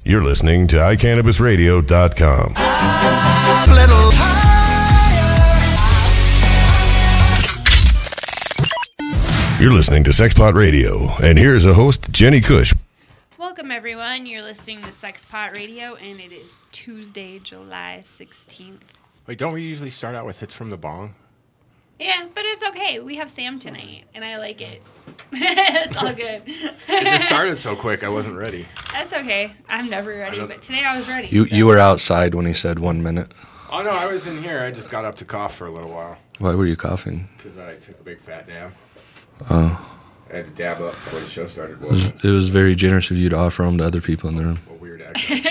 You're listening to iCannabisRadio.com. You're listening to Sexpot Radio, and here's a host, Jenny Kush. Welcome, everyone. You're listening to Sexpot Radio, and it is Tuesday, July 16th. Wait, don't we usually start out with hits from the bong? Yeah, but it's okay. We have Sam tonight, and I like it. It's all good. It just started so quick, I wasn't ready. That's okay. I'm never ready, but today I was ready. You were outside when he said 1 minute. Oh, no, I was in here. I just got up to cough for a little while. Why were you coughing? Because I took a big fat dab. Oh. I had to dab up before the show started. It was very generous of you to offer them to other people in the room. A weird accent.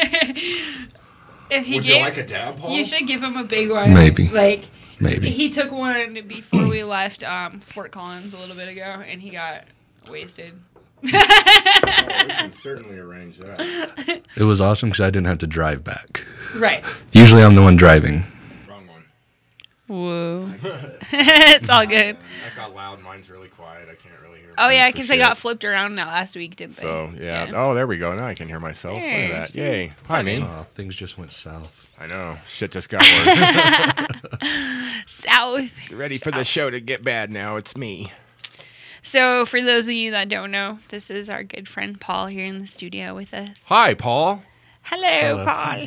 Would you like a dab, Paul? You should give him a big one. Maybe. Maybe. He took one before we left Fort Collins a little bit ago, and he got wasted. We can certainly arrange that. It was awesome because I didn't have to drive back. Right. Usually I'm the one driving. Wrong one. Whoa. It's all good. That got loud. Mine's really quiet. I can't really hear. Oh, yeah, because they got flipped around that last week, didn't they? So, yeah. Oh, there we go. Now I can hear myself. Look at that. Yay. Hi, me. Oh, things just went south. I know. Shit just got worse. South. Ready for the show to get bad now. It's me. So, for those of you that don't know, this is our good friend Paul here in the studio with us. Hi, Paul. Hello. Paul.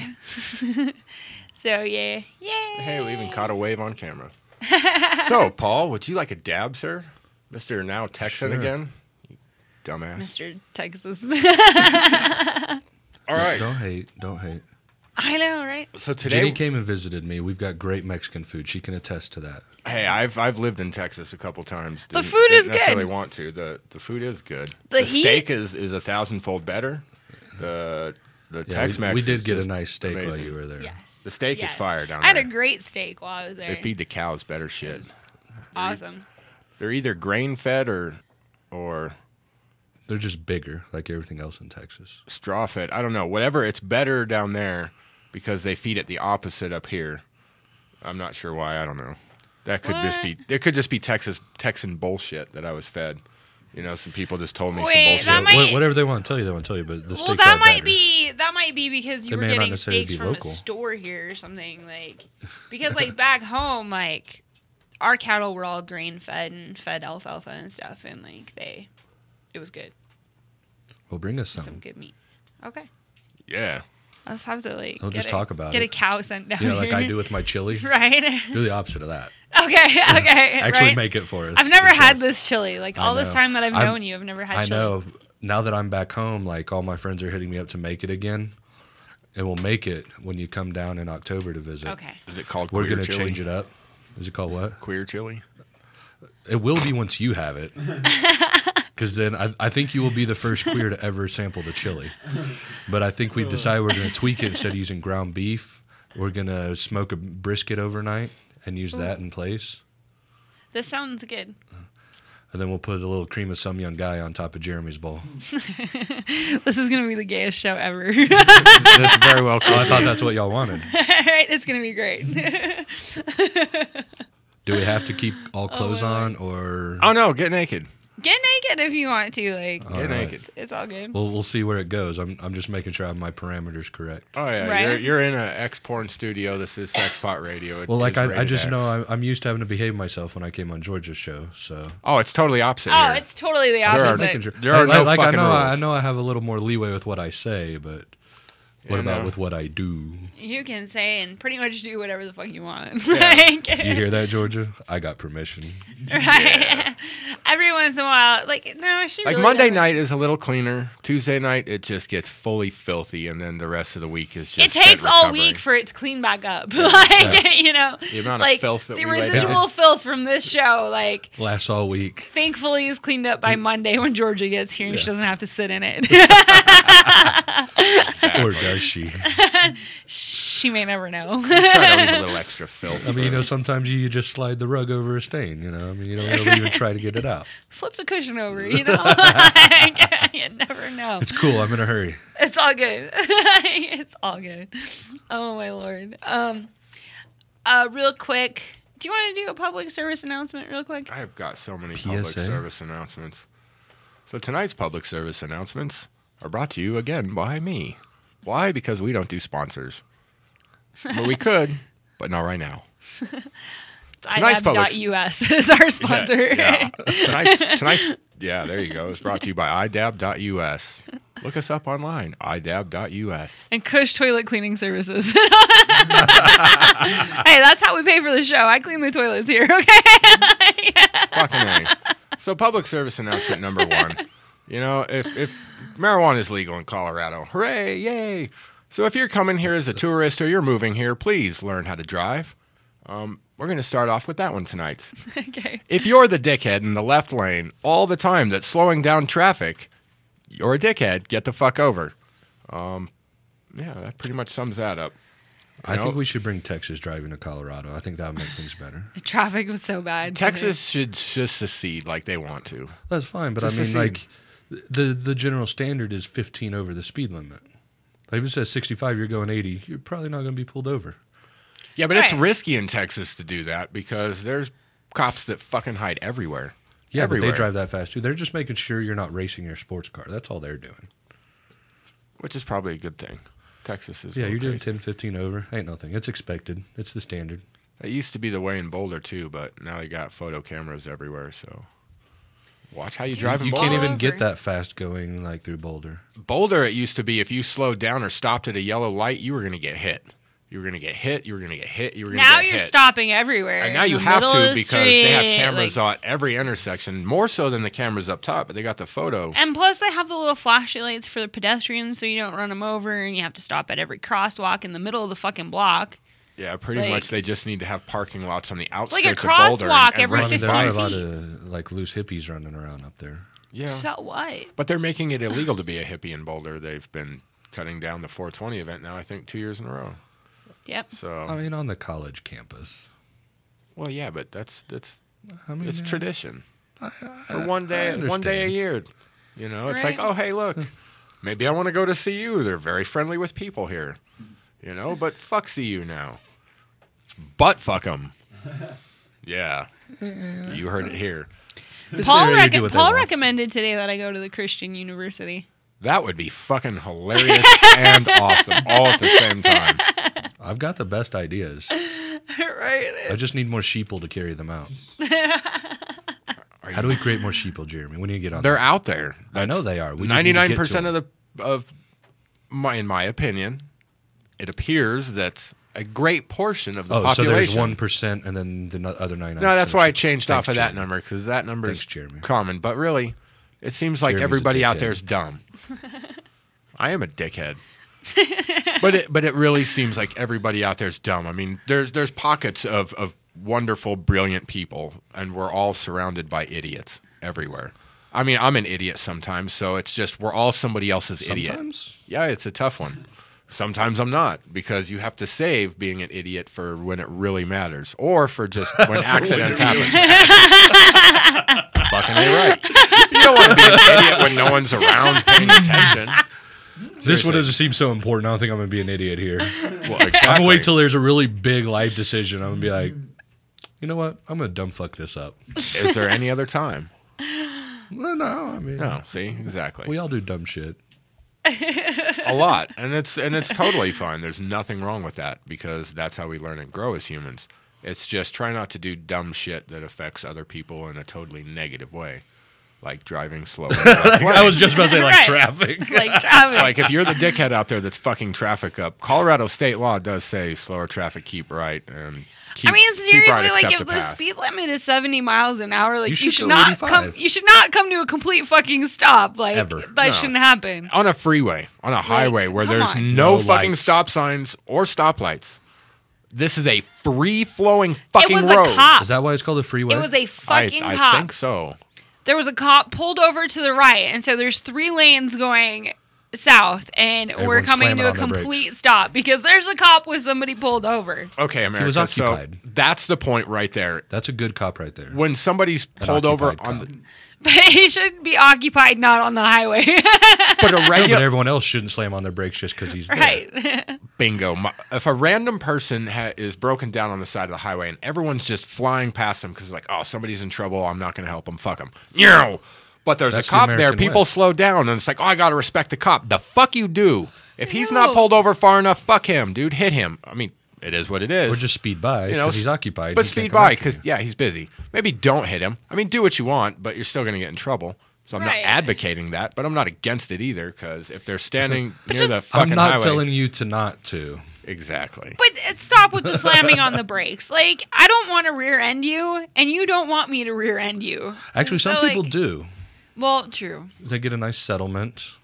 So, yeah. Yay. Hey, we even caught a wave on camera. So, Paul, would you like a dab, sir? Mr. Now Texan again? You dumbass. Mr. Texas. All right. Don't hate. I know, right? So today, Jenny came and visited me. We've got great Mexican food. She can attest to that. Hey, I've lived in Texas a couple times. The food is good. Didn't necessarily want to. The food is good. The steak is 1,000-fold better. The Tex-Mex. We did get a nice steak while you were there. Yes. The steak is fire down there. I there. had a great steak while I was there. They feed the cows better shit. Awesome. They're either grain-fed or they're just bigger, like everything else in Texas. Straw-fed. I don't know. Whatever. It's better down there because they feed it the opposite up here. I'm not sure why. I don't know. That could just be Texan bullshit that I was fed. You know, some people just told me some bullshit. Whatever they want to tell you, they want to tell you. But the steaks that are might better. That might be because you were getting steaks from a store here or something. Because back home, our cattle were all grain fed and fed alfalfa and stuff, and it was good. Well, bring us some good meat. Okay. Yeah. I'll just have to We'll just talk about get a cow sent down. Like I do with my chili. Right. Do the opposite of that. Okay. Actually, make it for us. I've never had this chili. All this time that I've known you, I've never had chili. I know. Now that I'm back home, all my friends are hitting me up to make it again. And we'll make it when you come down in October to visit. Okay. Is it called We're queer going to chili? change it up. Is it called what? Queer chili? It will be once you have it. Because then I think you will be the first queer to ever sample the chili. But I think we decided we're going to tweak it. Instead of using ground beef, we're going to smoke a brisket overnight and use that in place. This sounds good. And then we'll put a little cream of some young guy on top of Jearamy's bowl. This is going to be the gayest show ever. That's very well cool. I thought that's what y'all wanted. All right, it's going to be great. Do we have to keep all clothes on or? Oh, no, get naked. Get naked if you want to. Get naked. It's all good. Well, we'll see where it goes. I'm just making sure I have my parameters correct. Oh, yeah. Right? You're in an ex-porn studio. This is Sexpot Radio. I just know I'm used to having to behave myself when I came on Georgia's show. So. Oh, it's totally opposite Oh, here. it's totally the opposite. There are no fucking rules. I know I have a little more leeway with what I say, but what about with what I do? You can say and pretty much do whatever the fuck you want. Yeah. You hear that, Georgia? I got permission. Right. Yeah. Every once in a while, no, she really Monday doesn't. night is a little cleaner. Tuesday night, it just gets fully filthy, and then the rest of the week is just It takes all recovering. week for it to clean back up. The amount of filth that the we lay residual filth from this show, lasts all week. thankfully is cleaned up by Monday when Georgia gets here and she doesn't have to sit in it. Or does she? She may never know. Try to leave a little extra filth. I mean, sometimes you just slide the rug over a stain, you don't ever even try to get it out. Flip the cushion over, you never know. It's cool. I'm in a hurry. It's all good. It's all good. Oh, my Lord. Real quick, do you want to do a public service announcement real quick? I've got so many public service announcements. So tonight's public service announcements are brought to you again by me. Why? Because we don't do sponsors. But we could, but not right now. IDAB.us is our sponsor. Tonight's there you go. It's brought to you by IDAB.us. Look us up online, IDAB.us. And Kush Toilet Cleaning Services. Hey, that's how we pay for the show. I clean the toilets here, okay? Fucking A. So public service announcement number 1. You know, if marijuana is legal in Colorado, hooray, yay. So if you're coming here as a tourist or you're moving here, please learn how to drive. We're going to start off with that one tonight. Okay. If you're the dickhead in the left lane all the time that's slowing down traffic, you're a dickhead. Get the fuck over. That pretty much sums that up. I think we should bring Texas driving to Colorado. I think that would make things better. The traffic was so bad. Texas should just secede like they want to. That's fine, but Just I mean, secede. like, the general standard is 15 over the speed limit. Like if it says 65, you're going 80, you're probably not going to be pulled over. Yeah, but it's risky in Texas to do that because there's cops that fucking hide everywhere. Yeah, everywhere. but they drive that fast too. They're just making sure you're not racing your sports car. That's all they're doing. Which is probably a good thing. Texas is. Yeah, you're doing crazy. 10, 15 over. Ain't nothing. It's expected. It's the standard. It used to be the way in Boulder too, but now they got photo cameras everywhere. So watch how you drive in You Boulder. can't even get that fast going like through Boulder. Boulder, it used to be if you slowed down or stopped at a yellow light, you were going to get hit. You were going to get hit. You were going to get hit. You were going to get hit. Now you're stopping everywhere. And now you have to because they have cameras at every intersection, more so than the cameras up top, but they got the photo. And plus they have the little flashing lights for the pedestrians so you don't run them over and you have to stop at every crosswalk in the middle of the fucking block. Yeah, pretty much they just need to have parking lots on the outskirts like a of Boulder. crosswalk and every run 15 There are a feet. lot of like loose hippies running around up there. Yeah. So what? But they're making it illegal to be a hippie in Boulder. They've been cutting down the 420 event now, I think, 2 years in a row. Yep. So I mean, on the college campus. well, yeah, but that's I mean, it's yeah. tradition for one day a understand. year. You know, it's Right. like, oh, hey, look, maybe I want to go to CU. They're very friendly with people here. You know, but fuck CU now. But fuck them. Yeah, you heard it here. Paul, They do what they want. recommended today that I go to the Christian University. That would be fucking hilarious and awesome all at the same time. I've got the best ideas. Right. I just need more sheeple to carry them out. How do we create more sheeple, Jearamy? We need to get on They're that. out there. I know they are. We just need to get to 99% in my opinion, it appears that a great portion of the so there's population. 1% and then the other 99%. No, that's why I changed Thanks, off of that Jearamy. number because that number Thanks, is Jearamy. common. But really, it seems like Jeramy's a everybody out dickhead. there is dumb. I am a dickhead. but it really seems like everybody out there is dumb. I mean, there's pockets of wonderful, brilliant people, and we're all surrounded by idiots everywhere. I mean, I'm an idiot sometimes, so it's just we're all somebody else's idiot. Sometimes? Yeah, it's a tough one. Sometimes I'm not because you have to save being an idiot for when it really matters or for just when accidents happen. Fucking A right. You don't want to be an idiot when no one's around paying attention. This one doesn't seem so important. I don't think I'm going to be an idiot here. Well, I'm exactly. going to wait till there's a really big life decision. I'm going to be like, you know what? I'm going to dumb fuck this up. Is there any other time? Well, no, I mean, No, see? Exactly. we all do dumb shit. A lot. And it's totally fine. There's nothing wrong with that because that's how we learn and grow as humans. It's just try not to do dumb shit that affects other people in a totally negative way. Like driving slow. I was just about to say like Right. traffic. Like traffic. Like if you're the dickhead out there that's fucking traffic up, Colorado state law does say slower traffic, keep right, and keep. I mean, keep seriously, right, like accept if a the pass. speed limit is 70 miles an hour, like You you should should go not 85. come. You should not come to a complete fucking stop. Like Ever. that No. shouldn't happen. On a freeway, on a highway where come there's on. no No fucking lights. stop signs or stoplights. This is a free-flowing fucking It was road. a cop. Is that why it's called a freeway? It was a fucking I cop. think so. There was a cop pulled over to the right, and so there's 3 lanes going south, and we're Everyone's coming slamming to a on their brakes. complete stop because there's a cop with somebody pulled over. Okay, America. was so occupied. that's the point right there. That's a good cop right there. When somebody's pulled over occupied on cop. the, But he should be occupied, not on the highway. but a No, but regular everyone else shouldn't slam on their brakes just because he's there. Right. bingo. If a random person is broken down on the side of the highway and everyone's just flying past them because like, oh, somebody's in trouble, I'm not going to help them. Fuck them. But there's a cop there. People slow down, and it's like, oh, I got to respect the cop. The fuck you do. If he's not pulled over far enough, fuck him, dude. Hit him. I mean, it is what it is. Or just speed by because he's occupied. But speed by because, he's busy. Maybe don't hit him. I mean, do what you want, but you're still going to get in trouble. So I'm not advocating that, but I'm not against it either because if they're standing near the fucking highway. I'm not telling you to not to. Exactly. But stop with the slamming on the brakes. Like, I don't want to rear end you, and you don't want me to rear end you. Actually, some people do. Well, true. They get a nice settlement.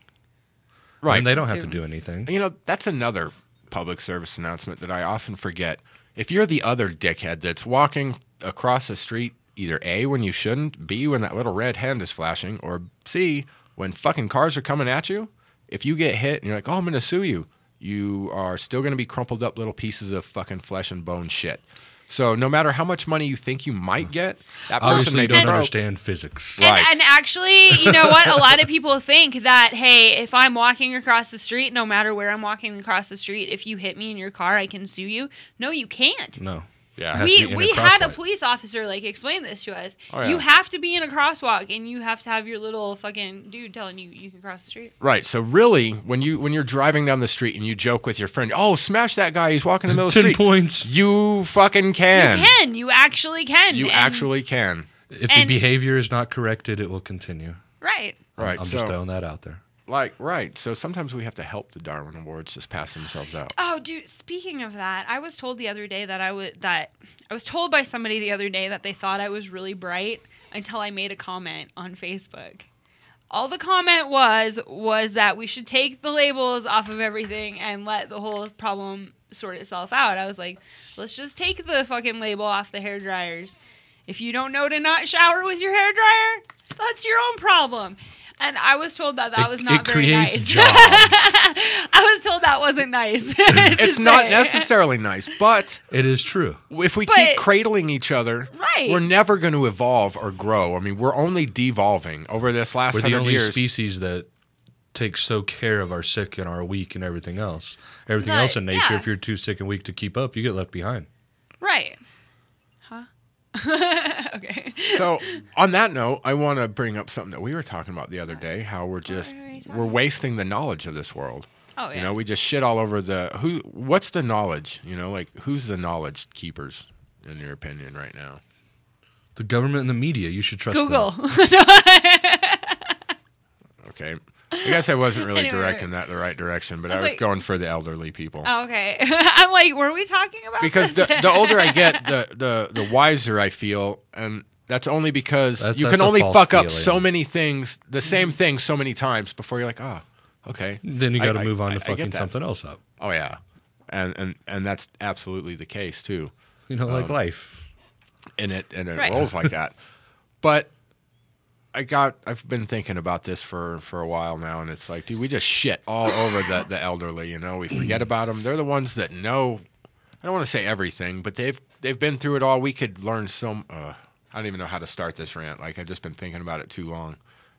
Right. And they don't have to do anything. You know, that's another public service announcement that I often forget. If you're the other dickhead that's walking across the street, either A, when you shouldn't, B, when that little red hand is flashing, or C, when fucking cars are coming at you, if you get hit and you're like, oh, I'm going to sue you, you are still going to be crumpled up little pieces of fucking flesh and bone shit. So no matter how much money you think you might get, that person obviously may don't understand physics. And actually, you know what? A lot of people think that, hey, if I'm walking across the street, no matter where I'm walking across the street, if you hit me in your car, I can sue you. No, you can't. No. Yeah, we had a police officer like explain this to us. Oh, yeah. You have to be in a crosswalk, and you have to have your little fucking dude telling you you can cross the street. Right. So really, when you're driving down the street and you joke with your friend, oh, smash that guy, he's walking in the middle of the street. 10 points. You fucking can. You can. You actually can. You actually can. If the behavior is not corrected, it will continue. Right. Right. I'm just throwing that out there. Right. So sometimes we have to help the Darwin Awards just pass themselves out. Oh, dude, speaking of that, I was told the other day that I was told by somebody the other day that they thought I was really bright until I made a comment on Facebook. All the comment was that we should take the labels off of everything and let the whole problem sort itself out. I was like, let's just take the fucking label off the hair dryers. If you don't know to not shower with your hair dryer, that's your own problem. And I was told that was not very nice. It creates jobs. I was told that wasn't nice. It's not necessarily nice, but it is true. If we keep cradling each other, right, we're never going to evolve or grow. I mean, we're only devolving over this last 100 years. We're the only species that takes so care of our sick and our weak and everything else. Everything else in nature, if you're too sick and weak to keep up, you get left behind. Right. Okay. So on that note, I want to bring up something that we were talking about the other day, how we're wasting the knowledge of this world. Oh, yeah. You know, we just shit all over what's the knowledge? You know, like who's the knowledge keepers in your opinion right now? The government and the media. You should trust Google. them. Okay. I guess I wasn't really directing that the right direction, but I was going for the elderly people. Oh, okay. I'm like, were we talking about because this? the older I get, the wiser I feel, and that's only because you can only fuck up so many things, the same thing so many times before you're like, oh, okay. Then you got to move on to fucking something else up. Oh yeah, and that's absolutely the case too. You know, like life, and it rolls like that. But I've been thinking about this for a while now, and it's like, dude, we just shit all over the elderly. You know, we forget about them. They're the ones that know. I don't want to say everything, but they've been through it all. We could learn some. I don't even know how to start this rant. Like, I've just been thinking about it too long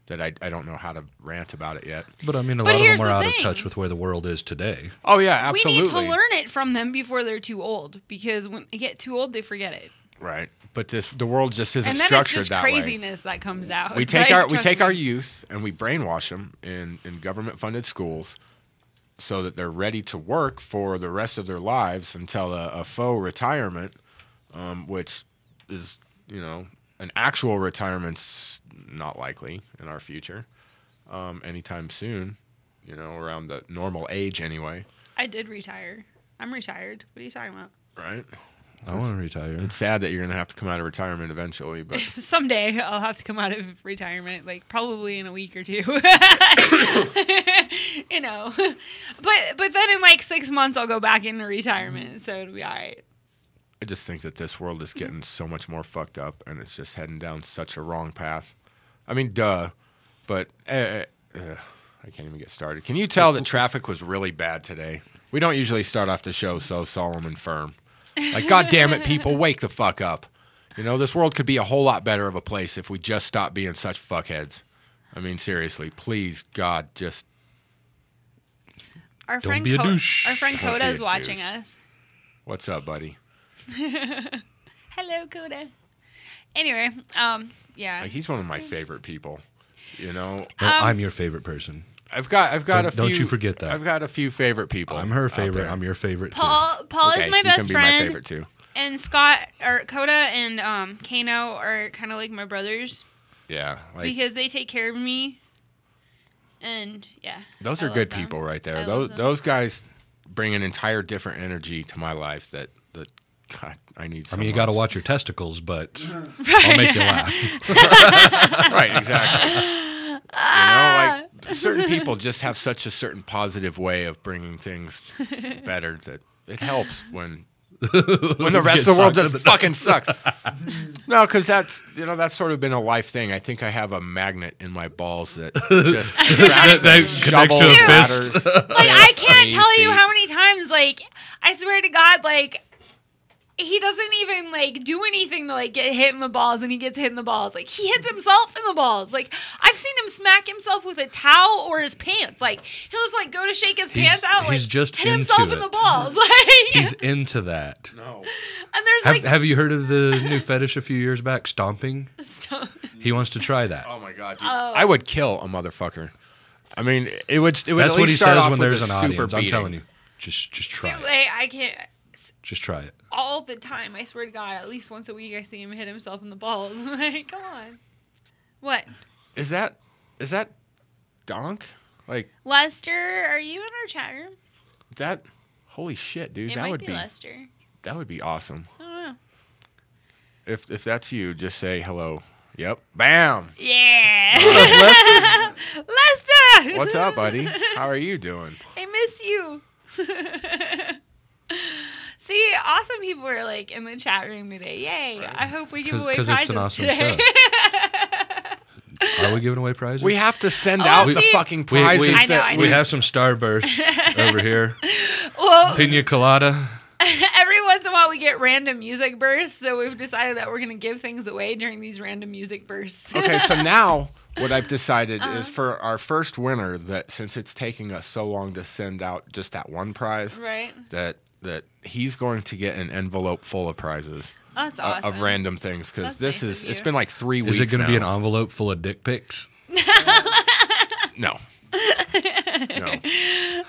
that I don't know how to rant about it yet. But I mean, a lot of them are out of touch with where the world is today. Oh yeah, absolutely. We need to learn it from them before they're too old, because when they get too old, they forget it. Right, but the world just isn't structured that way. And then it's just craziness that comes out. We take our youth and we brainwash them in government-funded schools, so that they're ready to work for the rest of their lives until a faux retirement, which is, you know, an actual retirement's not likely in our future, anytime soon. You know, around the normal age anyway. I did retire. I'm retired. What are you talking about? Right. I want to retire. It's sad that you're going to have to come out of retirement eventually, but someday I'll have to come out of retirement, like probably in a week or two. You know, but then in like 6 months I'll go back into retirement, so it'll be all right. I just think that this world is getting so much more fucked up, and it's just heading down such a wrong path. I mean, duh, but I can't even get started. Can you tell that traffic was really bad today? We don't usually start off the show so solemn and firm. Like, God damn it, people, wake the fuck up. You know, this world could be a whole lot better of a place if we just stopped being such fuckheads. I mean, seriously, please, God, just... Our friend Coda is watching us. What's up, buddy? Hello, Coda. Anyway, yeah. Like, he's one of my favorite people. You know, I'm your favorite person. I've got a few. Don't you forget that. I've got a few favorite people. I'm her favorite. I'm your favorite too. Paul is my best you can be friend. my favorite too. And Scott or Coda and Kano are kind of like my brothers. Yeah, because they take care of me. And yeah, those are good people right there. Those guys bring an entire different energy to my life that God, I need. I mean, you got to watch your testicles, but I'll make you laugh. Right, exactly. Like certain people just have such a certain positive way of bringing things better that it helps when the rest of the world just fucking sucks. No, because that's sort of been a life thing. I think I have a magnet in my balls that just that connects to a fist. Like I can't tell you how many times, like I swear to God, like he doesn't even like do anything to like get hit in the balls, and he gets hit in the balls. Like he hits himself in the balls. Like I've seen him smack himself with a towel or his pants. Like he'll just like go to shake his pants out. Like he's just hit himself in the balls. Like he's into that. No. And there's have you heard of the new fetish a few years back? Stomping. He wants to try that. Oh my God, dude. I would kill a motherfucker. I mean, it would. That's at what least he start says off when with there's a an super audience. I'm beating. telling you, just try it. Like, I can't. Just try it. All the time, I swear to God, at least once a week I see him hit himself in the balls. I'm like, come on. What? Is that Donk? Like Lester, are you in our chat room? that? Holy shit, dude! It That might would be be Lester. That would be awesome. I don't know. If that's you, just say hello. Yep. Bam. Yeah. Lester? Lester. What's up, buddy? How are you doing? I miss you. See, awesome people are like in the chat room today. Yay! Right. I hope we give away prizes because it's an awesome today. show. Are we giving away prizes? We have to send out the fucking prizes. I know. We have some Starbursts over here. Well, Pina colada. Every once in a while we get random music bursts, so we've decided that we're going to give things away during these random music bursts. Okay, so now what I've decided is for our first winner, that since it's taking us so long to send out just that one prize, right? That he's going to get an envelope full of prizes. That's awesome. Of random things, because nice it's been like 3 weeks. Is it going to be an now. envelope full of dick pics? No. No.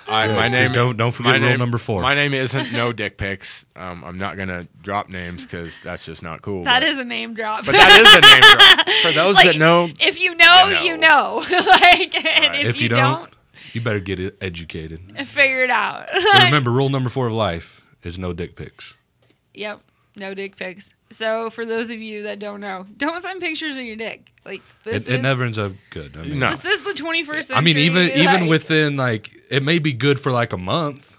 My name. Don't forget rule number 4. My name isn't no dick pics. I'm not gonna drop names because that's just not cool. That is a name drop. But that is a name drop for those like, that know. If you know, you know. Like, and if you don't, you better get it educated. Figure it out. But remember, rule number 4 of life is no dick pics. Yep, no dick pics. So for those of you that don't know, don't send pictures of your dick. Like this it never ends up good. I mean, no. This is the 21st century. I mean, even within like it may be good for like a month.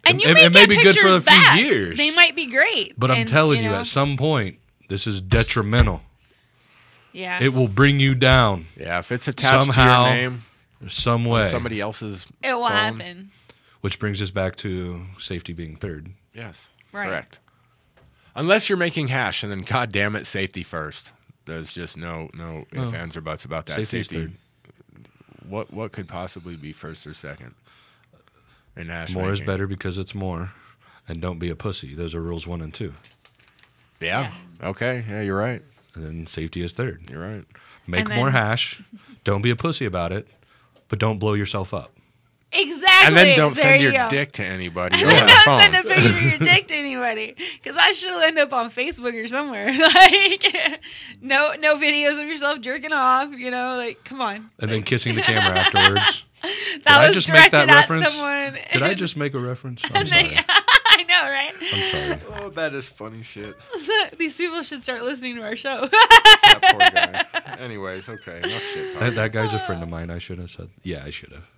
And you it may be good for a few back. years. They might be great. But I'm telling you, at some point, this is detrimental. Yeah. It will bring you down. Yeah, if it's attached somehow, to your name, some way, somebody else's. It will phone. happen. Which brings us back to safety being third. Yes, right. Correct. Unless you're making hash, and then God damn it, safety first. There's just no ifs, ands, or buts about that. Safety's Safety. third. What could possibly be first or second? In hash More is making? better because it's more, and don't be a pussy. Those are rules 1 and 2. Yeah. Okay. Yeah, you're right. And then safety is third. You're right. Make more hash. Don't be a pussy about it, but don't blow yourself up. Exactly. And then don't there send you your go. dick to anybody. And over then the don't phone. send a picture of your dick to anybody, because I should end up on Facebook or somewhere. Like, no videos of yourself jerking off. You know, like, come on. And then kissing the camera afterwards. That Did I was just make that directed at reference? someone. Did I just make a reference? I'm sorry. I know, right? I'm sorry. Oh, that is funny shit. These people should start listening to our show. That poor guy. Anyways, okay. Enough shit. That guy's a friend of mine. I should have said. Yeah, I should have.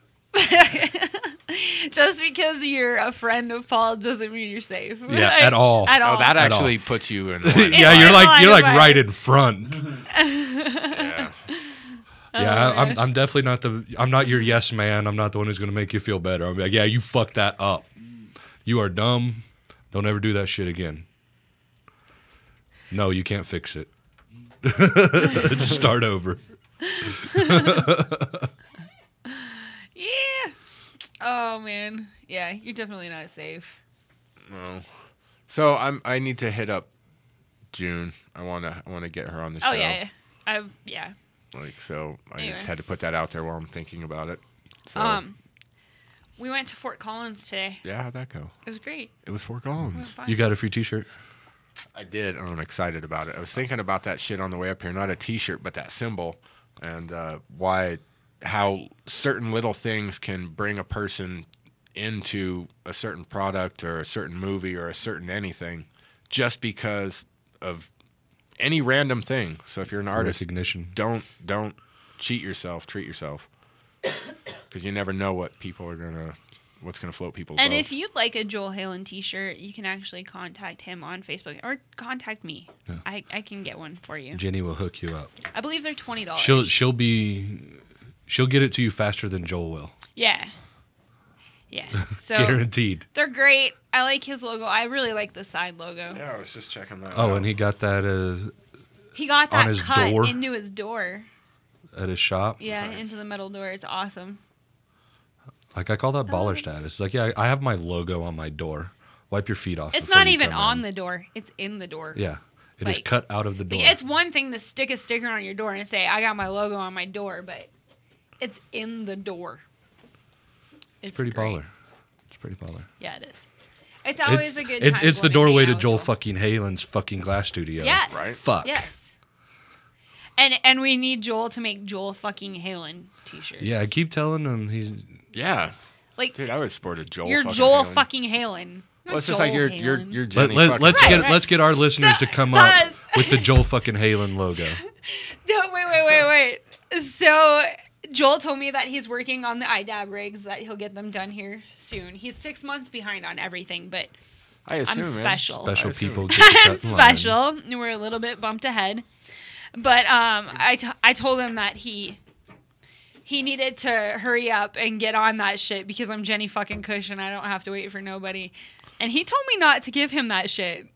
Just because you're a friend of Paul doesn't mean you're safe. Yeah, at all. At all. Oh, that At actually all. puts you in the line. Yeah, line you're of like fire. right in front. Yeah. Yeah, I'm definitely not I'm not your yes man. I'm not the one who's gonna make you feel better. I'm like, yeah, you fucked that up. You are dumb. Don't ever do that shit again. No, you can't fix it. Just start over. Yeah. Oh man. Yeah, you're definitely not safe. No. So I need to hit up June. I wanna get her on the show. Oh yeah. Yeah. Like, so I Anyway. just had to put that out there while I'm thinking about it. So, We went to Fort Collins today. yeah, how'd that go? It was great. It was Fort It was Collins. fun. You got a free T-shirt? I did, and I'm excited about it. I was thinking about that shit on the way up here. Not a T-shirt, but that symbol, and how certain little things can bring a person into a certain product or a certain movie or a certain anything just because of any random thing. So if you're an artist, Recognition. don't cheat yourself. Treat yourself, because you never know what's gonna float people's boat. And if you'd like a Joel Halen T-shirt, you can actually contact him on Facebook or contact me. Yeah. I can get one for you. Jenny will hook you up. I believe they're $20. She'll get it to you faster than Joel will. Yeah. Yeah. So Guaranteed. they're great. I like his logo. I really like the side logo. yeah, I was just checking that. Oh, out. and he got that He got On that his cut door? into his door. at his shop. Yeah, into the metal door. It's awesome. Like, I call that baller status. Like, yeah, I have my logo on my door. Wipe your feet off. It's before not you even come on in. the door. It's in the door. Yeah. It is Like, cut out of the door. It's one thing to stick a sticker on your door and say, I got my logo on my door, but it's in the door. It's pretty great. baller. It's pretty baller. Yeah, it is. It's always a good time. It's the going doorway hang to out with Joel fucking Halen's fucking glass studio. Yes. Right? Fuck. Yes. And we need Joel to make Joel fucking Halen t-shirts. Yeah, I keep telling him he's... Yeah, Like, dude, I would sport a Joel. you're fucking Joel Halen. fucking Halen. Well, it's just like you're Jenny. Let's fucking- let's get our listeners to come up with the Joel fucking Halen logo. No, wait. So Joel told me that he's working on the IDAB rigs, that he'll get them done here soon. He's 6 months behind on everything, but I assume I'm man. special. Special I assume. people get to I'm cut in line. special. We're a little bit bumped ahead. But I told him that he needed to hurry up and get on that shit because I'm Jenny fucking Kush and I don't have to wait for nobody. And he told me not to give him that shit.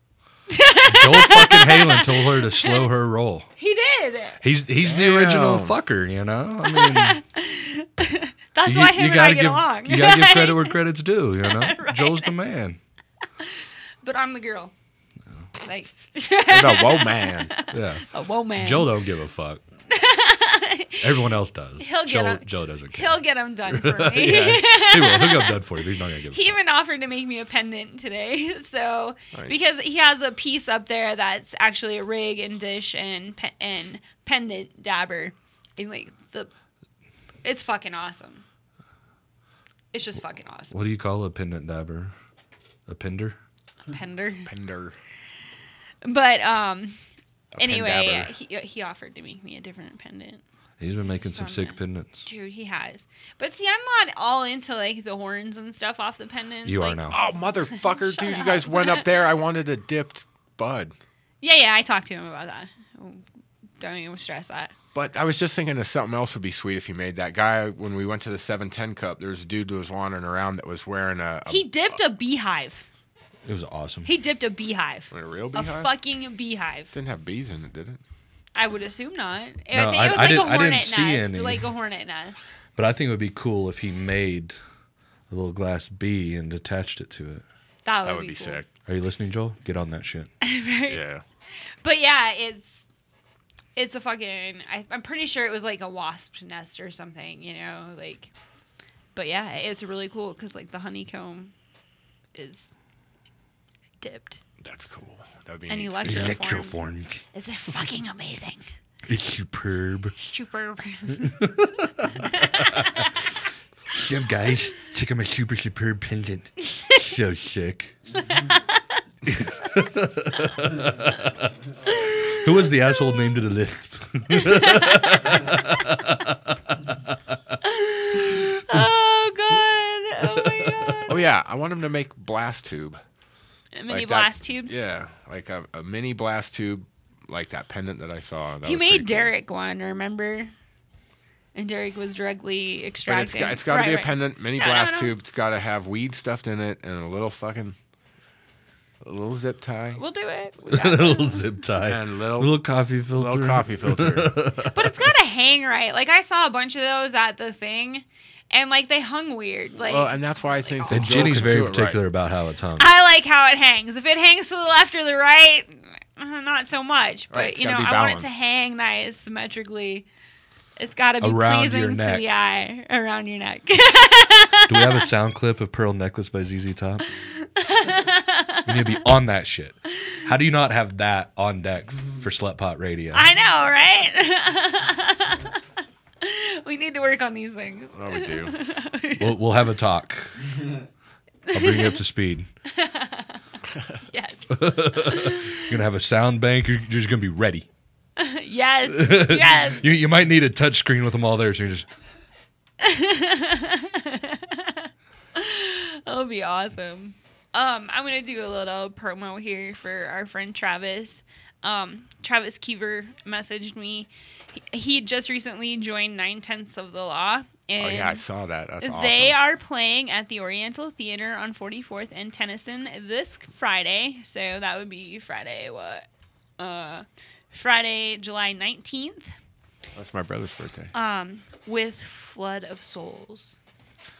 Joel fucking Halen told her to slow her roll. He did. He's the original fucker, you know? I mean, That's why him and I get along. You gotta give credit where credit's due, you know? Right. Joel's the man. But I'm the girl. Like, He's a whoa man. Yeah. a whoa man. Joel don't give a fuck. Everyone else does. Joe doesn't care. He'll get them done for me. Yeah, he will. He'll get them done for you, but he's not gonna give a He fuck. even offered to make me a pendant today. So, Nice. because he has a piece up there that's actually a rig and dish and pendant dabber. And like it's fucking awesome. It's just fucking awesome. What do you call a pendant dabber? A pender? Pender. But pendabber. anyway, he offered to make me a different pendant. He's been making some Son, sick man. pendants. Dude, he has. But see, I'm not all into like the horns and stuff off the pendants. You like, are now. Oh motherfucker, dude! You guys went up there. I wanted a dipped bud, Yeah, I talked to him about that. Don't even stress that. but I was just thinking of something else would be sweet if you made that guy. When we went to the 710 Cup, there was a dude who was wandering around that was wearing a He dipped a beehive. It was awesome. He dipped a beehive. a real A beehive. fucking beehive. Didn't have bees in it, did it? I would assume not. I No, think it was I like didn't- a I didn't hornet see nest. any. Like a hornet nest. But I think it would be cool if he made a little glass bee and attached it to it. That That would be cool. sick. Are you listening, Joel? Get on that shit. Yeah. But yeah, it's a fucking. I'm pretty sure it was like a wasp nest or something, you know, like. But yeah, it's really cool because like the honeycomb is dipped. That's cool. That would be And neat. Electroformed. It's fucking amazing. It's superb. Super. Yeah, guys, check out my super superb pendant. So sick. Who was the asshole named to the list? Oh god! Oh my god! Oh yeah, I want him to make blast tube. Mini Like that- blast tubes. Yeah, like a mini blast tube, like that pendant that I saw. That He was pretty made cool. Derek one, rememly? And Derek was directly But extracting. it's got to be a Right. pendant, mini No, blast no. tube. It's got to have weed stuffed in it and a little zip tie We'll do it. A little zip tie. and little coffee filter. little coffee filter. But it's got to hang right. Like I saw a bunch of those at the thing, and like they hung weird. Like Well, and that's why I think that And Joel Jenny's could very do it particular right. about how it's hung. I like how it hangs. If it hangs to the left or the right, not so much. But Right, it's you know, gotta I be want it to balanced. hang nice, symmetrically. It's got to be Around pleasing your to neck. the eye. Around your neck. Do we have a sound clip of Pearl Necklace by ZZ Top? We need to be on that shit. How do you not have that on deck for Slut Radio? I know, right? We need to work on these things. Oh, we do. We'll have a talk. I'll bring you up to speed. Yes. You're going to have a sound bank. You're just going to be ready. Yes. Yes. You might need a touch screen with them all there, so you're just... That'll be awesome. I'm gonna do a little promo here for our friend Travis. Travis Keever messaged me. He just recently joined 9/10 of the Law. And Oh, yeah, I saw that. That's awesome. they are playing at the Oriental Theater on 44th and Tennyson this Friday. So that would be Friday, Friday, July 19th. That's my brother's birthday. With Flood of Souls.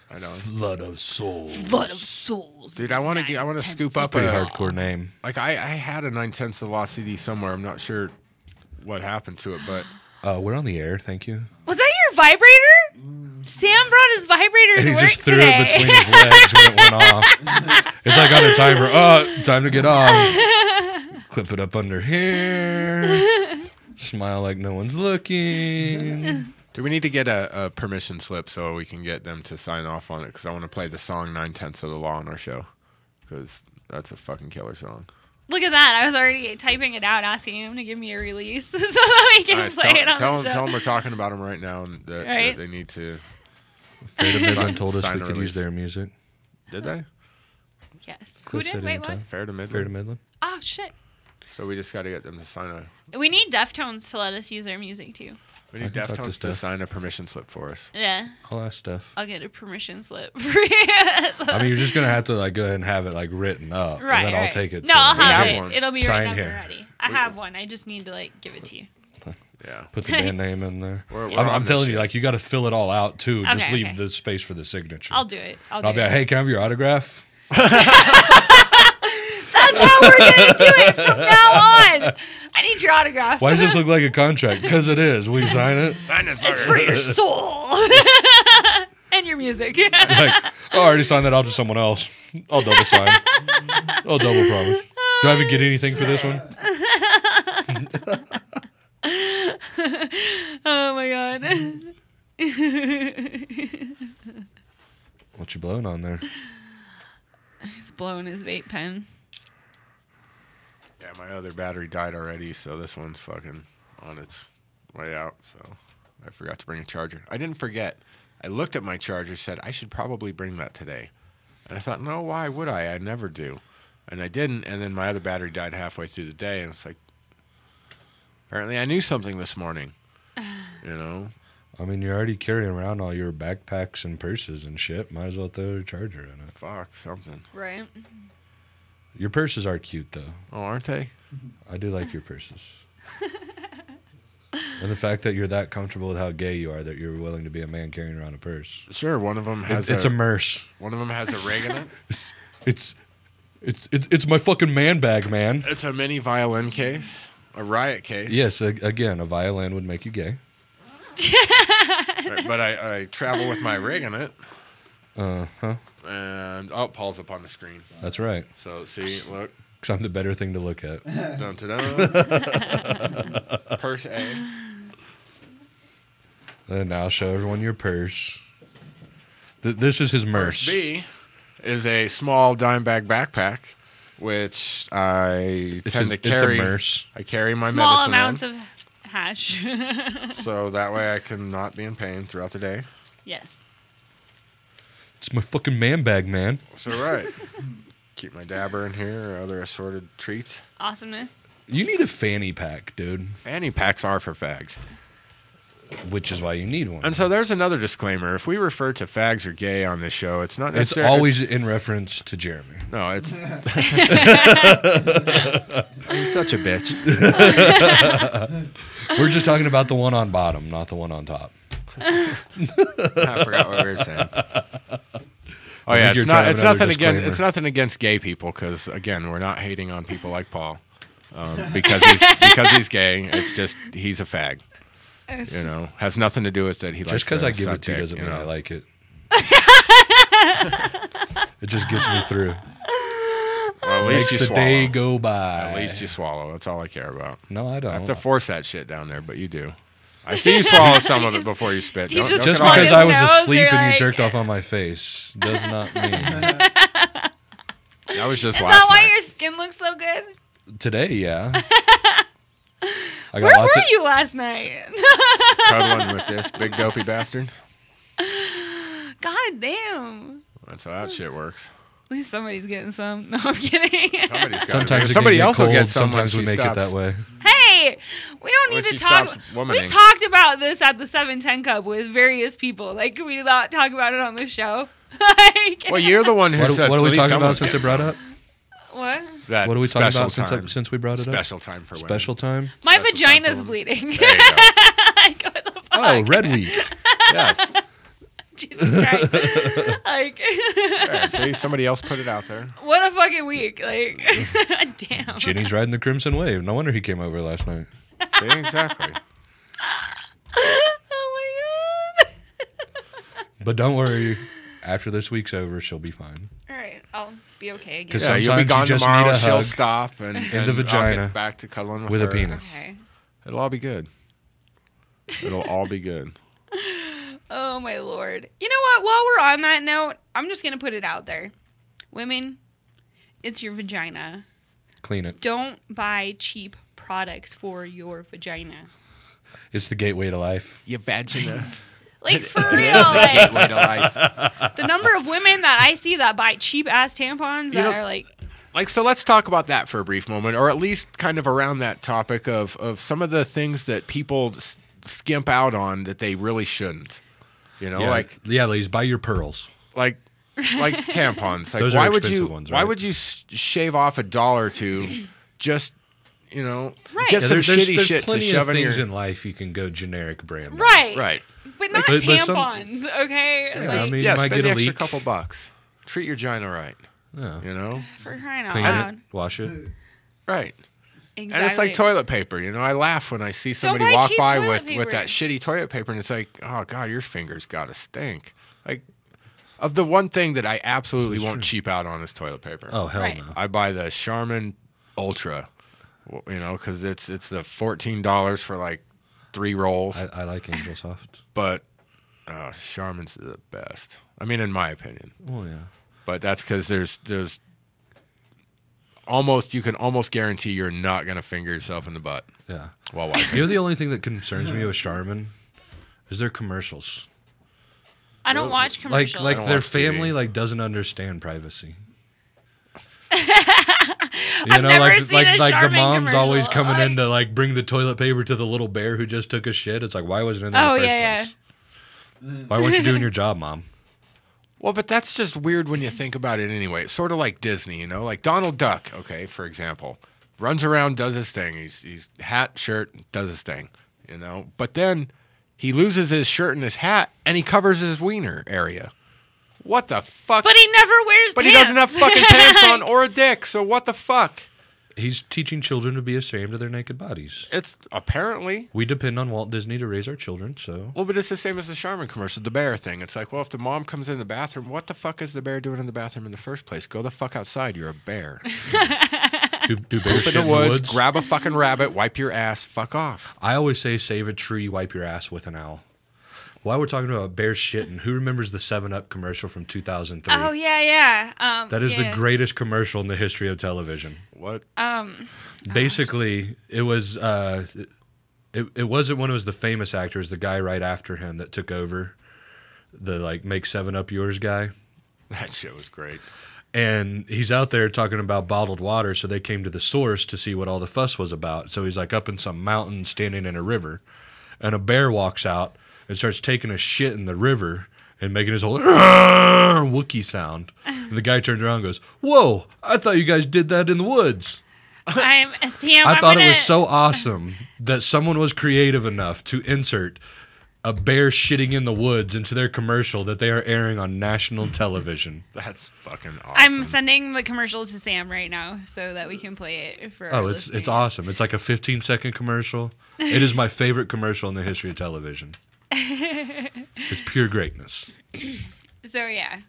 I know. Flood of Souls. Flood of Souls. Dude, I want to scoop up Pretty hardcore name. Like, I had a 9/10 of the Law CD somewhere. I'm not sure what happened to it, but... We're on the air, thank you. Was that your vibrator? Sam brought his vibrator And to he work just threw today. it between his legs when it went off. It's like on a timer. Oh, time to get off. Clip it up under here. Smile like no one's looking. Do we need to get a permission slip so we can get them to sign off on it? Because I want to play the song 9/10 of the Law on our show. Because that's a fucking killer song. Look at that. I was already typing it out, asking him to give me a release so that we can Nice. play it on Tell the them show. we're talking about them right now and that Right. they need to... Fate of Midland told us Sign we a could release. use their music. Did they? Yes. Who Cliff did? said Wait, what? anytime. Fair to Midland? Fair to Midland. Oh, shit. So we just got to get them to sign a... We need Deftones to let us use their music, too. We need I can talk to Deftones to Steph. sign a permission slip for us. Yeah. I'll ask Steph. I'll get a permission slip for you. I mean, you're just going to have to like go ahead and have it like written up. Right, And then right. I'll take it. No, to I'll have have it. one. It'll be Sign right here. now ready. I have one. I just need to, like, give it to you. Yeah. Put the band name in there. We're I'm on this telling you, shit. like, you got to fill it all out, too. Just Okay, leave okay. the space for the signature. I'll do it. I'll be like, hey, can I have your autograph? That's how we're going to do it from now on. I need your autograph. Why does this look like a contract? Because it is. Will you sign it? Sign this It's fucker. for your soul. And your music. Like, oh, I already signed that off to someone else. I'll double sign. I'll double promise. Do I even get anything for this one? Oh, my God. What you blowing on there? He's blowing his vape pen. Yeah, my other battery died already, so this one's fucking on its way out. So I forgot to bring a charger. I didn't forget. I looked at my charger, said I should probably bring that today. And I thought, no, why would I? I never do. And I didn't, and then my other battery died halfway through the day, and it's like, apparently I knew something this morning. You know? I mean, you're already carrying around all your backpacks and purses and shit. Might as well throw a charger in it. Fuck, something. Right. Your purses are cute, though. Oh, aren't they? I do like your purses. And the fact that you're that comfortable with how gay you are that you're willing to be a man carrying around a purse. Sure, one of them has It's a merce. one of them has a rig in it. It's my fucking man bag, man. It's a mini violin case, a riot case. Yes, again, a violin would make you gay. But I travel with my rig in it. Uh-huh. And Paul's up on the screen. That's right. So see, look, Because I'm the better thing to look at. dun dun dun. Purse A. And now show everyone your purse. This is his Purse merce. B is a small dime bag backpack, which I tend to carry. It's a merce. I carry my Small medicine amounts in, of hash. so that way I can not be in pain throughout the day. Yes. It's my fucking man bag, man. So right, keep my dabber in here or other assorted treats. Awesomeness. You need a fanny pack, dude. Fanny packs are for fags. Which is why you need one. And so there's another disclaimer. If we refer to fags or gay on this show, it's not It's necessarily... always in reference to Jearamy. No, it's... I'm such a bitch. We're just talking about the one on bottom, not the one on top. I forgot what we were saying. Oh I yeah, think it's you're trying not. It's another nothing against. disclaimer. It's nothing against gay people because again, we're not hating on people like Paul because he's gay. It's just he's a fag. Has nothing to do with that. He likes just because I give it to you doesn't mean I like it. It just gets me through. Well, at least you swallow. Day go by. At least you swallow. That's all I care about. No, I don't. I have to force that shit down there, but you do. I see you swallow some of it before you spit. Just because I was asleep and you jerked off on my face does not mean. That was just last night. Is that why your skin looks so good? Today, yeah. Where were you last night? Cuddling with this big dopey bastard. God damn. That's how that shit works. At least somebody's getting some. No, I'm kidding. Sometimes somebody else will get some. Sometimes we make it that way. Hey, we don't need to talk. We talked about this at the 710 Cup with various people. Like, can we not talk about it on the show? Well, you're the one who said. What are we talking about since it brought up? What? What are we talking about since we brought it up? Special time for women. Special time? My vagina's bleeding. There you go. What the fuck? Oh, Red Week. Yes. Jesus Christ. Yeah, see, somebody else put it out there. What a fucking week. Like, damn. Ginny's riding the Crimson Wave. No wonder he came over last night. See, exactly. Oh my God. But don't worry. After this week's over, she'll be fine. All right. I'll be okay again. Because you'll be gone just tomorrow. need a she'll hug stop and in the vagina I'll get back to cuddling with her. a penis. Okay. It'll all be good. It'll all be good. Oh, my Lord. You know what? While we're on that note, I'm just going to put it out there. Women, it's your vagina. Clean it. Don't buy cheap products for your vagina. It's the gateway to life. Your vagina. Like, for real. Like, Gateway to life. the number of women that I see that buy cheap-ass tampons that are like... So let's talk about that for a brief moment, or at least kind of around that topic of some of the things that people skimp out on that they really shouldn't. You know, ladies, buy your pearls. Like tampons. Like, Those why are would expensive you? ones, Why right? would you shave off $1 or $2 just Right. get some shitty there's shit to plenty shove of in things your... in life you can go generic brand on. Right. But not But tampons, okay? Yeah, Like, I mean, Yeah, you might spend get the a extra leak. couple bucks. Treat your vagina right. Yeah. You know? for crying out Clean loud. it, wash it. Right. Exactly. And it's like toilet paper. You know, I laugh when I see somebody buy walk cheap by toilet with paper. that shitty toilet paper, and it's like, oh, God, your fingers got to stink. Like, of the one thing that I absolutely won't cheap out on is toilet paper. Oh, hell Right. no. I buy the Charmin Ultra, because it's the $14 for like 3 rolls. I like Angel Soft. But Charmin's the best. I mean, in my opinion. Oh, yeah. But that's because there's you can almost guarantee you're not gonna finger yourself in the butt. Yeah. While wiping. You know, the only thing that concerns me with Charmin is their commercials. I don't watch commercials. Like don't their watch TV. family doesn't understand privacy. I've never seen a the Charmin mom's always commercial. coming in Like- to bring the toilet paper to the little bear who just took a shit. It's like, why wasn't it in there Oh, in the first yeah, place? Why weren't you doing your job, Mom? Well, but that's just weird when you think about it anyway. It's sort of like Disney, like Donald Duck, okay, for example. Runs around, does his thing. He's hat, shirt, does his thing, But then he loses his shirt and his hat, and he covers his wiener area. What the fuck? But he never wears But pants. he doesn't have fucking pants on or a dick, so what the fuck? He's teaching children to be ashamed of their naked bodies. It's apparently... We depend on Walt Disney to raise our children, so... Well, but it's the same as the Charmin commercial, the bear thing. It's like, well, if the mom comes in the bathroom, what the fuck is the bear doing in the bathroom in the first place? Go the fuck outside. You're a bear. Do bears Go shit in the woods, grab a fucking rabbit, wipe your ass, fuck off. I always say save a tree, wipe your ass with an owl. While we're talking about bears shitting, who remembers the 7-Up commercial from 2003? Oh, yeah. That is the greatest commercial in the history of television. What? Basically, it was it wasn't when it was the famous actor, it was the guy right after him that took over, the make 7-Up yours guy. That shit was great. And he's out there talking about bottled water, so they came to the source to see what all the fuss was about. So he's up in some mountain standing in a river, and a bear walks out and starts taking a shit in the river and making his whole Wookiee sound. And the guy turns around and goes, "Whoa, I thought you guys did that in the woods." I thought I thought it was so awesome that someone was creative enough to insert a bear shitting in the woods into their commercial that they are airing on national television. That's fucking awesome. I'm sending the commercial to Sam right now so that we can play it for our it's listeners. awesome. It's like a 15-second commercial. It is my favorite commercial in the history of television. It's pure greatness. So yeah.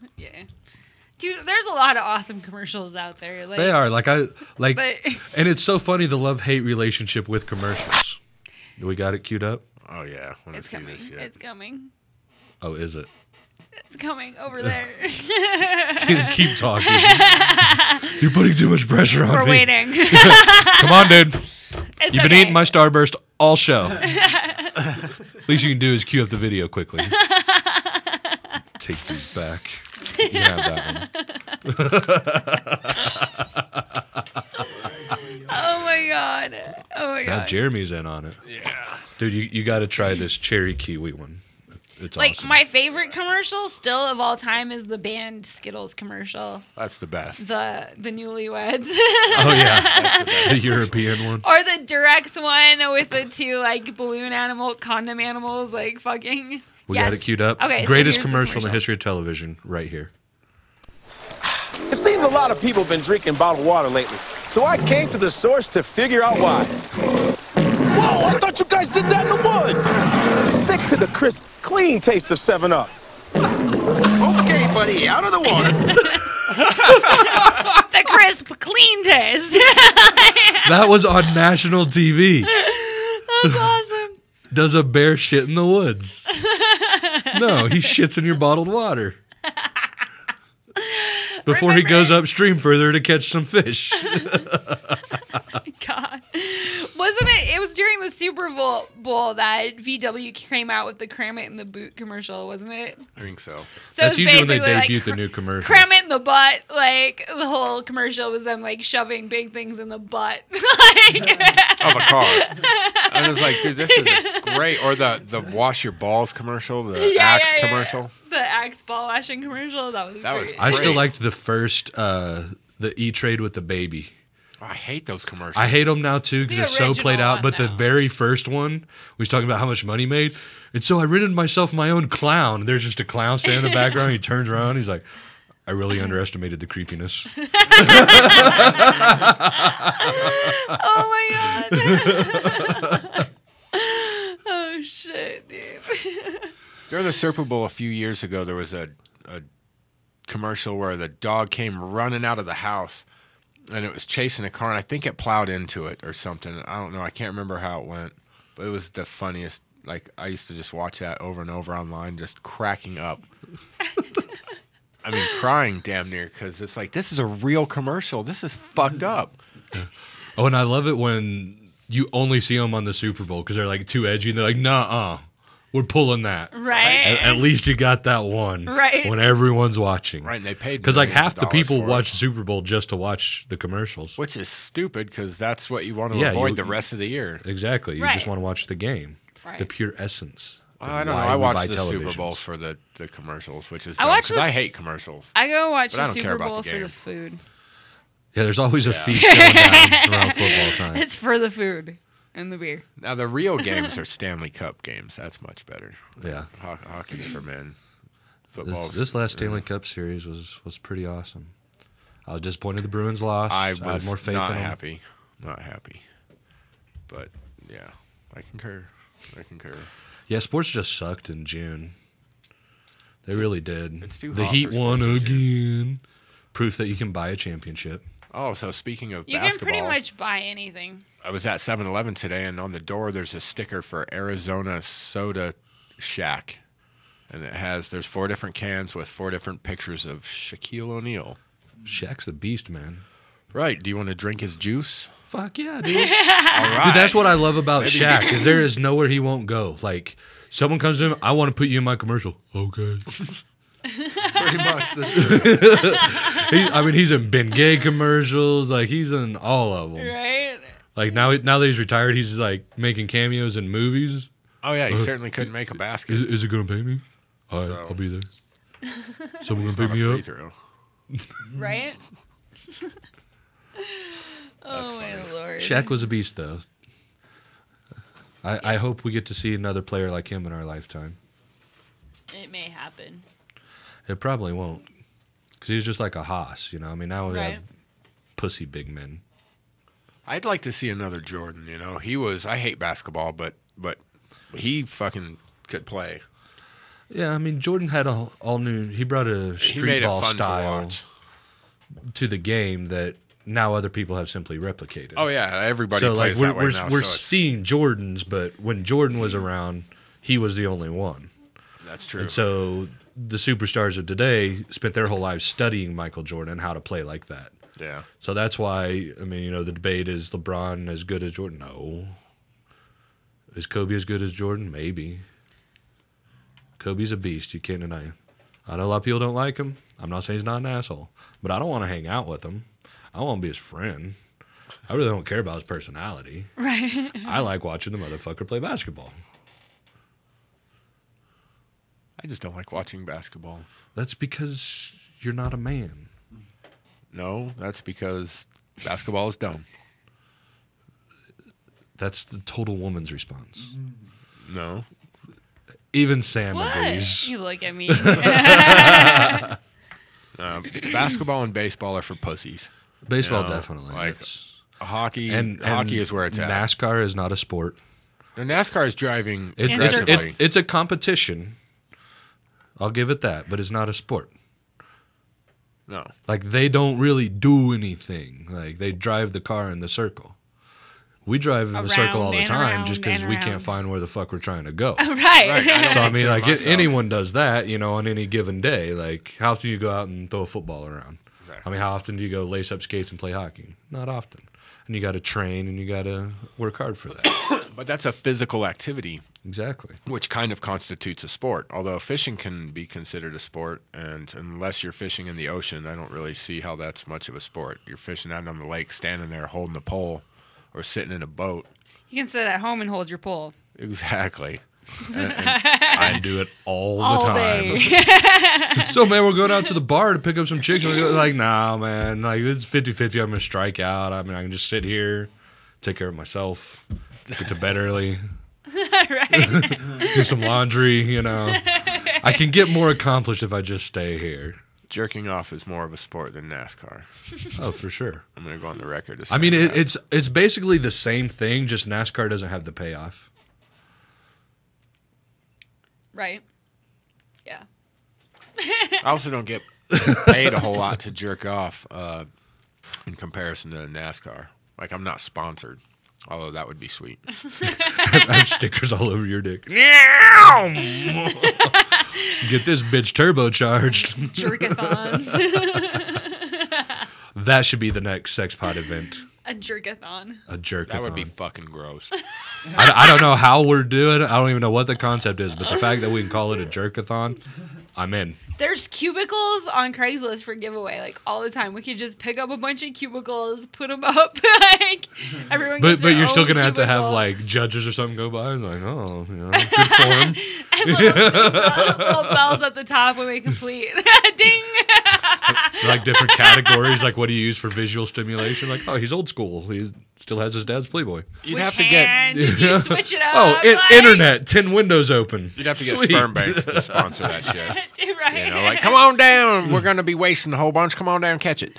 Dude, there's a lot of awesome commercials out there. They are and But- it's so funny the love-hate relationship with commercials. Do we got it queued up? Oh yeah, when It's I see coming. this shit. It's coming. Oh, is it? It's coming over there. Keep talking. You're putting too much pressure on me. We're waiting. Come on, dude. It's You've been okay. eating my Starburst all show. Least you can do is cue up the video quickly. Take these back. You can have that one. Oh my god. Now Jearemy's in on it. Yeah. Dude, you got to try this cherry kiwi one. It's Like awesome. my favorite commercial still of all time is the band Skittles commercial. That's the best. The newlyweds. Oh yeah, the European one. Or the Durex one with the two like balloon condom animals like fucking. We Yes. got it queued up. Okay, so Greatest here's the commercial in the history of television, right here. It seems a lot of people have been drinking bottled water lately, so I came to the source to figure out why. Whoa, I thought you guys did that in the woods. Stick to the crisp, clean taste of 7-Up. Okay, buddy, out of the water. The crisp, clean taste. That was on national TV. That's awesome. Does a bear shit in the woods? No, he shits in your bottled water. Before he goes upstream further to catch some fish. God. Wasn't it? It was during the Super Bowl that VW came out with the cram it in the boot commercial, wasn't it? I think so. So That's it's usually when they basically debut like, the new commercial. Cram it in the butt. Like, the whole commercial was them, like, shoving big things in the butt. Of a car. I was like, dude, this is great. Or the wash your balls commercial, the Axe commercial. The Axe ball washing commercial. That was That was great. I still Great. liked the first, the E-Trade with the baby. Oh, I hate those commercials. I hate them now too because The they're so played original out. But the one, no. very first one, we was talking about how much money he made. And so I rented myself my own clown. And there's just a clown standing in the background. He turns around. He's like, I really underestimated the creepiness. Oh my god. Oh shit, dude. During the Super Bowl a few years ago, there was a commercial where the dog came running out of the house, and it was chasing a car, and I think it plowed into it or something. I don't know. I can't remember how it went, but it was the funniest. Like, I used to just watch that over and over online, just cracking up. I mean, crying damn near, because it's like, this is a real commercial. This is fucked up. Oh, and I love it when you only see them on the Super Bowl because they're like too edgy. And they're like, nah, we're pulling that. Right. At least you got that one. Right. When everyone's watching. Right, and they paid Because like millions half of the people dollars for it. watch the Super Bowl just to watch the commercials. Which is stupid, because that's what you want to Yeah, avoid you- the rest of the year. Exactly. You Right. just want to watch the game. Right. The pure essence. of I don't know. why I we watch buy the Super televisions. Bowl for the commercials, which is I dumb, watch because I this- hate commercials. I go watch But I the don't care Super about Bowl the for game. the food. Yeah, there's always a feast going down around football time. It's for the food and the beer. Now, the real games are Stanley Cup games. That's much better. Yeah. Hockey's for men. Football's... This last Stanley Cup series was pretty awesome. I was disappointed the Bruins lost. I had was more faith not in them. happy. Not happy. But, yeah, I concur. Yeah, sports just sucked in June. They really did. It's too the hot Heat for won sports in again. Proof that you can buy a championship. Oh, so speaking of You basketball, can pretty much buy anything. I was at 7-Eleven today, and on the door there's a sticker for Arizona Soda Shack. And there's 4 different cans with 4 different pictures of Shaquille O'Neal. Shaq's the beast, man. Right. Do you want to drink his juice? Fuck yeah, dude. All right. Dude, that's what I love about Shaq, is there is nowhere he won't go. Like, someone comes to him, I want to put you in my commercial. Okay. pretty much. He's in Ben Gay commercials. Like, he's in all of them. Right? Like, now that he's retired, he's, like, making cameos in movies. Oh, yeah. He certainly couldn't make a basket. Is it going to pay me? All right, So- I'll be there. Someone It's going not to a pick me free up? throw. Right? Oh, my Lord. Shaq was a beast, though. I hope we get to see another player like him in our lifetime. It may happen. It probably won't. Because he's just like a Haas, you know? I mean, now we have pussy big men. I'd like to see another Jordan, you know. I hate basketball, but he fucking could play. Yeah, I mean, Jordan had all new. He brought a street ball style to the game that now other people have simply replicated. Oh yeah, everybody plays that way now. We're seeing Jordans, but when Jordan was around, he was the only one. That's true. And so the superstars of today spent their whole lives studying Michael Jordan and how to play like that. Yeah. So that's why, I mean, you know, the debate is LeBron as good as Jordan? No. Is Kobe as good as Jordan? Maybe. Kobe's a beast. You can't deny it. I know a lot of people don't like him. I'm not saying he's not an asshole, but I don't want to hang out with him. I want to be his friend. I really don't care about his personality. Right. I like watching the motherfucker play basketball. I just don't like watching basketball. That's because you're not a man. No, that's because basketball is dumb. That's the total woman's response. No. Even Sam What? agrees. You look at me. Basketball and baseball are for pussies. Baseball, You know, definitely. like It's- hockey and hockey is where it's at. NASCAR is not a sport. And NASCAR is driving It's aggressively. it's a competition. I'll give it that, but it's not a sport. No. Like, they don't really do anything. Like, they drive the car in the circle. We drive in the circle all the and time around just because and we around. can't find where the fuck we're trying to go. Right. So, I mean, like, myself. anyone does that, you know, on any given day. Like, how often do you go out and throw a football around? Exactly. I mean, how often do you go lace up skates and play hockey? Not often. And you got to train and you got to work hard for that. But that's a physical activity, Exactly. which kind of constitutes a sport. Although fishing can be considered a sport, and unless you're fishing in the ocean, I don't really see how that's much of a sport. You're fishing out on the lake, standing there holding a pole, or sitting in a boat. You can sit at home and hold your pole. Exactly. I do it all the All time. day. So, man, we're going out to the bar to pick up some chicks. And we go, like, nah, man. Like, it's 50-50. I'm going to strike out. I mean, I can just sit here, take care of myself, get to bed early, Right. do some laundry, you know. I can get more accomplished if I just stay here. Jerking off is more of a sport than NASCAR. Oh, for sure. I'm going to go on the record to say I mean, that. it's basically the same thing, just NASCAR doesn't have the payoff. Right. Yeah. I also don't get paid a whole lot to jerk off in comparison to NASCAR. Like, I'm not sponsored, although that would be sweet. I have stickers all over your dick. Get this bitch turbocharged. Jerkathons. That should be the next sex pod event. A jerkathon. A jerkathon. That would be fucking gross. I don't know how we're doing it. I don't even know what the concept is, but the fact that we can call it a jerkathon, I'm in. There's cubicles on Craigslist for giveaway, like all the time. We could just pick up a bunch of cubicles, put them up, like everyone. But Gets their you're still own gonna have to have cubicle. like judges or something go by and like, oh, you know, good form. And little bells at the top when we complete. Ding. Like different categories. Like, what do you use for visual stimulation? Like, oh, he's old school. He still has his dad's Playboy. You'd Which have to hand get did you switch it up. Oh, like, internet, 10 windows open. you'd have to get Sweet. sperm banks to sponsor that shit. Dude, right. You know, like, come on down. We're gonna be wasting a whole bunch. Come on down, catch it.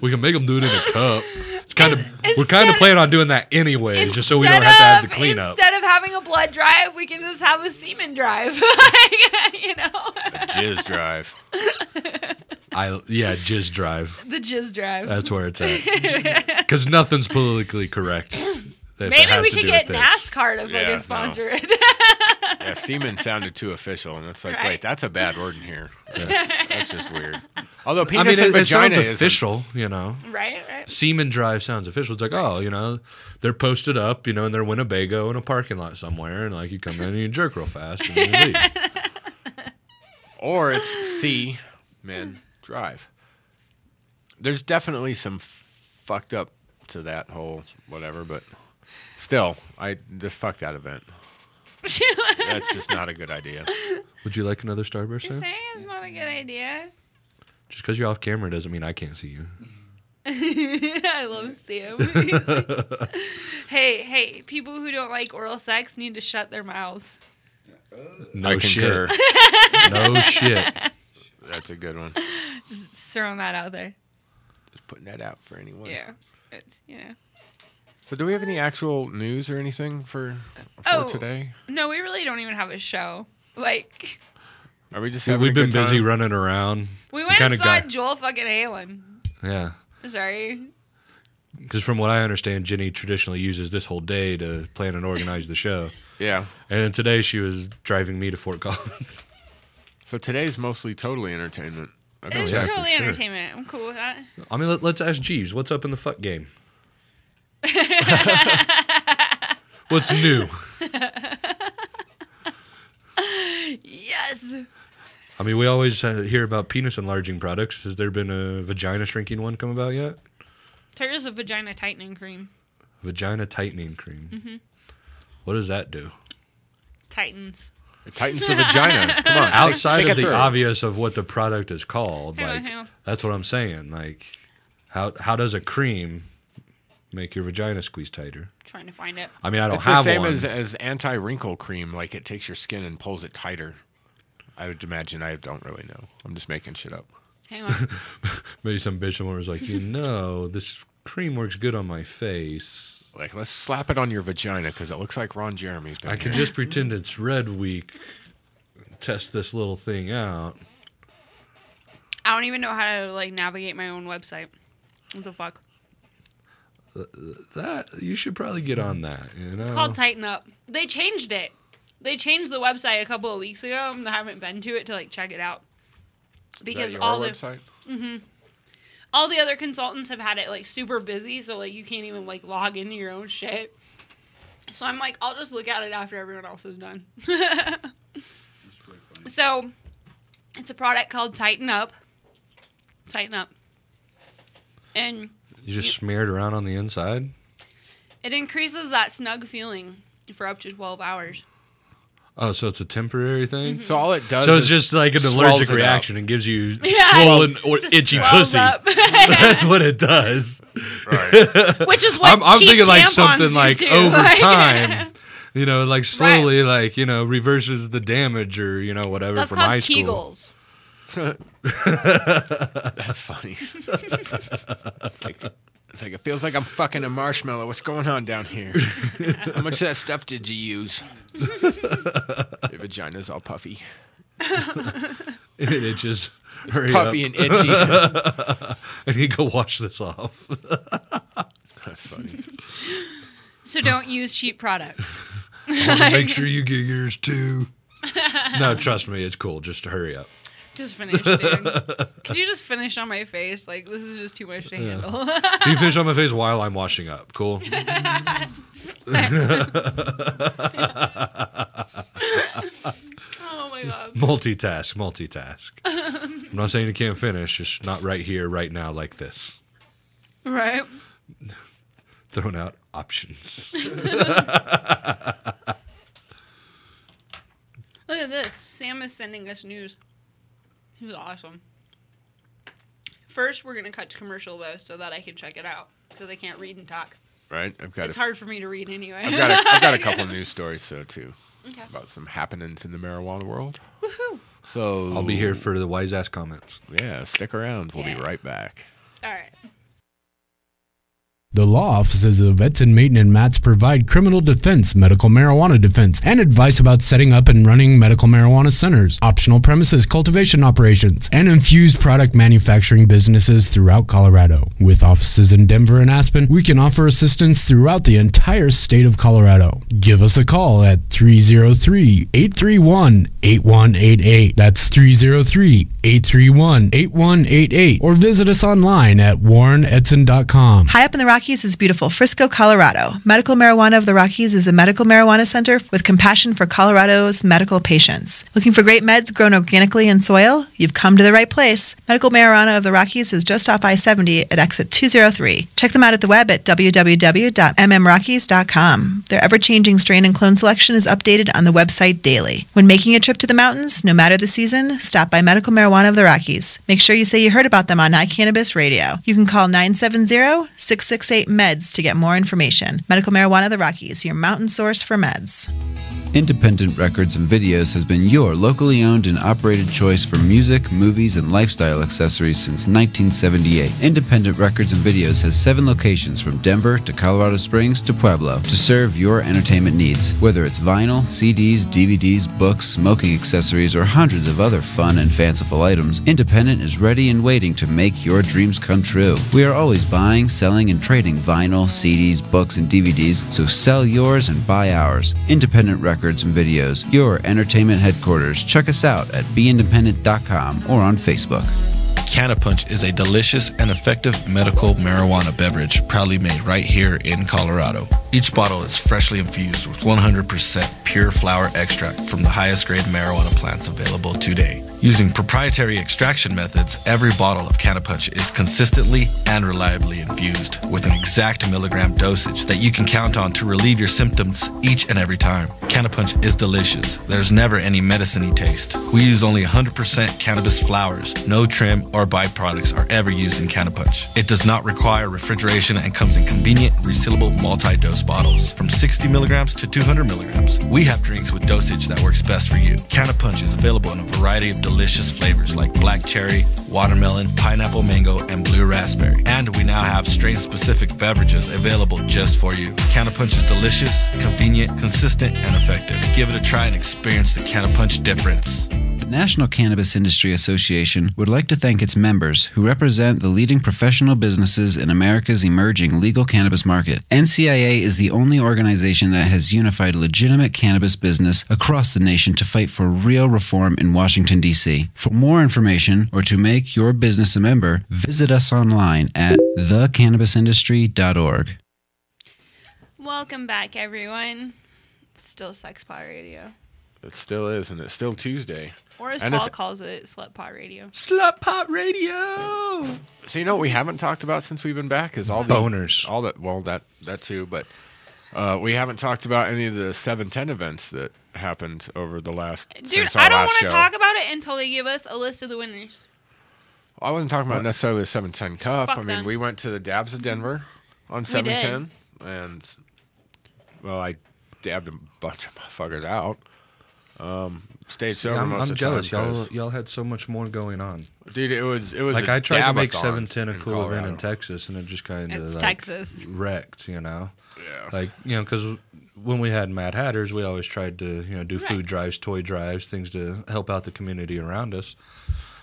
We can make them do it in a cup. It's kind of we're Instead- kind of planning on doing that anyways, just so we don't have to have the cleanup. Instead of having a blood drive, we can just have a semen drive. Like, you know, Jizz drive. Jizz drive. the jizz drive. That's where it's at. Because nothing's politically correct. If it Maybe has we to could do get with this. NASCAR to Yeah, fucking sponsor it. Yeah, semen sounded too official, and it's like, Right. wait, that's a bad word in here. That's just weird. Although I penis mean, and it vagina sounds is official, you know. Right. Semen drive sounds official. It's like, oh, you know, they're posted up, you know, in their Winnebago in a parking lot somewhere, and like you come in and you jerk real fast and you leave. Or it's C, men drive. There's definitely some fucked up to that whole whatever, but still, just fuck that event. That's just not a good idea. Would you like another Starburst? You're Sam? saying it's not a good idea. Just because you're off camera doesn't mean I can't see you. I love Sam. Hey, people who don't like oral sex need to shut their mouths. No shit. No shit. That's a good one. Just throwing that out there. Just putting that out for anyone. Yeah. So do we have any actual news or anything for today? No, we really don't even have a show. Like, are we just we've been busy running around. We went and saw Joel fucking Halen. Yeah. Sorry. Because from what I understand, Jenny traditionally uses this whole day to plan and organize the show. Yeah. And today she was driving me to Fort Collins. So today's mostly totally entertainment. It's totally entertainment. I'm cool with that. I mean, let's ask Jeeves. What's up in the fuck game? What's new? Yes. I mean, we always hear about penis enlarging products. Has there been a vagina shrinking one come about yet? There's a vagina tightening cream. Vagina tightening cream. Mm-hmm. What does that do? Tightens. It tightens the vagina. Come on. Outside of the obvious of what the product is called, hang on. That's what I'm saying. Like, how does a cream make your vagina squeeze tighter? Trying to find it. I mean, I don't it's have the same one. as anti-wrinkle cream. Like, it takes your skin and pulls it tighter. I would imagine. I don't really know. I'm just making shit up. Hang on. Maybe some bitch somewhere was like, this cream works good on my face. Like, let's slap it on your vagina because it looks like Ron Jeramy's been I here. could just pretend it's Red Week. Test this little thing out. I don't even know how to navigate my own website. What the fuck? That you should probably get on that. It's called Tighten Up. They changed it. They changed the website a couple of weeks ago. I haven't been to it to check it out because is that your website? All the other consultants have had it super busy, so you can't even log into your own shit. So I'm I'll just look at it after everyone else is done. So it's a product called Tighten Up. Tighten Up. And you just smear it around on the inside? It increases that snug feeling for up to 12 hours. Oh, so it's a temporary thing? Mm-hmm. So all it does So is it's just like an allergic reaction and gives you Yeah, swollen or itchy pussy. That's what it does. Right. Which is what I'm cheap thinking tampons something do too. over time. Slowly, Right. reverses the damage or, whatever That's from called high school. Kegels. That's funny. It's like it feels like I'm fucking a marshmallow. What's going on down here? How much of that stuff did you use? Your vagina's all puffy. It itches. It's puffy and itchy. I need to go wash this off. That's funny. So don't use cheap products. Make sure you get yours too. No, trust me, it's cool. Just hurry up. Just finish, dude. Could you just finish on my face? This is just too much to handle. You finish on my face while I'm washing up. Cool. Oh my god. Multitask. I'm not saying you can't finish, just not right here, right now, like this. Right. Throwing out options. Look at this. Sam is sending us news. He was awesome. First, we're going to cut to commercial, though, so that I can check it out. Because I can't read and talk. Right? It's hard for me to read anyway. I've got a couple news stories, too. Okay. About some happenings in the marijuana world. Woohoo. So I'll be here for the wise ass comments. Yeah, stick around. We'll be right back. All right. The law offices of Edson Maton and Matz provide criminal defense, medical marijuana defense, and advice about setting up and running medical marijuana centers, optional premises cultivation operations, and infused product manufacturing businesses throughout Colorado. With offices in Denver and Aspen, we can offer assistance throughout the entire state of Colorado. Give us a call at 303-831-8188. That's 303-831-8188. Or visit us online at warrenedson.com. High up in the Rockies, Rockies is beautiful Frisco, Colorado. Medical Marijuana of the Rockies is a medical marijuana center with compassion for Colorado's medical patients. Looking for great meds grown organically in soil? You've come to the right place. Medical Marijuana of the Rockies is just off I-70 at exit 203. Check them out at the web at www.mmrockies.com. Their ever-changing strain and clone selection is updated on the website daily. When making a trip to the mountains, no matter the season, stop by Medical Marijuana of the Rockies. Make sure you say you heard about them on iCannabis Radio. You can call 970-668-MEDS to get more information. Medical Marijuana of the Rockies, your mountain source for meds. Independent Records and Videos has been your locally owned and operated choice for music, movies, and lifestyle accessories since 1978. Independent Records and Videos has 7 locations from Denver to Colorado Springs to Pueblo to serve your entertainment needs. Whether it's vinyl, CDs, DVDs, books, smoking accessories, or hundreds of other fun and fanciful items, Independent is ready and waiting to make your dreams come true. We are always buying, selling, and trading vinyl, CDs, books, and DVDs, so sell yours and buy ours. Independent Records and Videos, your entertainment headquarters. Check us out at beindependent.com or on Facebook. Cannapunch is a delicious and effective medical marijuana beverage proudly made right here in Colorado. Each bottle is freshly infused with 100% pure flower extract from the highest grade marijuana plants available today. Using proprietary extraction methods, every bottle of Cannapunch is consistently and reliably infused with an exact milligram dosage that you can count on to relieve your symptoms each and every time. Cannapunch is delicious. There's never any medicine-y taste. We use only 100% cannabis flowers. No trim or byproducts are ever used in Cannapunch. It does not require refrigeration and comes in convenient, resealable multi-dose bottles from 60 milligrams to 200 milligrams. We have drinks with dosage that works best for you. Cannapunch is available in a variety of delicious flavors like black cherry, watermelon, pineapple mango, and blue raspberry. And we now have strain-specific beverages available just for you. Cannapunch is delicious, convenient, consistent, and effective. Give it a try and experience the Cannapunch difference. The National Cannabis Industry Association would like to thank its members who represent the leading professional businesses in America's emerging legal cannabis market. NCIA is the only organization that has unified legitimate cannabis business across the nation to fight for real reform in Washington, D.C. For more information or to make your business a member, visit us online at thecannabisindustry.org. Welcome back, everyone. It's still Sex Pot Radio. It still is, and it's still Tuesday. Or as Paul calls it, Slut Pot Radio. Slut Pot Radio! So you know what we haven't talked about since we've been back is all the boners. All that, well, that too, but we haven't talked about any of the 710 events that happened over the last. Dude, I don't want to talk about it until they give us a list of the winners. Well, I wasn't talking about necessarily the 710 Cup. Fuck I mean, them. we went to the Dabs of Denver on 710, and well, I dabbed a bunch of motherfuckers out. Stayed sober most I'm of the jealous. time. Y'all had so much more going on. Dude, it was like a I tried to make dab-a-thon 710 a in cool Colorado. event in Texas, and it just kind of like Texas. wrecked, you know. Yeah. Like, you know, because when we had Mad Hatters, we always tried to, you know, do food drives, toy drives, things to help out the community around us.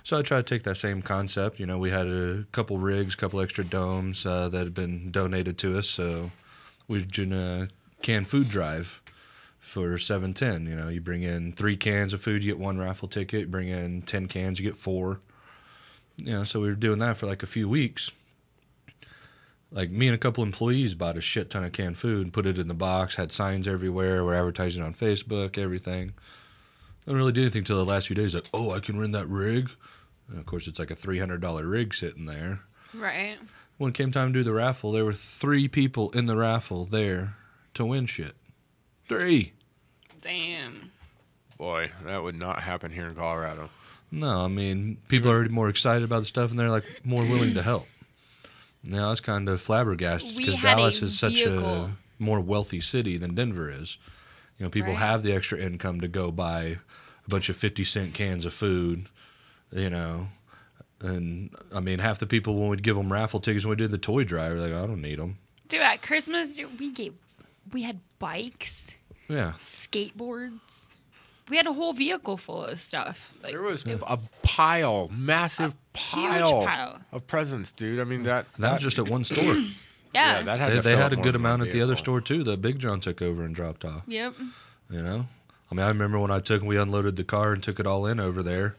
So I tried to take that same concept. You know, we had a couple rigs, couple extra domes that had been donated to us, so we did a canned food drive for 710. You know, you bring in 3 cans of food, you get 1 raffle ticket. You bring in 10 cans, you get 4. You know, so we were doing that for like a few weeks. Like, me and a couple employees bought a shit ton of canned food, put it in the box, had signs everywhere, we're advertising on Facebook, everything. Didn't really do anything until the last few days. Like, oh, I can rent that rig. And of course, it's like a $300 rig sitting there. Right. When it came time to do the raffle, there were 3 people in the raffle there to win shit. 3. Damn. Boy, that would not happen here in Colorado. No, I mean, people are already more excited about the stuff, and they're like more willing to help. Now, I was kind of flabbergasted because Dallas is such a more wealthy city than Denver is. You know, people have the extra income to go buy a bunch of 50-cent cans of food, you know. And, I mean, half the people, when we'd give them raffle tickets when we did the toy drive, were like, I don't need them. Dude, at Christmas, we had bikes. Yeah. Skateboards. We had a whole vehicle full of stuff. Like, there was a pile, massive pile of presents, dude. I mean, that was just at one store. Yeah. That had they had a good amount at the other store, too, that Big John took over and dropped off. Yep. You know? I mean, I remember when we unloaded the car and took it all in over there.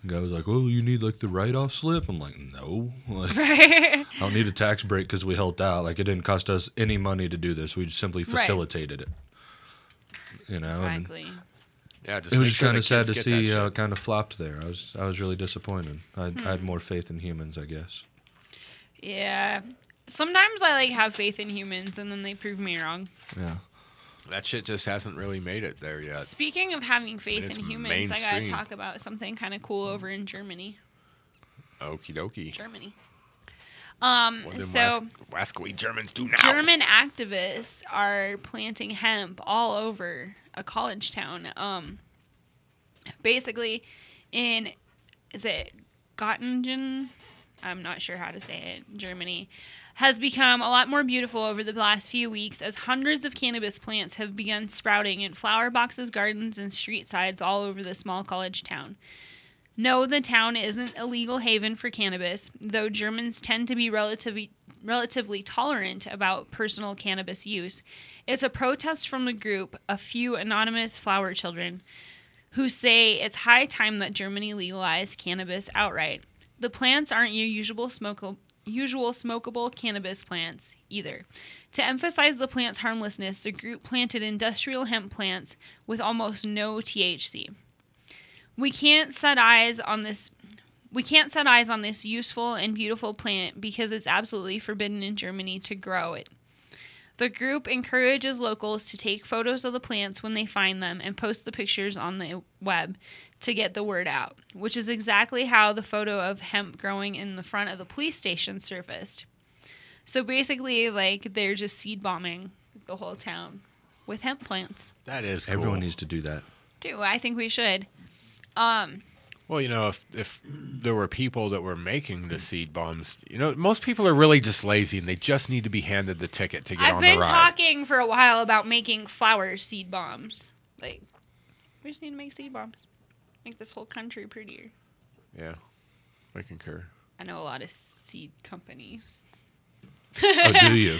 The guy was like, "Oh, you need like the write-off slip?" I'm like, "No, like, I don't need a tax break because we helped out. Like, it didn't cost us any money to do this. We just simply facilitated it." You know, exactly. Yeah, it was just kind of sad to see how it kind of flopped there. I was really disappointed. I had more faith in humans, I guess. Yeah. Sometimes I like have faith in humans, and then they prove me wrong. Yeah. That shit just hasn't really made it there yet. Speaking of having faith in humans, I gotta mainstream. talk about something kind of cool over in Germany. Okie dokie. Germany. So what we Germans do now? German activists are planting hemp all over a college town. Basically, is it Göttingen? I'm not sure how to say it. Germany has become a lot more beautiful over the last few weeks as hundreds of cannabis plants have begun sprouting in flower boxes, gardens, and street sides all over the small college town. No, the town isn't a legal haven for cannabis, though Germans tend to be relatively tolerant about personal cannabis use. It's a protest from the group, a few anonymous flower children, who say it's high time that Germany legalize cannabis outright. The plants aren't your usual smokable cannabis plants either. To emphasize the plant's harmlessness, the group planted industrial hemp plants with almost no THC. We can't set eyes on this useful and beautiful plant because it's absolutely forbidden in Germany to grow it. The group encourages locals to take photos of the plants when they find them and post the pictures on the web to get the word out, which is exactly how the photo of hemp growing in the front of the police station surfaced. So basically, like, they're just seed bombing the whole town with hemp plants. That is cool. Everyone needs to do that. I think we should. Well, you know, if there were people that were making the seed bombs, you know, most people are really just lazy and they just need to be handed the ticket to get on the ride. I've been talking for a while about making flower seed bombs. Like, we just need to make seed bombs. Make this whole country prettier. Yeah, I concur. I know a lot of seed companies. Oh, do you?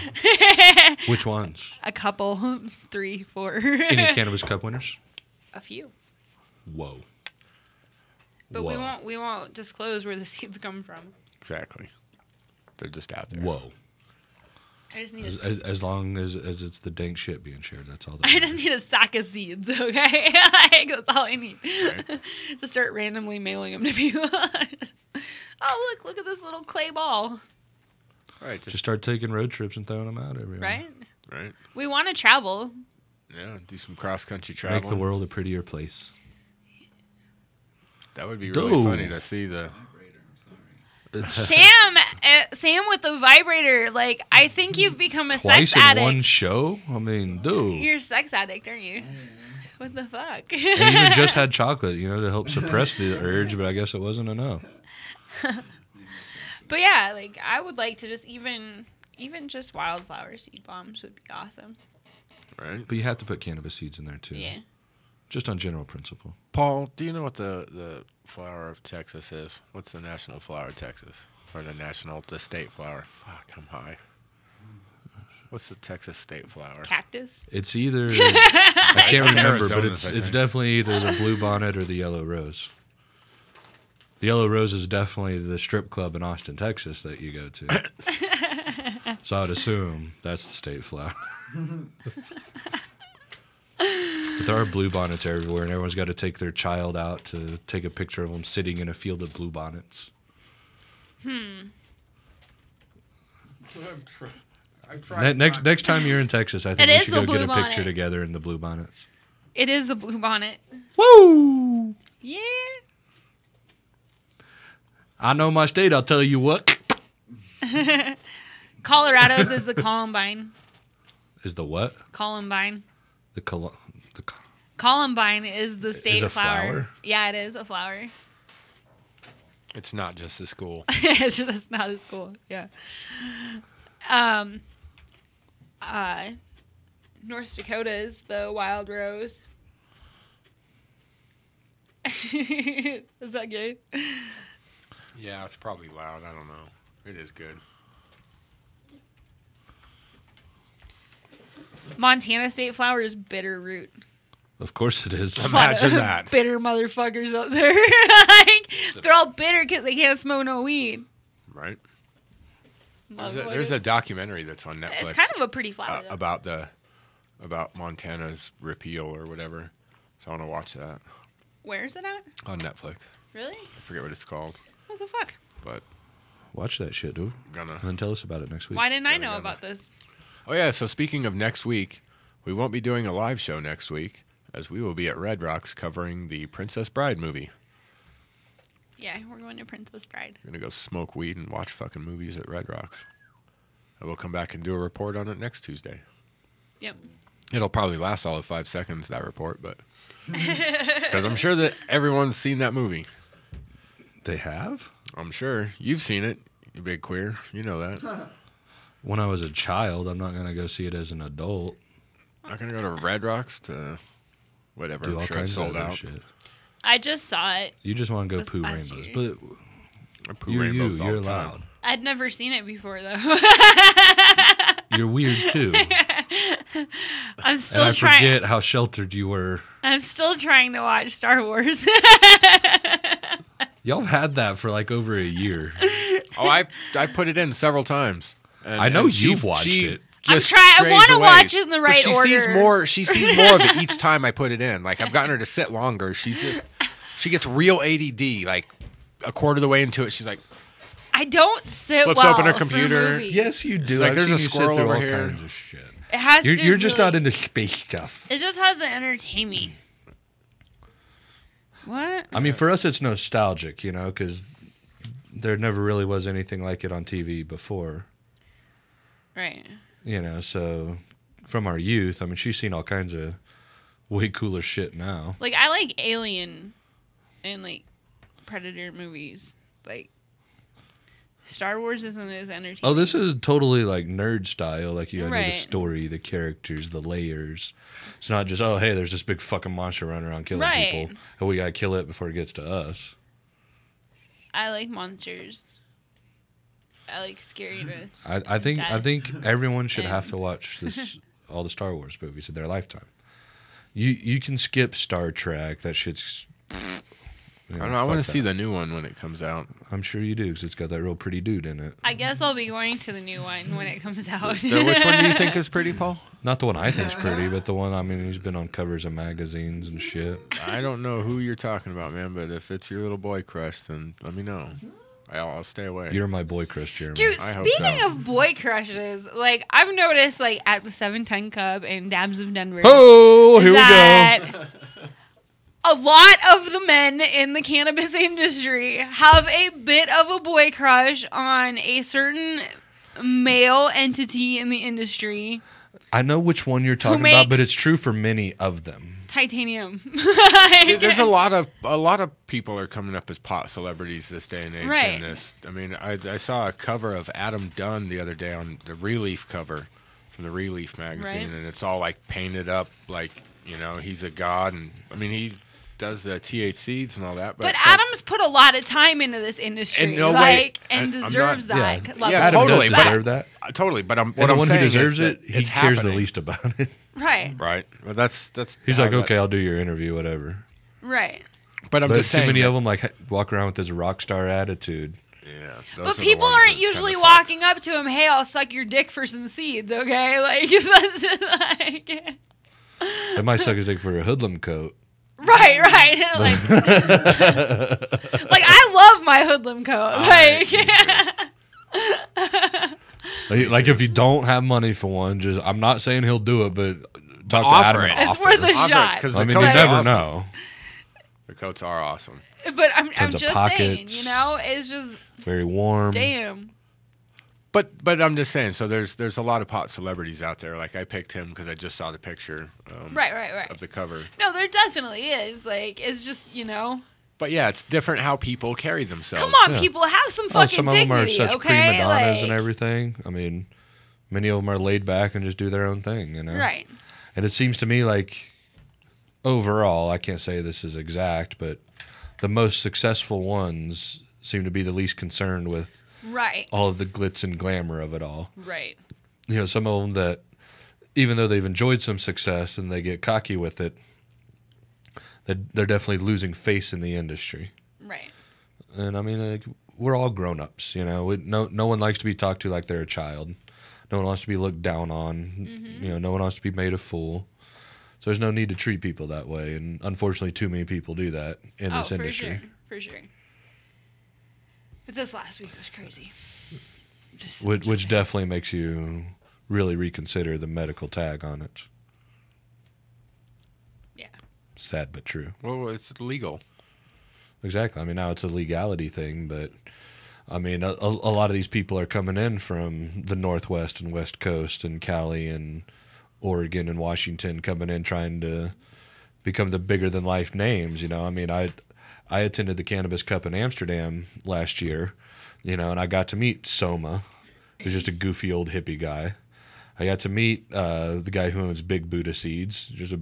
Which ones? A couple. 3, 4. Any Cannabis Cup winners? A few. Whoa. But we won't disclose where the seeds come from. Exactly. They're just out there. Whoa. I just need as long as it's the dank shit being shared, that's all. I just need a sack of seeds, okay? Like, that's all I need. Right. Just start randomly mailing them to people. Oh, look at this little clay ball. Right. Just start taking road trips and throwing them out everywhere. Right? Right. We want to travel. Yeah, do some cross-country travel. Make the world a prettier place. That would be really funny to see the... Sam with the vibrator. Like, I think you've become a Twice sex addict. in one show? I mean, dude. You're a sex addict, aren't you? What the fuck? And even just had chocolate, you know, to help suppress the urge, but I guess it wasn't enough. But yeah, like, I would like to just even just wildflower seed bombs would be awesome. Right. But you have to put cannabis seeds in there, too. Yeah. Just on general principle. Paul, do you know what the flower of Texas is? What's the national flower of Texas? Or the state flower? Fuck, I'm high. What's the Texas state flower? Cactus? It's either... I can't remember, but Arizona's, it's definitely either the bluebonnet or the yellow rose. The yellow rose is definitely the strip club in Austin, Texas that you go to. So I would assume that's the state flower. But there are bluebonnets everywhere, and everyone's got to take their child out to take a picture of them sitting in a field of bluebonnets. Next time you're in Texas, I think we should go get a picture together in the bluebonnets. It is the bluebonnet. Woo! Yeah. I know my state, I'll tell you what. Colorado's is the Columbine. Is the what? Columbine. The Columbine is the state flower. Yeah, it is a flower. It's not just a school. It's just not a school. Yeah. North Dakota is the wild rose. Is that good? Yeah, it's probably loud. I don't know. It is good. Montana state flower is bitter root. Of course it is. Imagine that. Bitter motherfuckers up there. Like, like they're all bitter because they can't smoke no weed. Right. There's a documentary that's on Netflix. It's kind of a pretty flower about Montana's repeal or whatever. So I want to watch that. Where is it at? On Netflix. Really? I forget what it's called. What the fuck? But watch that shit, dude. And then tell us about it next week. Why didn't I know about this? Oh yeah. So speaking of next week, we won't be doing a live show next week, as we will be at Red Rocks covering the Princess Bride movie. Yeah, we're going to Princess Bride. We're going to go smoke weed and watch fucking movies at Red Rocks. And we'll come back and do a report on it next Tuesday. Yep. It'll probably last all of 5 seconds, that report, but... Because I'm sure that everyone's seen that movie. They have? I'm sure. You've seen it, you big queer. You know that. When I was a child, I'm not going to go see it as an adult. Not going to go to Red Rocks to whatever. Do all sure kinds it's sold of other out. shit. I just saw it. You just want to go poo rainbows. But you're allowed. I'd never seen it before, though. You're weird, too. I'm still and I trying. forget how sheltered you were. I'm still trying to watch Star Wars. Y'all have had that for like over a year. Oh, I've put it in several times. I know you've watched it. I'm trying. I want to watch it in the right order. She sees more of it each time I put it in. Like I've gotten her to sit longer. She gets real ADD. Like a quarter of the way into it, she's like, I don't sit flips well open her for computer. movies. Yes, you do. Like there's a seen you squirrel sit through over all here. kinds of shit. It has to. You're just really, not into space stuff. It just has to entertain me. What? I mean, for us, it's nostalgic, you know, because there never really was anything like it on TV before. Right. You know, so from our youth, I mean, she's seen all kinds of way cooler shit now. Like, I like Alien and, like, Predator movies. Like, Star Wars isn't as entertaining. Oh, this is totally, like, nerd style. Like, you know the Right. story, the characters, the layers. It's not just, oh, hey, there's this big fucking monster running around killing Right. people, and we gotta kill it before it gets to us. I like monsters. I like scariness. I think everyone should And- have to watch all the Star Wars movies in their lifetime. You can skip Star Trek. That shit's. I don't know. I want to see the new one when it comes out. I'm sure you do because it's got that real pretty dude in it. I guess I'll be going to the new one when it comes out. So which one do you think is pretty, Paul? Not the one I think's pretty, but the one, I mean, he's been on covers of magazines and shit. I don't know who you're talking about, man, but if it's your little boy crush, then let me know. I'll stay away. You're my boy crush, Jearamy. Dude, I hope speaking so. of boy crushes, like, I've noticed, like, at the 710 Club and Dabs of Denver. Oh, here we go. A lot of the men in the cannabis industry have a bit of a boy crush on a certain male entity in the industry. I know which one you're talking about, but it's true for many of them. Titanium. Dude, there's a lot of people are coming up as pot celebrities this day and age. Right. In this, I mean, I saw a cover of Adam Dunn the other day on the Relief cover from the Relief magazine, Right. and it's all like painted up like, you know, he's a god, and I mean he does the THCs and all that. But it's Adam's put a lot of time into this industry, And no way. and I'm deserves not- that. Yeah. level. Yeah, Adam totally, does deserve that. Totally, but And what the I'm one who saying deserves is that it, he it's cares the happening. least about it. Right. Right. Well, that's. He's how like, that- okay, I'll do your interview, whatever. Right. But I'm But just too saying. many that- of them like walk around with this rock star attitude. Yeah. But those are the people ones aren't that usually kinda suck. walking up to him, hey, I'll suck your dick for some seeds, okay? Like, that's just like... They might suck his dick for a hoodlum coat. Right. Like, like, I love my hoodlum coat. Like if you don't have money for one, just I'm not saying he'll do it, but talk to Offer Adam it. and It's offer. worth a shot. Because I mean, you never know. The coats are awesome. But I'm Tons of just saying, pockets. you know, it's just, Very warm. damn. But I'm just saying. So there's a lot of pot celebrities out there. Like I picked him because I just saw the picture. Right. Of the cover. No, there definitely is. Like, it's just, you know. But yeah, it's different how people carry themselves. Come on, people, have some fucking Some of them are dignity, such okay? prima donnas and Like, everything. I mean, many of them are laid back and just do their own thing, you know? Right. And it seems to me like overall, I can't say this is exact, but the most successful ones seem to be the least concerned with Right. all of the glitz and glamour of it all. Right. You know, some of them that, even though they've enjoyed some success and they get cocky with it, they're definitely losing face in the industry. Right. And I mean, like, we're all grown-ups, you know. No one likes to be talked to like they're a child. No one wants to be looked down on. Mm-hmm. You know, no one wants to be made a fool. So there's no need to treat people that way. And unfortunately, too many people do that in this industry. For sure. But this last week was crazy. Which definitely makes you really reconsider the medical tag on it. Yeah. Sad but true. Well, it's legal. Exactly. I mean, now it's a legality thing, but I mean, a lot of these people are coming in from the Northwest and West Coast and Cali and Oregon and Washington, coming in trying to become the bigger than life names. You know, I mean, I attended the Cannabis Cup in Amsterdam last year, you know, and I got to meet Soma, who's just a goofy old hippie guy. I got to meet the guy who owns Big Buddha Seeds, just a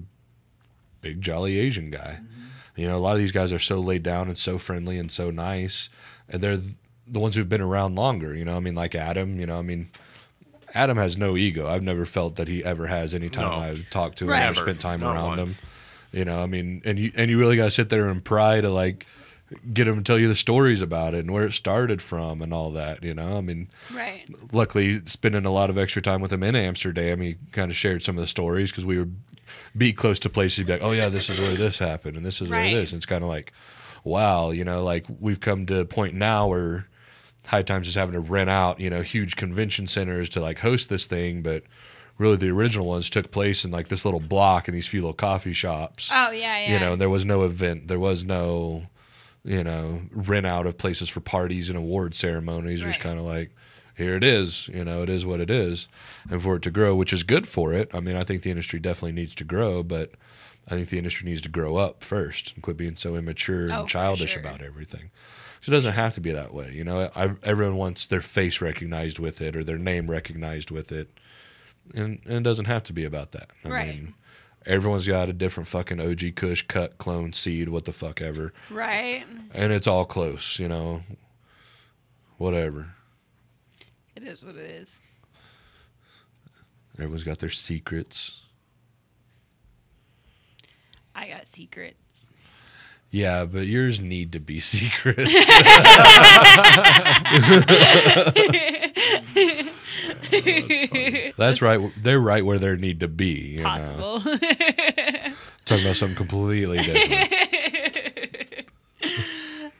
big jolly Asian guy. Mm-hmm. You know, a lot of these guys are so laid down and so friendly and so nice, and they're the ones who've been around longer. You know, I mean, like Adam. You know, I mean, Adam has no ego. I've never felt that he ever has any time I've talked to him or spent time around him. You know, I mean, and you really got to sit there and pry to like get him to tell you the stories about it and where it started from and all that. You know, I mean, luckily spending a lot of extra time with him in Amsterdam, he kind of shared some of the stories because we would be close to places. He'd be like, oh yeah, this is where this happened and this is where it is. And it's kind of like, wow, you know, like we've come to a point now where High Times is having to rent out, you know, huge convention centers to like host this thing, but really the original ones took place in like this little block in these few little coffee shops. Oh yeah. You know, and there was no event, there was no, you know, rent out of places for parties and award ceremonies. Just kind of like, here it is, you know, it is what it is, and for it to grow, which is good for it. I mean, I think the industry definitely needs to grow, but I think the industry needs to grow up first and quit being so immature and childish about everything. So it doesn't have to be that way. You know, everyone wants their face recognized with it or their name recognized with it. And it doesn't have to be about that. I mean, everyone's got a different fucking OG Kush, cut, clone, seed, what the fuck ever. Right. And it's all close, you know, whatever. It is what it is. Everyone's got their secrets. I got secrets. Yeah, but yours need to be secrets. That's right. They're right where they need to be. Possible. Talking about something completely different.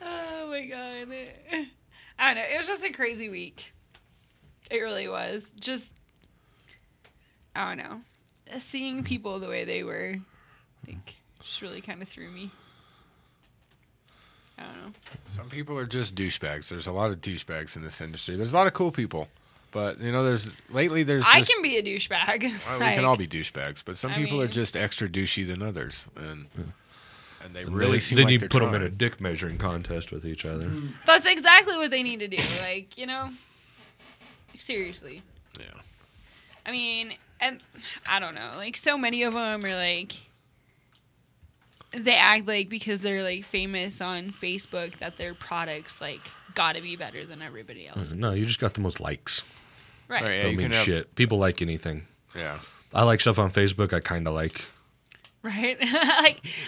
Oh my god. I don't know. It was just a crazy week. It really was. Just, I don't know. Seeing people the way they were, like, just really kind of threw me. I don't know. Some people are just douchebags. There's a lot of douchebags in this industry. There's a lot of cool people. But, you know, there's I can be a douchebag. Well, we can all be douchebags, but some people are just extra douchey than others. And they really seem like they're trying. Then you put them in a dick measuring contest with each other. That's exactly what they need to do. Like, you know, seriously. Yeah. I mean, and I don't know. Like, so many of them are like, they act like because they're like famous on Facebook that their products like gotta be better than everybody else. No, you just got the most likes. Right. Don't mean shit. People like anything. Yeah. I like stuff on Facebook I kind of like. Right.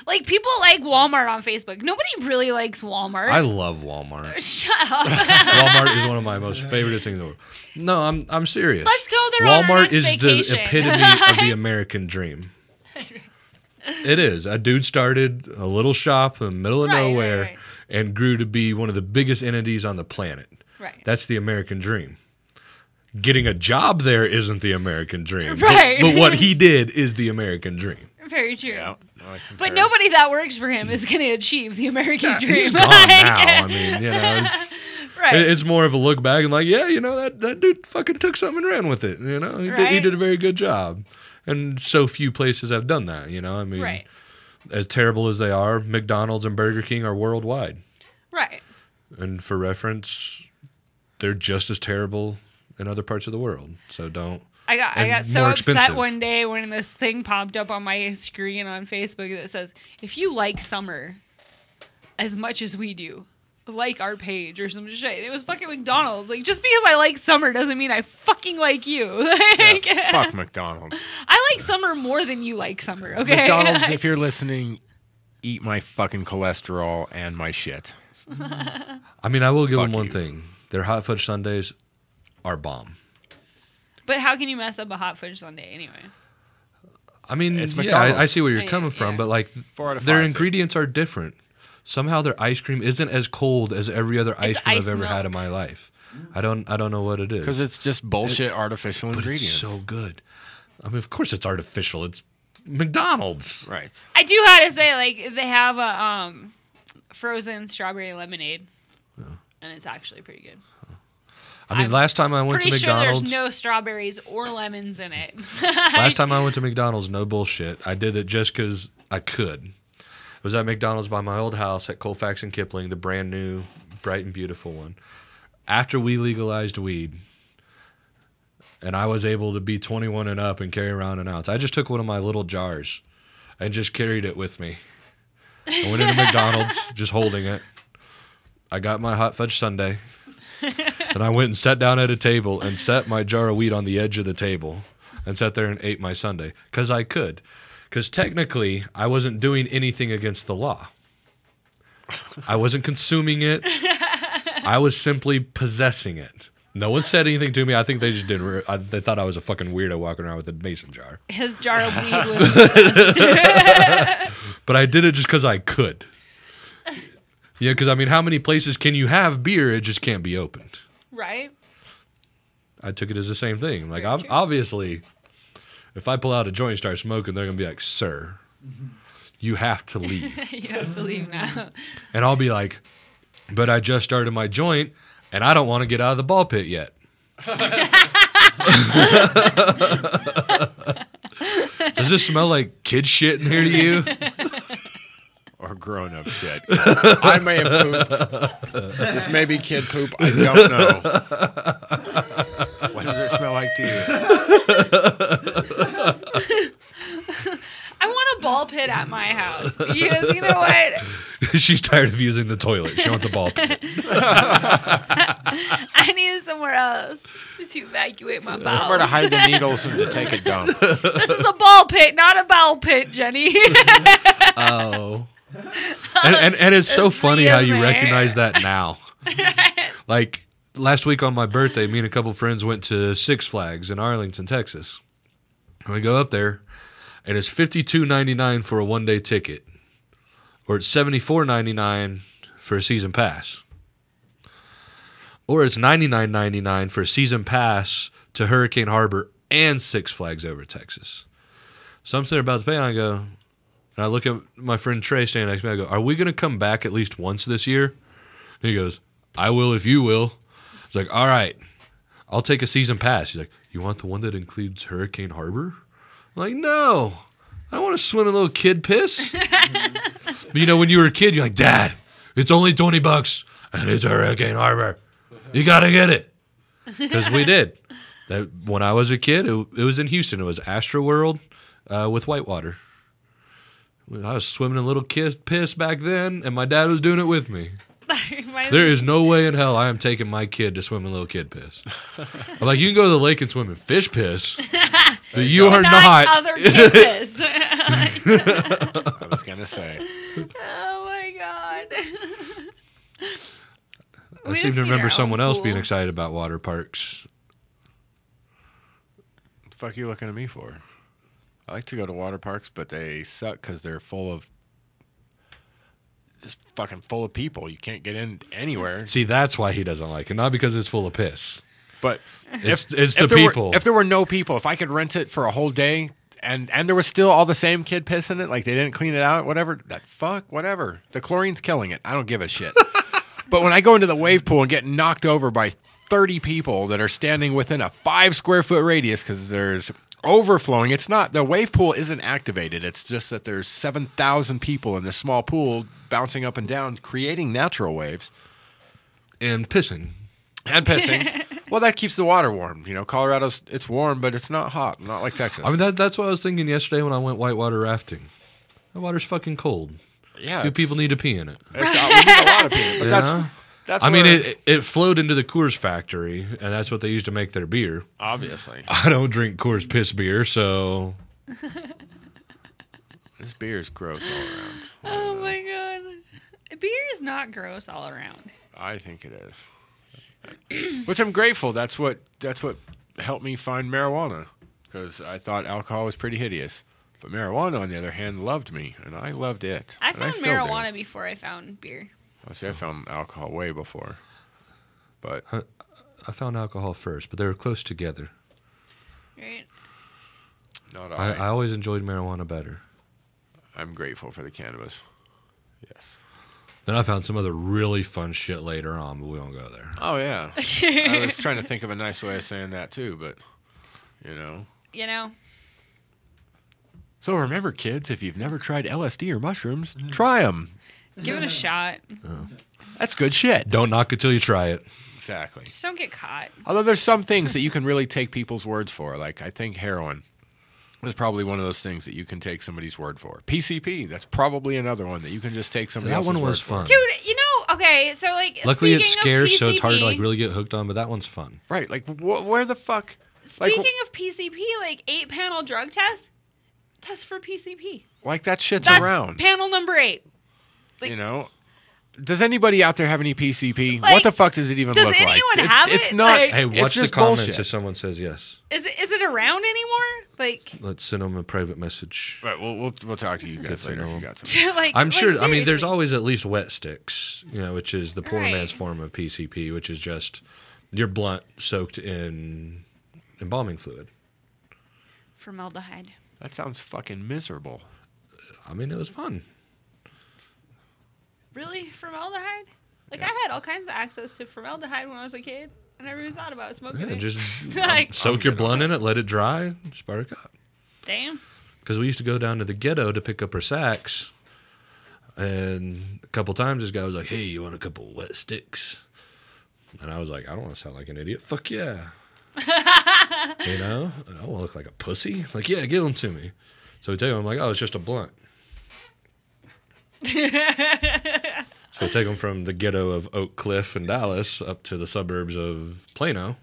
like people like Walmart on Facebook. Nobody really likes Walmart. I love Walmart. Shut up. Walmart is one of my most favorite things in the world. No, I'm serious. Let's go there. Walmart is vacation. The epitome of the American dream. It is. A dude started a little shop in the middle of nowhere and grew to be one of the biggest entities on the planet. Right. That's the American dream. Getting a job there isn't the American dream. Right. But what he did is the American dream. Very true. Yeah, but nobody that works for him is going to achieve the American dream. He's gone now. I mean, you know, it's more of a look back and like, yeah, you know, that dude fucking took something and ran with it. You know, he did a very good job. And so few places have done that, you know? I mean, as terrible as they are, McDonald's and Burger King are worldwide. Right. And for reference, they're just as terrible in other parts of the world. So don't. I got so upset one day when this thing popped up on my screen on Facebook that says, if you like summer as much as we do, like our page or some shit. It was fucking McDonald's. Like, just because I like summer doesn't mean I fucking like you. Like, yeah, fuck McDonald's. I like summer more than you like summer, okay? McDonald's, if you're listening, eat my fucking cholesterol and my shit. I mean, I will give Fuck them one you. thing. Their hot fudge sundaes are bomb. But how can you mess up a hot fudge sundae anyway? I mean, It's yeah, McDonald's. I see where you're Yeah, coming from, yeah. but like 4 out of their 5, ingredients are different. Somehow their ice cream isn't as cold as every other ice It's cream ice I've ever had in milk. my life. I don't know what it is. Because it's just bullshit artificial but ingredients. it's so good. I mean, of course it's artificial. It's McDonald's. Right. I do have to say, like, they have a frozen strawberry lemonade, and it's actually pretty good. I mean, I'm last time I went to Pretty sure McDonald's, there's no strawberries or lemons in it. last time I went to McDonald's, no bullshit. I did it just because I could. It was at McDonald's by my old house at Colfax and Kipling, the brand new, bright and beautiful one. After we legalized weed, and I was able to be 21 and up and carry around an ounce, I just took one of my little jars and just carried it with me. I went into McDonald's just holding it. I got my hot fudge sundae, and I went and sat down at a table and set my jar of weed on the edge of the table and sat there and ate my sundae because I could. Because technically, I wasn't doing anything against the law. I wasn't consuming it. I was simply possessing it. No one said anything to me. I think they just didn't. They thought I was a fucking weirdo walking around with a mason jar. His jar of weed was possessed. But I did it just because I could. Yeah, because I mean, how many places can you have beer? It just can't be opened. Right? I took it as the same thing. Like, Very true. obviously, if I pull out a joint and start smoking, they're going to be like, sir, you have to leave. You have to leave now. And I'll be like, but I just started my joint, and I don't want to get out of the ball pit yet. Does this smell like kid shit in here to you? Or grown up shit. I may have pooped. This may be kid poop. I don't know. What does it smell like to you? I want a ball pit at my house. Because you know what? She's tired of using the toilet. She wants a ball pit. I need it somewhere else to evacuate my bowels. Somewhere to hide the needles and to take a dump. This is a ball pit, not a bowel pit, Jenny. Oh. And it's so funny how you there. recognize that now. Like, last week on my birthday, me and a couple friends went to Six Flags in Arlington, Texas. And we go up there, and it's $52.99 for a one-day ticket. Or it's $74.99 for a season pass. Or it's $99.99 for a season pass to Hurricane Harbor and Six Flags over Texas. So I'm sitting about to pay, and I go, and I look at my friend Trey standing next to me, I go, are we going to come back at least once this year? And he goes, I will if you will. I was like, all right, I'll take a season pass. He's like, you want the one that includes Hurricane Harbor? I'm like, no, I don't want to swim in a little kid piss. But you know, when you were a kid, you're like, Dad, it's only $20 and it's Hurricane Harbor. You got to get it. Because we did. That when I was a kid, it was in Houston. It was Astro World with Whitewater. I was swimming in a little kid piss back then, and my dad was doing it with me. There is no way in hell I am taking my kid to swim in little kid piss. I'm like, you can go to the lake and swim in fish piss, but you are not. Other kid piss. I was going to say. Oh my god. I seem to remember someone else being excited about water parks. What the fuck are you looking at me for? I like to go to water parks, but they suck because they're full of just fucking full of people. You can't get in anywhere. See, that's why he doesn't like it, not because it's full of piss. But It's the there people. If there were no people, if I could rent it for a whole day and there was still all the same kid piss in it, like they didn't clean it out, whatever, whatever. The chlorine's killing it. I don't give a shit. But when I go into the wave pool and get knocked over by 30 people that are standing within a 5 square foot radius because there's overflowing, it's not, the wave pool isn't activated. It's just that there's 7,000 people in this small pool bouncing up and down, creating natural waves. And pissing. Well, that keeps the water warm. You know, Colorado's, it's warm, but it's not hot, not like Texas. I mean, that's what I was thinking yesterday when I went whitewater rafting. That water's fucking cold. Yeah, Few people need to pee in it. We need a lot of people. But Yeah. that's I mean, where- it flowed into the Coors factory, and that's what they used to make their beer. obviously. I don't drink Coors piss beer, so This beer is gross all around. Oh my god. Beer is not gross all around. I think it is. Which I'm grateful. That's what helped me find marijuana, because I thought alcohol was pretty hideous. But marijuana, on the other hand, loved me, and I loved it. I found marijuana before I found beer. I found alcohol way before. But I found alcohol first, but they were close together. Right. I always enjoyed marijuana better. I'm grateful for the cannabis. Yes. Then I found some other really fun shit later on, but we won't go there. Oh, yeah. I was trying to think of a nice way of saying that, too, but, you know. So remember, kids, if you've never tried LSD or mushrooms, try them. Give it a shot. Oh. That's good shit. Don't knock it till you try it. Exactly. Just don't get caught. Although there's some things that you can really take people's words for. Like, I think heroin is probably one of those things that you can take somebody's word for. PCP, that's probably another one that you can just take somebody else's word for. That one was fun. Dude, okay, so like... Luckily it's scarce, so it's hard to like really get hooked on, but that one's fun. Right, like, where the fuck... Speaking of PCP, like 8-panel drug test for PCP. Like, that shit's around. Panel number 8. Like, does anybody out there have any PCP? Like, what the fuck does it even look like? Does anyone have it? It's not. Hey, watch the comments bullshit. if someone says yes. Is it around anymore? Like, let's send them a private message. Right, we'll talk to you guys later if you got something. I'm sure. Seriously. I mean, there's always at least wet sticks, which is the poor man's form of PCP, which is just your blunt soaked in embalming fluid. Formaldehyde. That sounds fucking miserable. I mean, it was fun. Really? Formaldehyde? Like, I had all kinds of access to formaldehyde when I was a kid. I never even thought about smoking it. Just soak your blunt in it, let it dry, spark up. Damn. Because we used to go down to the ghetto to pick up our sacks, and a couple times this guy was like, "Hey, you want a couple wet sticks?" And I was like, "I don't want to sound like an idiot. Fuck yeah." I don't want to look like a pussy. Like, yeah, give them to me. So we take them. I'm like, "Oh, it's just a blunt." So I take them from the ghetto of Oak Cliff in Dallas up to the suburbs of Plano.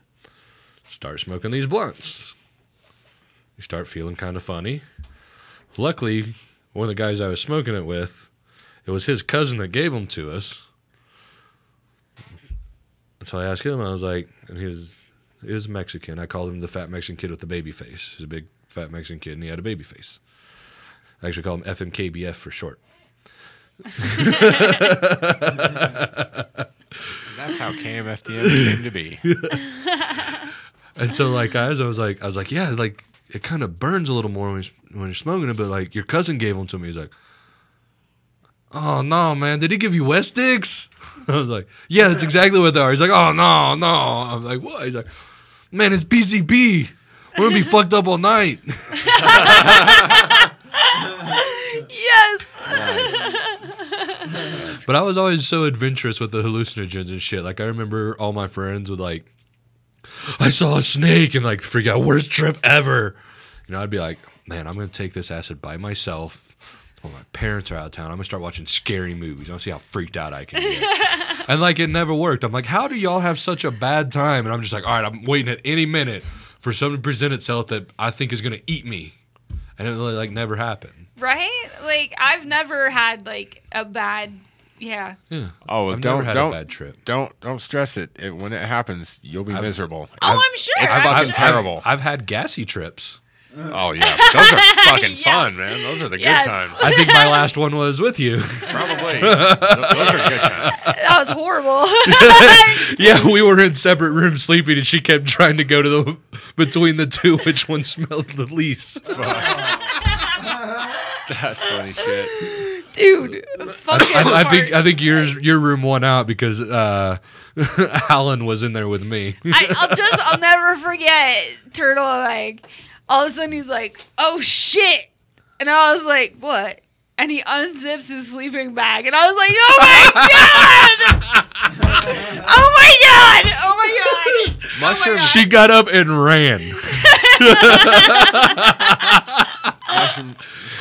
Start smoking these blunts. You start feeling kind of funny. Luckily, one of the guys I was smoking it with, it was his cousin that gave them to us. And so I asked him, I was like, and he was Mexican. I called him the fat Mexican kid with the baby face. He's a big fat Mexican kid, and he had a baby face. I actually call him FMKBF for short. That's how KMFDM came to be. And so, like, I was like, yeah, like it kind of burns a little more when you're smoking it, but like your cousin gave them to me. He's like, "Oh no, man, did he give you West sticks?" I was like, "Yeah, that's exactly what they are." He's like, "Oh no." I'm like, "What?" He's like, "Man, it's PCP. We're gonna be fucked up all night." Yes. But I was always so adventurous with the hallucinogens and shit. Like, I remember all my friends would like, "I saw a snake," and like freak out, "Worst trip ever." I'd be like, "Man, I'm gonna take this acid by myself. When my parents are out of town, I'm gonna start watching scary movies. I'll see how freaked out I can get." And like, it never worked. I'm like, "How do y'all have such a bad time?" And I'm just like, "All right, I'm waiting at any minute for something to present itself that I think is gonna eat me," and it really like never happened. Right? Like, I've never had like a bad. Yeah. Oh, I've never had a bad trip. Don't stress it. When it happens, you'll be miserable. I'm sure. It's fucking terrible. I've had gassy trips. Oh yeah, those are fucking fun, man. Those are the good times. I think my last one was with you. Probably. Those are good times. That was horrible. Yeah, we were in separate rooms sleeping, and she kept trying to go to between the two, which one smelled the least. That's funny shit. Dude, I think your room won out because Alan was in there with me. I'll never forget Turtle. Like, all of a sudden he's like, "Oh shit," and I was like, "What?" And he unzips his sleeping bag, and I was like, "Oh my god! Oh my god! Oh my god!" Mushroom. She got up and ran.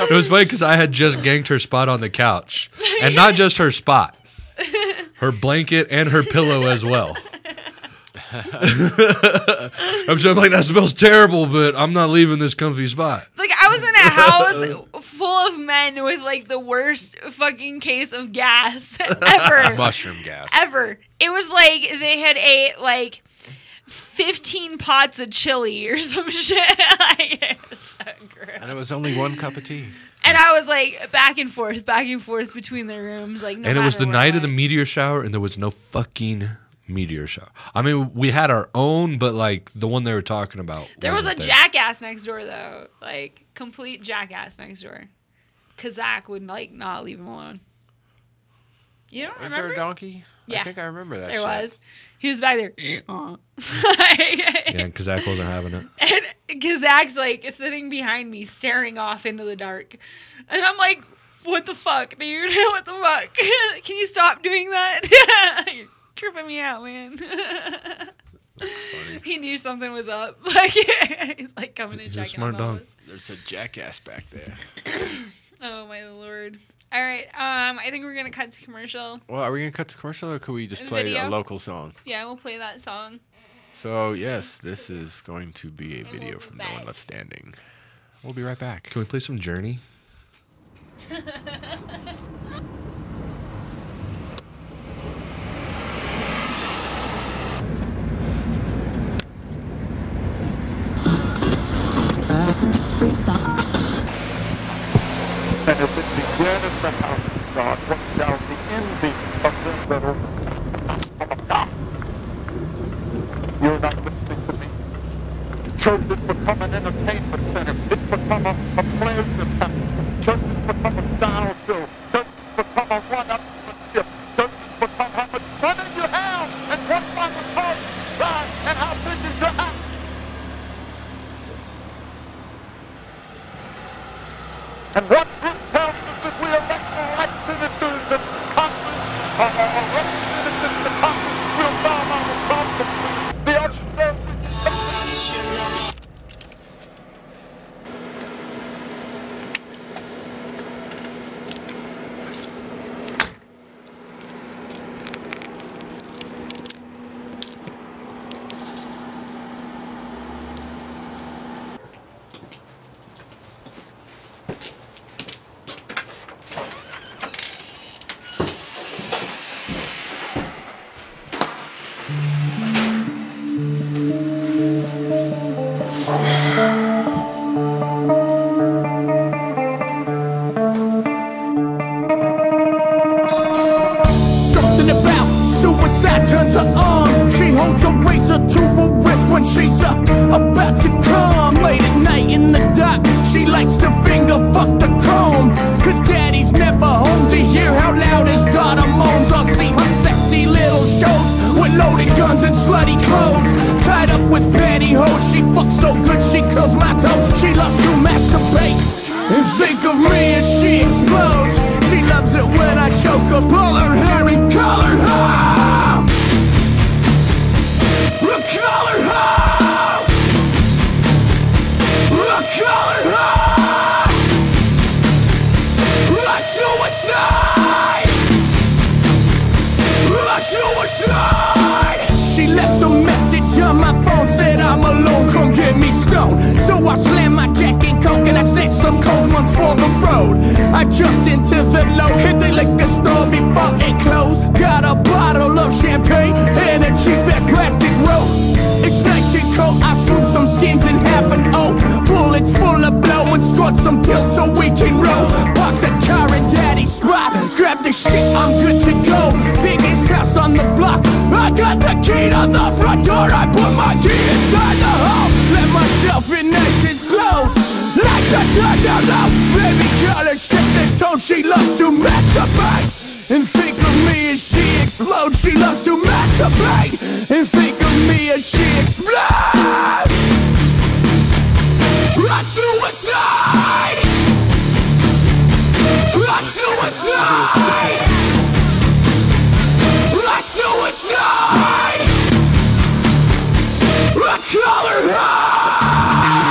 It was funny because I had just ganked her spot on the couch, and not just her spot, her blanket and her pillow as well. I'm like, "That smells terrible, but I'm not leaving this comfy spot." Like, I was in a house full full of men with like the worst fucking case of gas ever. Mushroom gas. Ever. It was like they had ate like 15 pots of chili or some shit. Like, it was so gross. And it was only 1 cup of tea. And I was like back and forth between the rooms. Like, no and it was the matter night what. of the meteor shower, and there was no fucking meteor shower. I mean, we had our own, but like the one they were talking about. There was a wasn't there. jackass next door, though. Like, complete jackass next door. Kazak would like not leave him alone. You don't remember? Was there a donkey? Yeah. I think I remember that There shit. was. He was back there. Yeah, because Zach wasn't having it. And Kazak's like sitting behind me, staring off into the dark. And I'm like, what the fuck, dude? What the fuck? Can you stop doing that? You're tripping me out, man. He knew something was up. Like, he's like coming and He's a checking smart on all dog. of us. There's a jackass back there. Oh my lord. All right, I think we're gonna cut to commercial. Well, are we going to cut to commercial, or could we just play Video? a local song? Yeah, we'll play that song. So, yes, this is going to be a And video we'll be from No back. One Left Standing. We'll be right back. Can we play some Jearamy? Free socks. And if it began in the house of God, what shall the end be of them that are of God? You're not listening to me. Church has become an entertainment center. It's become a pleasure center. Church has become a style show. Church has become a one-upmanship. Church has become how much money you have and what Bible calls God and how big is your house. And what this tells us is we elect the right senators and Congress, representatives to Congress will bomb our problems. The unserved. Something about suicide turns her on. She holds a razor to her wrist when she's about to come. Late at night in the dark, she likes to finger fuck the chrome. Cause daddy's never home to hear how loud his daughter moans. Or see her sexy little shows with loaded guns and slutty clothes. Tied up with pantyhose, she fucks so good she curls my toes. She loves to masturbate and think of me as she explodes. She loves it when I choke her, pull her hair and call her home. Call her home. Call her home. Suicide. Suicide. She left a message on my phone, said I'm alone, come get me stoned. So I slammed my Jack and Coke and I snatched some cold ones for the road. I jumped into the low, hit the liquor store before it closed. Got a bottle of champagne and a cheap ass plastic rose. It's nice and cold, I swooped some skins in half an O. Bullets full of blow and scored some pills so we can roll. Park the car in daddy's spot, grab the shit, I'm good to go. Biggest house on the block, I got the key to the front door. I put my key inside the hole, let myself in nice and slow. Like the thunder low, baby girl is shit the tone. She loves to masturbate and think of me as she explodes. She loves to masturbate and think of me as she explodes. Suicide. Suicide. Suicide. Call her home.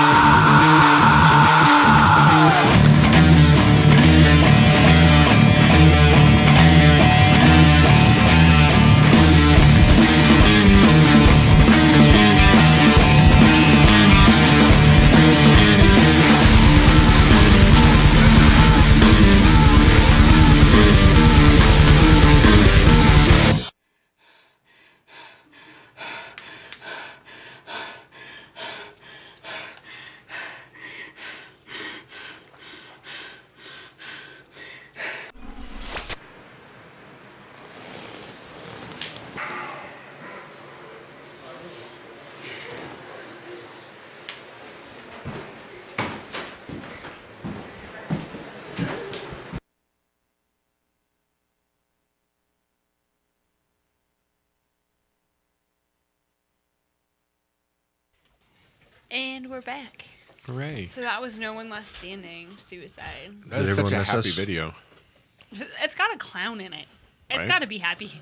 And we're back. Hooray. So that was No One Left Standing, Suicide. That is such a happy video. It's got a clown in it. It's Right? got to be happy.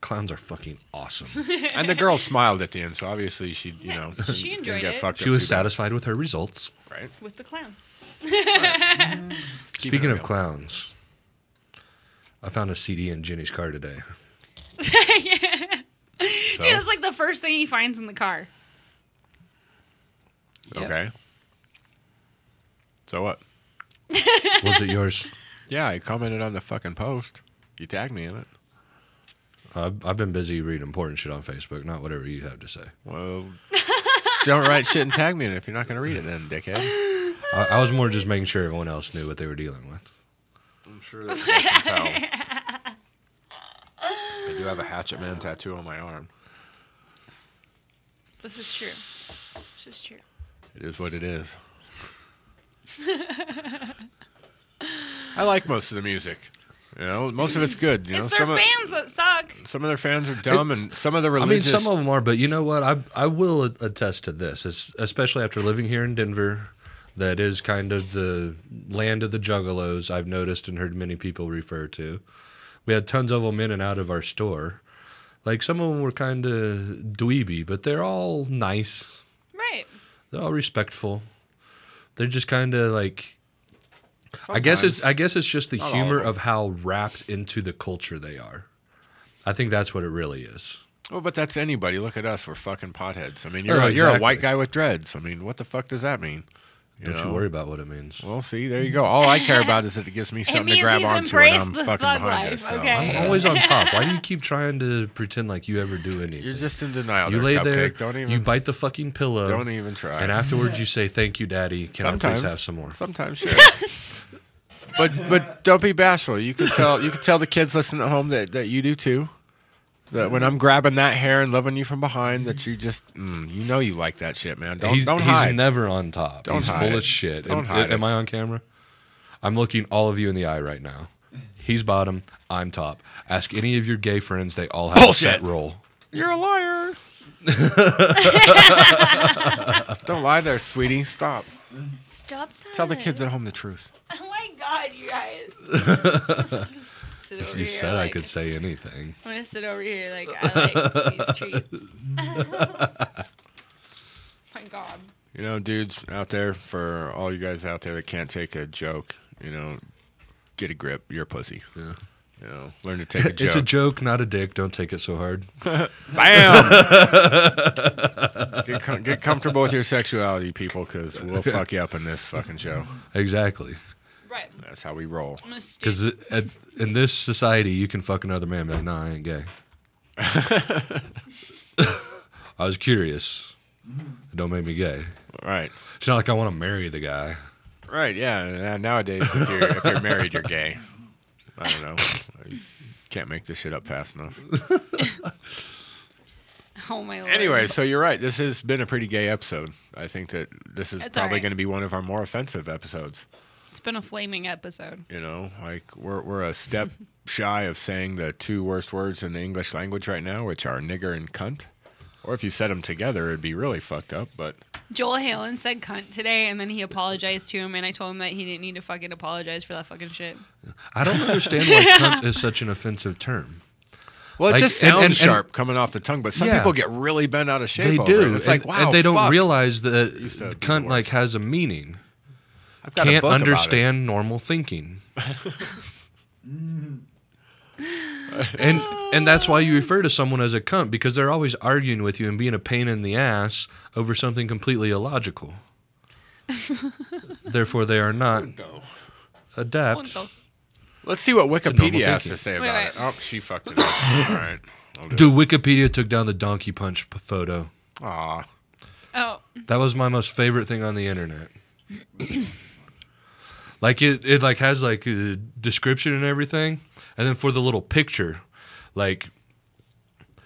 Clowns are fucking awesome. And the girl smiled at the end, so obviously she, you know, she enjoyed didn't get it. fucked She up was too bad. satisfied with her results. Right. With the clown. Speaking of clowns, I found a CD in Jenny's car today. Yeah. Dude, that's like the first thing he finds in the car. Okay. So what? Was it yours? Yeah, I commented on the fucking post. You tagged me in it. I've been busy reading important shit on Facebook, not whatever you have to say. Well, don't write shit and tag me in it if you're not going to read it then, dickhead. I was more just making sure everyone else knew what they were dealing with. I'm sure that they can tell. I do have a Hatchet Man tattoo on my arm. This is true. This is true. It is what it is. I like most of the music. You know, most of it's good. You know, It's their fans that suck. Some of their fans are dumb, and some of the religious. I mean, some of them are, but you know what? I will attest to this, especially after living here in Denver. That is kind of the land of the juggalos, I've noticed and heard many people refer to. We had tons of them in and out of our store. Like, some of them were kind of dweeby, but they're all nice. Right. They're all respectful. They're just kind of like... I guess it's just the Not humor all of how wrapped into the culture they are. I think that's what it really is. Well, but that's anybody. Look at us. We're fucking potheads. I mean, Oh, you're exactly. a white guy with dreads. I mean, what the fuck does that mean? Don't you worry about what it means. Well, see, there you go. All I care about is that it gives me something to grab onto when I'm fucking behind you. So. I'm always on top. Why do you keep trying to pretend like you ever do anything? You're just in denial. You there, lay there, Cupcake. Don't even, you bite the fucking pillow. Don't even try. And afterwards you say, "Thank you, Daddy. Can I please have some more?" Sometimes, sure. But don't be bashful. You can tell the kids listening at home that you do too. That when I'm grabbing that hair and loving you from behind, that you just you know you like that shit, man. Don't hide. He's never on top. Don't he's hide full it. of shit. Don't hide am it. I on camera? I'm looking all of you in the eye right now. He's bottom. I'm top. Ask any of your gay friends. They all have Bullshit. a set role. You're a liar. Don't lie there, sweetie. Stop. Stop that. Tell the kids at home the truth. Oh my god, you guys. You said I could say anything. I'm going to sit over here like I like these treats. My god. You know, dudes out there, for all you guys out there that can't take a joke, you know, get a grip. You're a pussy. Yeah. You know, learn to take a joke. It's a joke, not a dick. Don't take it so hard. Bam! Get comfortable with your sexuality, people, because we'll fuck you up in this fucking show. Exactly. Right. That's how we roll. Because in this society, you can fuck another man and be like, "Nah, I ain't gay." I was curious. It don't make me gay. Right. It's not like I want to marry the guy. Right, yeah. Nowadays, if you're married, you're gay. I don't know. I can't make this shit up fast enough. Oh my lord. Anyway, so you're right. This has been a pretty gay episode. I think that this is It's probably alright. going to be one of our more offensive episodes. It's been a flaming episode. You know, like we're a step shy of saying the two worst words in the English language right now, which are nigger and cunt. Or if you said them together, it'd be really fucked up. But Joel Halen said cunt today, and then he apologized to him, and I told him that he didn't need to fucking apologize for that fucking shit. I don't understand why cunt is such an offensive term. well, it Like, just sounds and- sharp coming off the tongue. But some Yeah. people get really bent out of shape. They over do. it. It's like, wow, and they don't fuck. realize that Used to be cunt the like worst. has a meaning. I've got a Can't book about it. understand normal thinking. And that's why you refer to someone as a cunt, because they're always arguing with you and being a pain in the ass over something completely illogical. Therefore, they are not adept. Let's see what normal Wikipedia has thinking. to say Wait, about wait. it. Oh, she fucked it up. All right. Dude, Wikipedia took down the donkey punch photo. Aw. Oh. That was my most favorite thing on the internet. Like it like has like a description and everything, and then for the little picture, like,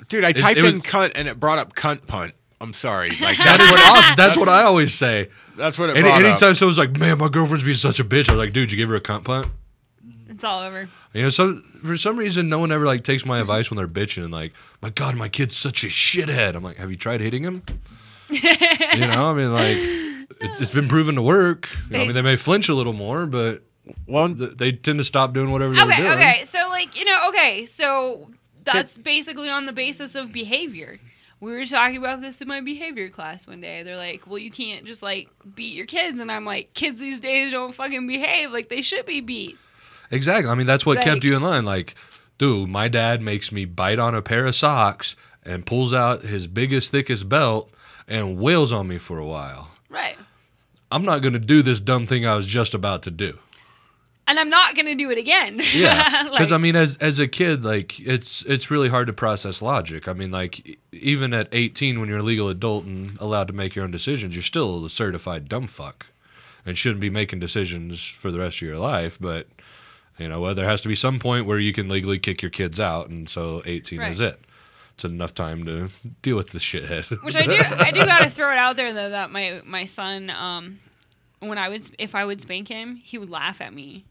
Dude, I It- typed it in was- cunt and it brought up cunt punt. I'm sorry. Like that is awesome. That's what I always say. That's what it Any, brought up. anytime someone's like, "Man, my girlfriend's being such a bitch," I'm like, "Dude, you give her a cunt punt?" It's all over. You know, for some reason, no one ever like takes my advice when they're bitching and like, "My God, my kid's such a shithead." I'm like, "Have you tried hitting him?" You know, I mean, like, it's been proven to work. You know, I mean, they may flinch a little more, but they tend to stop doing whatever they're doing. Okay, so, like, you know, so that's basically on the basis of behavior. We were talking about this in my behavior class one day. They're like, well, you can't just, like, beat your kids. And I'm like, kids these days don't fucking behave like they should be beat. Exactly. I mean, that's what Like, kept you in line. Like, dude, my dad makes me bite on a pair of socks and pulls out his biggest, thickest belt and wails on me for a while. Right. I'm not going to do this dumb thing I was just about to do. And I'm not going to do it again. Yeah, because I mean, as a kid, like it's really hard to process logic. I mean, like even at 18, when you're a legal adult and allowed to make your own decisions, you're still a certified dumb fuck, and shouldn't be making decisions for the rest of your life. But you know, well, there has to be some point where you can legally kick your kids out, and so 18 is it. It's enough time to deal with this shithead. Which I do got to throw it out there though that my son, if I would spank him, he would laugh at me.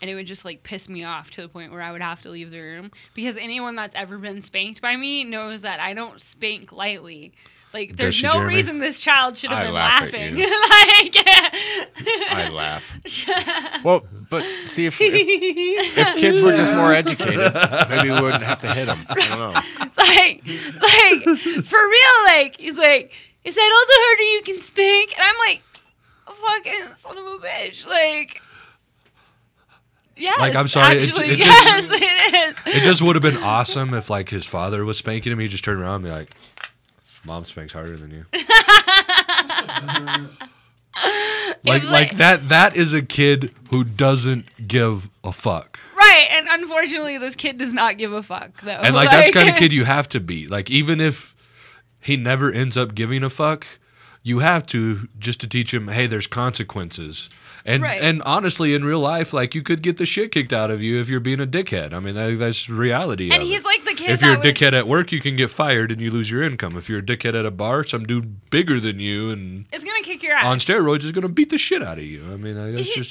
And it would just, like, piss me off to the point where I would have to leave the room. Because anyone that's ever been spanked by me knows that I don't spank lightly. Like, there's no reason this child should have been laughing. I laugh. Well, but see, if kids were just more educated, maybe we wouldn't have to hit them. I don't know. Like, for real, like, he's like, is that all the harder you can spank? And I'm like, fucking son of a bitch. Like... Yes, like, I'm sorry. Actually, it just would have been awesome if, like, his father was spanking him. He'd just turn around and be like, Mom spanks harder than you. like that is a kid who doesn't give a fuck. Right, and unfortunately, this kid does not give a fuck, though. And, like that's the kind of kid you have to be. Like, even if he never ends up giving a fuck, you have to, just to teach him, hey, there's consequences. And honestly, in real life, like, you could get the shit kicked out of you if you're being a dickhead. I mean, that's reality. And he's like the kid. If you're a dickhead at work, you can get fired and you lose your income. If you're a dickhead at a bar, some dude bigger than you and is gonna kick your ass on steroids is gonna beat the shit out of you. I mean,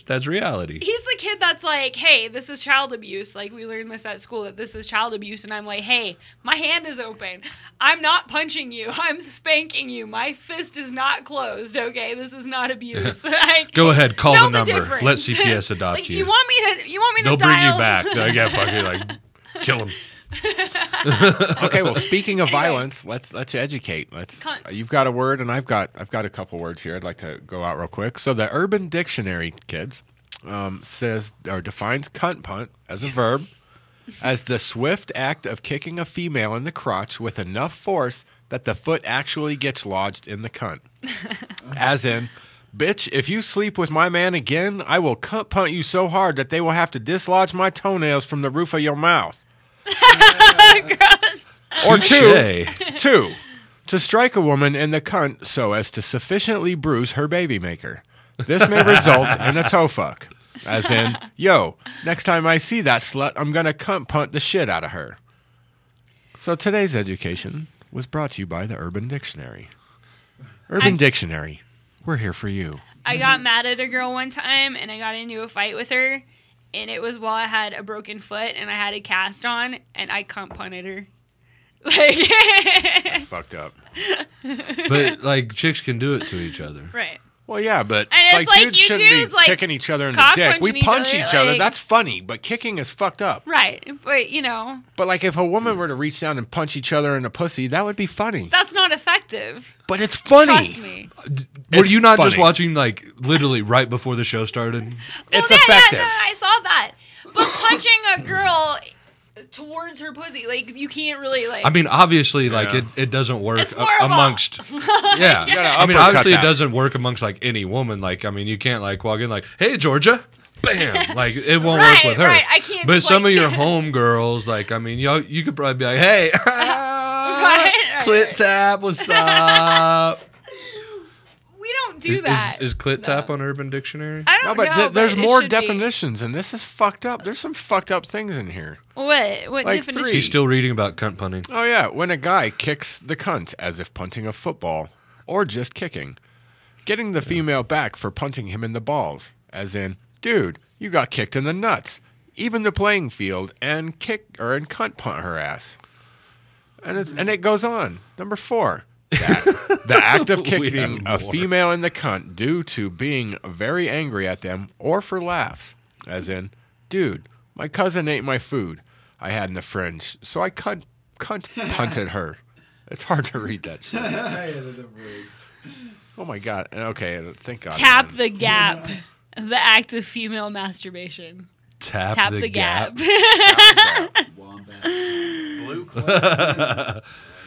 that's reality. He's the kid that's like, hey, this is child abuse. Like, we learned this at school that this is child abuse, and I'm like, hey, my hand is open. I'm not punching you. I'm spanking you. My fist is not closed. Okay, this is not abuse. Like, go ahead, call the number. Difference. Let CPS adopt like, you. You want me to They'll bring you back. Like, yeah, fuck it. Like, kill him. Okay, well, speaking of violence, let's educate. You've got a word, and I've got a couple words here. I'd like to go out real quick. So the Urban Dictionary, kids, says or defines cunt punt as a verb as the swift act of kicking a female in the crotch with enough force that the foot actually gets lodged in the cunt. As in, bitch, if you sleep with my man again, I will cunt punt you so hard that they will have to dislodge my toenails from the roof of your mouth. Or two, to strike a woman in the cunt so as to sufficiently bruise her baby maker. This may result in a toe fuck. As in, yo, next time I see that slut, I'm going to cunt punt the shit out of her. So today's education was brought to you by the Urban Dictionary. Urban Dictionary, we're here for you. I got mad at a girl one time, and I got into a fight with her, and it was while I had a broken foot, and I had a cast on, and I cunt punted her. Like, that's fucked up. But, like, chicks can do it to each other. Right. Well, yeah, but like dudes shouldn't be kicking each other in the dick. We punch each other. That's funny, but kicking is fucked up. Right. But, you know. But, like, if a woman were to reach down and punch each other in the pussy, that would be funny. That's not effective. But it's funny. Trust me. Were you not just watching, like, literally right before the show started? It's effective. Yeah, I saw that. But punching a girl towards her pussy, like, you can't really, like. I mean, obviously, like, it doesn't work amongst. Yeah. I mean, obviously, it doesn't work amongst, like, any woman. Like, I mean, you can't, like, walk in, like, hey, Georgia. Bam. Like, it won't work with her. Right. I can't. But some of your homegirls, like, I mean, you could probably be like, hey, clit tap, what's up? We don't do that. Is clit tap on Urban Dictionary? I don't know. There's more definitions, and this is fucked up. There's some fucked up things in here. What like definition? 3. He's still reading about cunt punting. Oh, yeah. When a guy kicks the cunt as if punting a football, or just kicking. Getting the female back for punting him in the balls. As in, dude, you got kicked in the nuts. Even the playing field, and cunt punt her ass. And it goes on. Number 4. The act of kicking a female in the cunt due to being very angry at them or for laughs. As in, dude, my cousin ate my food I had in the fridge, so I punted her. It's hard to read that shit. Oh my God. Okay, thank God. Tap the gap. The act of female masturbation. Tap the gap. Blue Claw.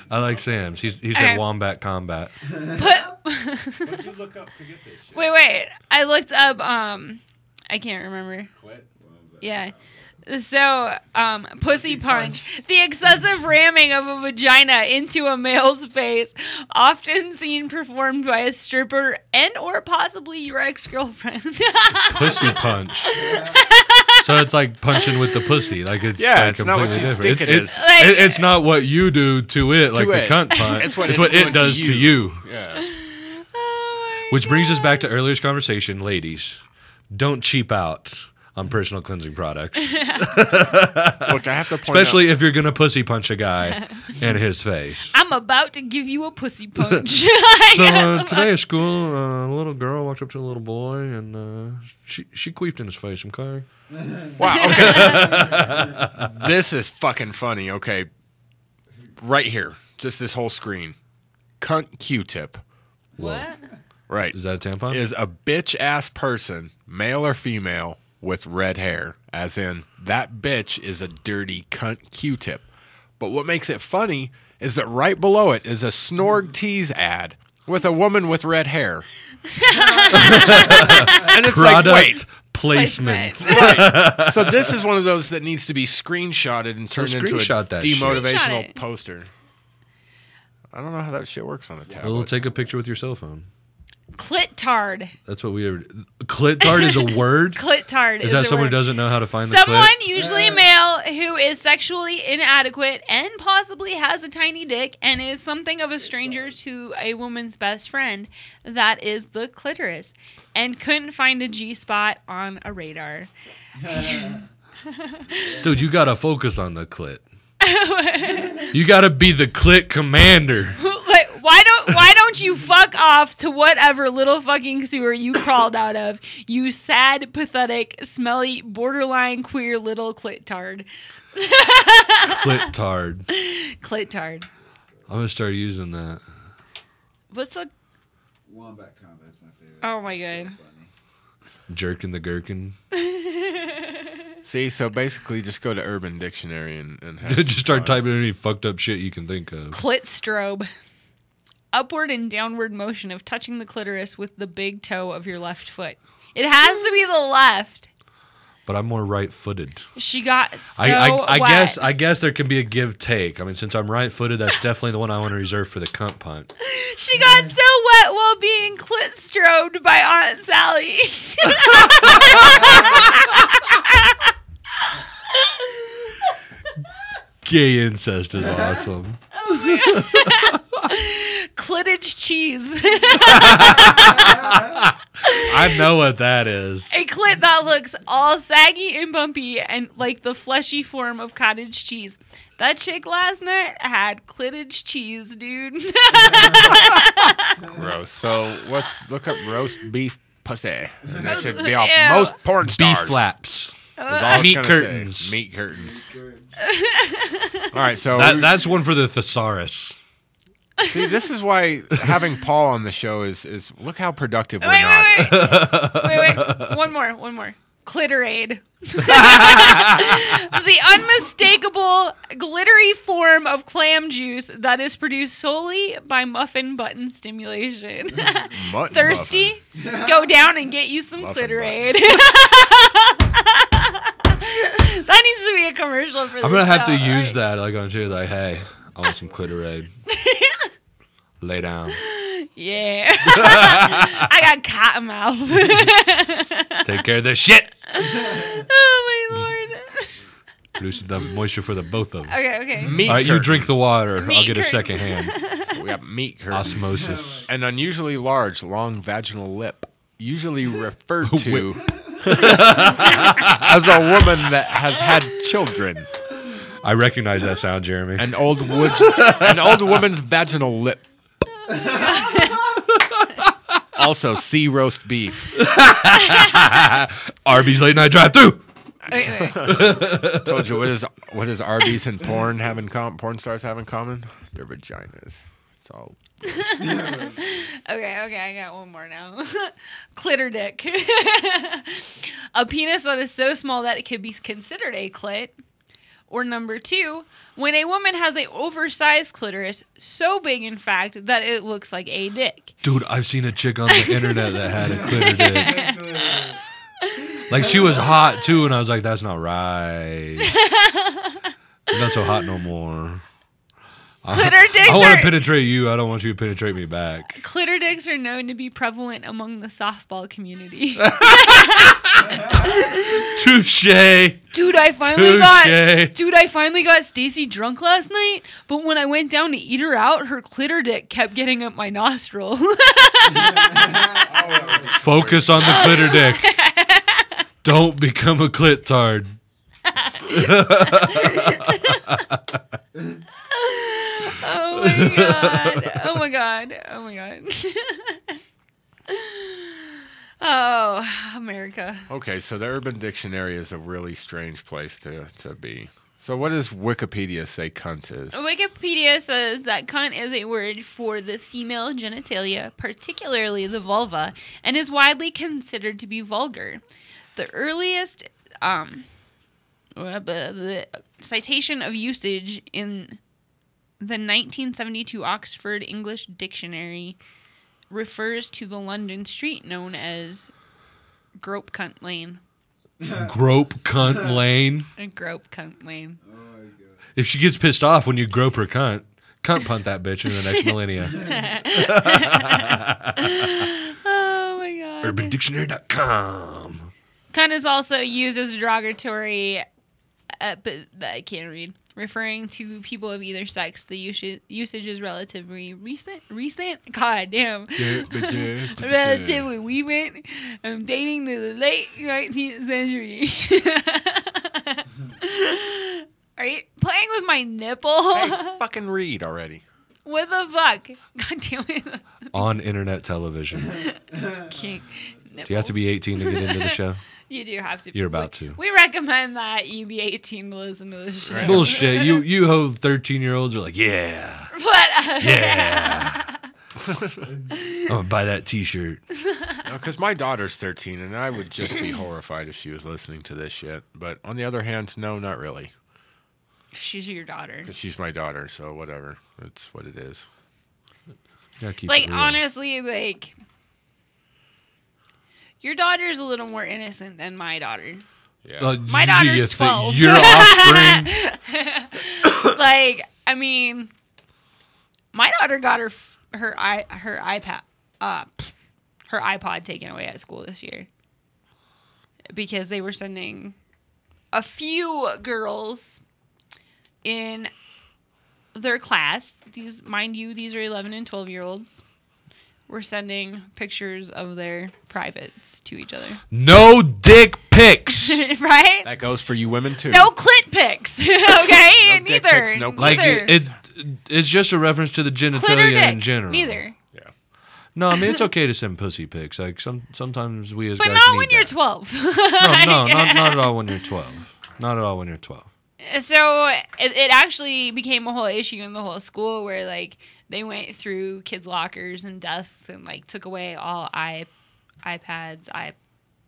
I like Sam's. He said wombat combat. What'd you look up to get this shit? Wait. I looked up, I can't remember. Clit? Yeah. So, pussy punch. The excessive ramming of a vagina into a male's face, often seen performed by a stripper and or possibly your ex-girlfriend. Pussy punch. So it's like punching with the pussy. Like it's it's completely not what you different. think it is. It's not what you do to it, like the cunt punch. It's what it does to you. Yeah. Which brings us back to earlier's conversation, ladies. Don't cheap out on personal cleansing products. Look, I have to point especially if you're going to pussy punch a guy in his face. I'm about to give you a pussy punch. So today at school, a little girl walked up to a little boy and she queefed in his face, okay? Wow, okay. This is fucking funny, okay? Right here, just this whole screen. Cunt Q-tip. What? Right. Is that a tampon? Is a bitch-ass person, male or female, with red hair. As in, that bitch is a dirty cunt Q-tip. But what makes it funny is that right below it is a Snorg Tees ad with a woman with red hair. And it's product like, wait. Placement. Right. So this is one of those that needs to be screenshotted and turned into a demotivational poster. I don't know how that shit works on a tablet. Well, take a picture with your cell phone. Clittard. That's what we have. Clittard is a word? Clittard is that someone word. who doesn't know how to find the someone, clit? usually male, who is sexually inadequate and possibly has a tiny dick and is something of a stranger to a woman's best friend. That is the clitoris. And couldn't find a G-spot on a radar. Dude, you gotta focus on the clit. You gotta be the clit commander. Why don't you fuck off to whatever little fucking sewer you crawled out of, you sad, pathetic, smelly, borderline queer little clittard. Clittard. Clittard. I'm gonna start using that. What's a wombat combat's my favorite. Oh my god. Jerkin the gherkin. See, so basically just go to Urban Dictionary and just start typing any fucked up shit you can think of. Clit strobe. Upward and downward motion of touching the clitoris with the big toe of your left foot. It has to be the left. But I'm more right-footed. She got so I guess there can be a give take. I mean, since I'm right-footed, that's definitely the one I want to reserve for the cunt punt. She got so wet while being clit strobed by Aunt Sally. Gay incest is awesome. Oh my God. Clittage cheese. I know what that is. A clit that looks all saggy and bumpy and like the fleshy form of cottage cheese. That chick last night had clittage cheese, dude. Gross. So let's look up roast beef pussy. And that should be off most porn stars. Beef flaps. Meat curtains. Meat curtains. All right, so that's one for the thesaurus. See, this is why having Paul on the show is look how productive we're not. Wait. One more. Clitorade. The unmistakable glittery form of clam juice that is produced solely by muffin button stimulation. Thirsty? Muffin. Go down and get you some Clitorade. That needs to be a commercial for this. I'm going to have to use that like on here, like, hey, I want some Clitorade. Lay down. Yeah. I got cotton mouth. Take care of this shit. Oh, my Lord. Produce enough moisture for the both of them. Okay. Meat All right, curtains. you drink the water. Meat I'll get curtains. a second hand. We got meat curtains. Osmosis. An unusually large, long vaginal lip, usually referred to as a woman that has had children. I recognize that sound, Jearamy. An old woman's vaginal lip Also, see roast beef. Arby's late night drive-through. Told you, what does Arby's and porn have in common? Porn stars have in common? Their vaginas. It's all. Okay, I got one more now. Clitter dick. A penis that is so small that it could be considered a clit. Or number 2, when a woman has an oversized clitoris, so big in fact that it looks like a dick. Dude, I've seen a chick on the internet that had a clitter dick. Like, she was hot too, and I was like, that's not right. You're not so hot no more. Clitter dicks I want to penetrate you. I don't want you to penetrate me back. Clitter dicks are known to be prevalent among the softball community. Touche. Dude, I finally got Stacy drunk last night, but when I went down to eat her out, her clitter dick kept getting up my nostril. Focus on the clitter dick. Don't become a clit tard. Oh my god. Oh, America. Okay, so the Urban Dictionary is a really strange place to be. So what does Wikipedia say cunt is? Wikipedia says that cunt is a word for the female genitalia, particularly the vulva, and is widely considered to be vulgar. The earliest citation of usage in the 1972 Oxford English Dictionary refers to the London street known as Grope Cunt Lane. Grope Cunt Lane? Grope Cunt Lane. Oh my God. If she gets pissed off when you grope her cunt punt that bitch in the next millennia. Oh my god. UrbanDictionary.com. Cunt is also used as a derogatory, but I can't read, referring to people of either sex. The usage is relatively recent. God damn. Relatively recent. I'm dating to the late 19th century. Are you playing with my nipple? Hey, fucking read already. What the fuck? God damn it. On internet television. King. Do you have to be 18 to get into the show? You do have to. You're about to. We recommend that you be 18 to listen to this show. Bullshit. You ho 13-year-olds are like, yeah. But, yeah. I'm going to buy that t-shirt. Because my daughter's 13, and I would just be horrified if she was listening to this shit. But on the other hand, no, not really. She's your daughter. Because she's my daughter, so whatever. It's what it is. Like, honestly, like... Your daughter's a little more innocent than my daughter. Yeah. My daughter's 12. Your offspring. Like, I mean, my daughter got her iPad, her iPod taken away at school this year because they were sending a few girls in their class. These are 11 and 12-year-olds. We're sending pictures of their privates to each other. No dick pics. Right? That goes for you women, too. No clit pics. Okay? No Neither. dick pics, no like, it's just a reference to the genitalia in general. Neither. Yeah. No, I mean, it's okay to send pussy pics. Like, sometimes we as guys But not need when you're that. 12. No, not at all when you're 12. Not at all when you're 12. So it actually became a whole issue in the whole school where, like, they went through kids' lockers and desks and, like, took away all iPads,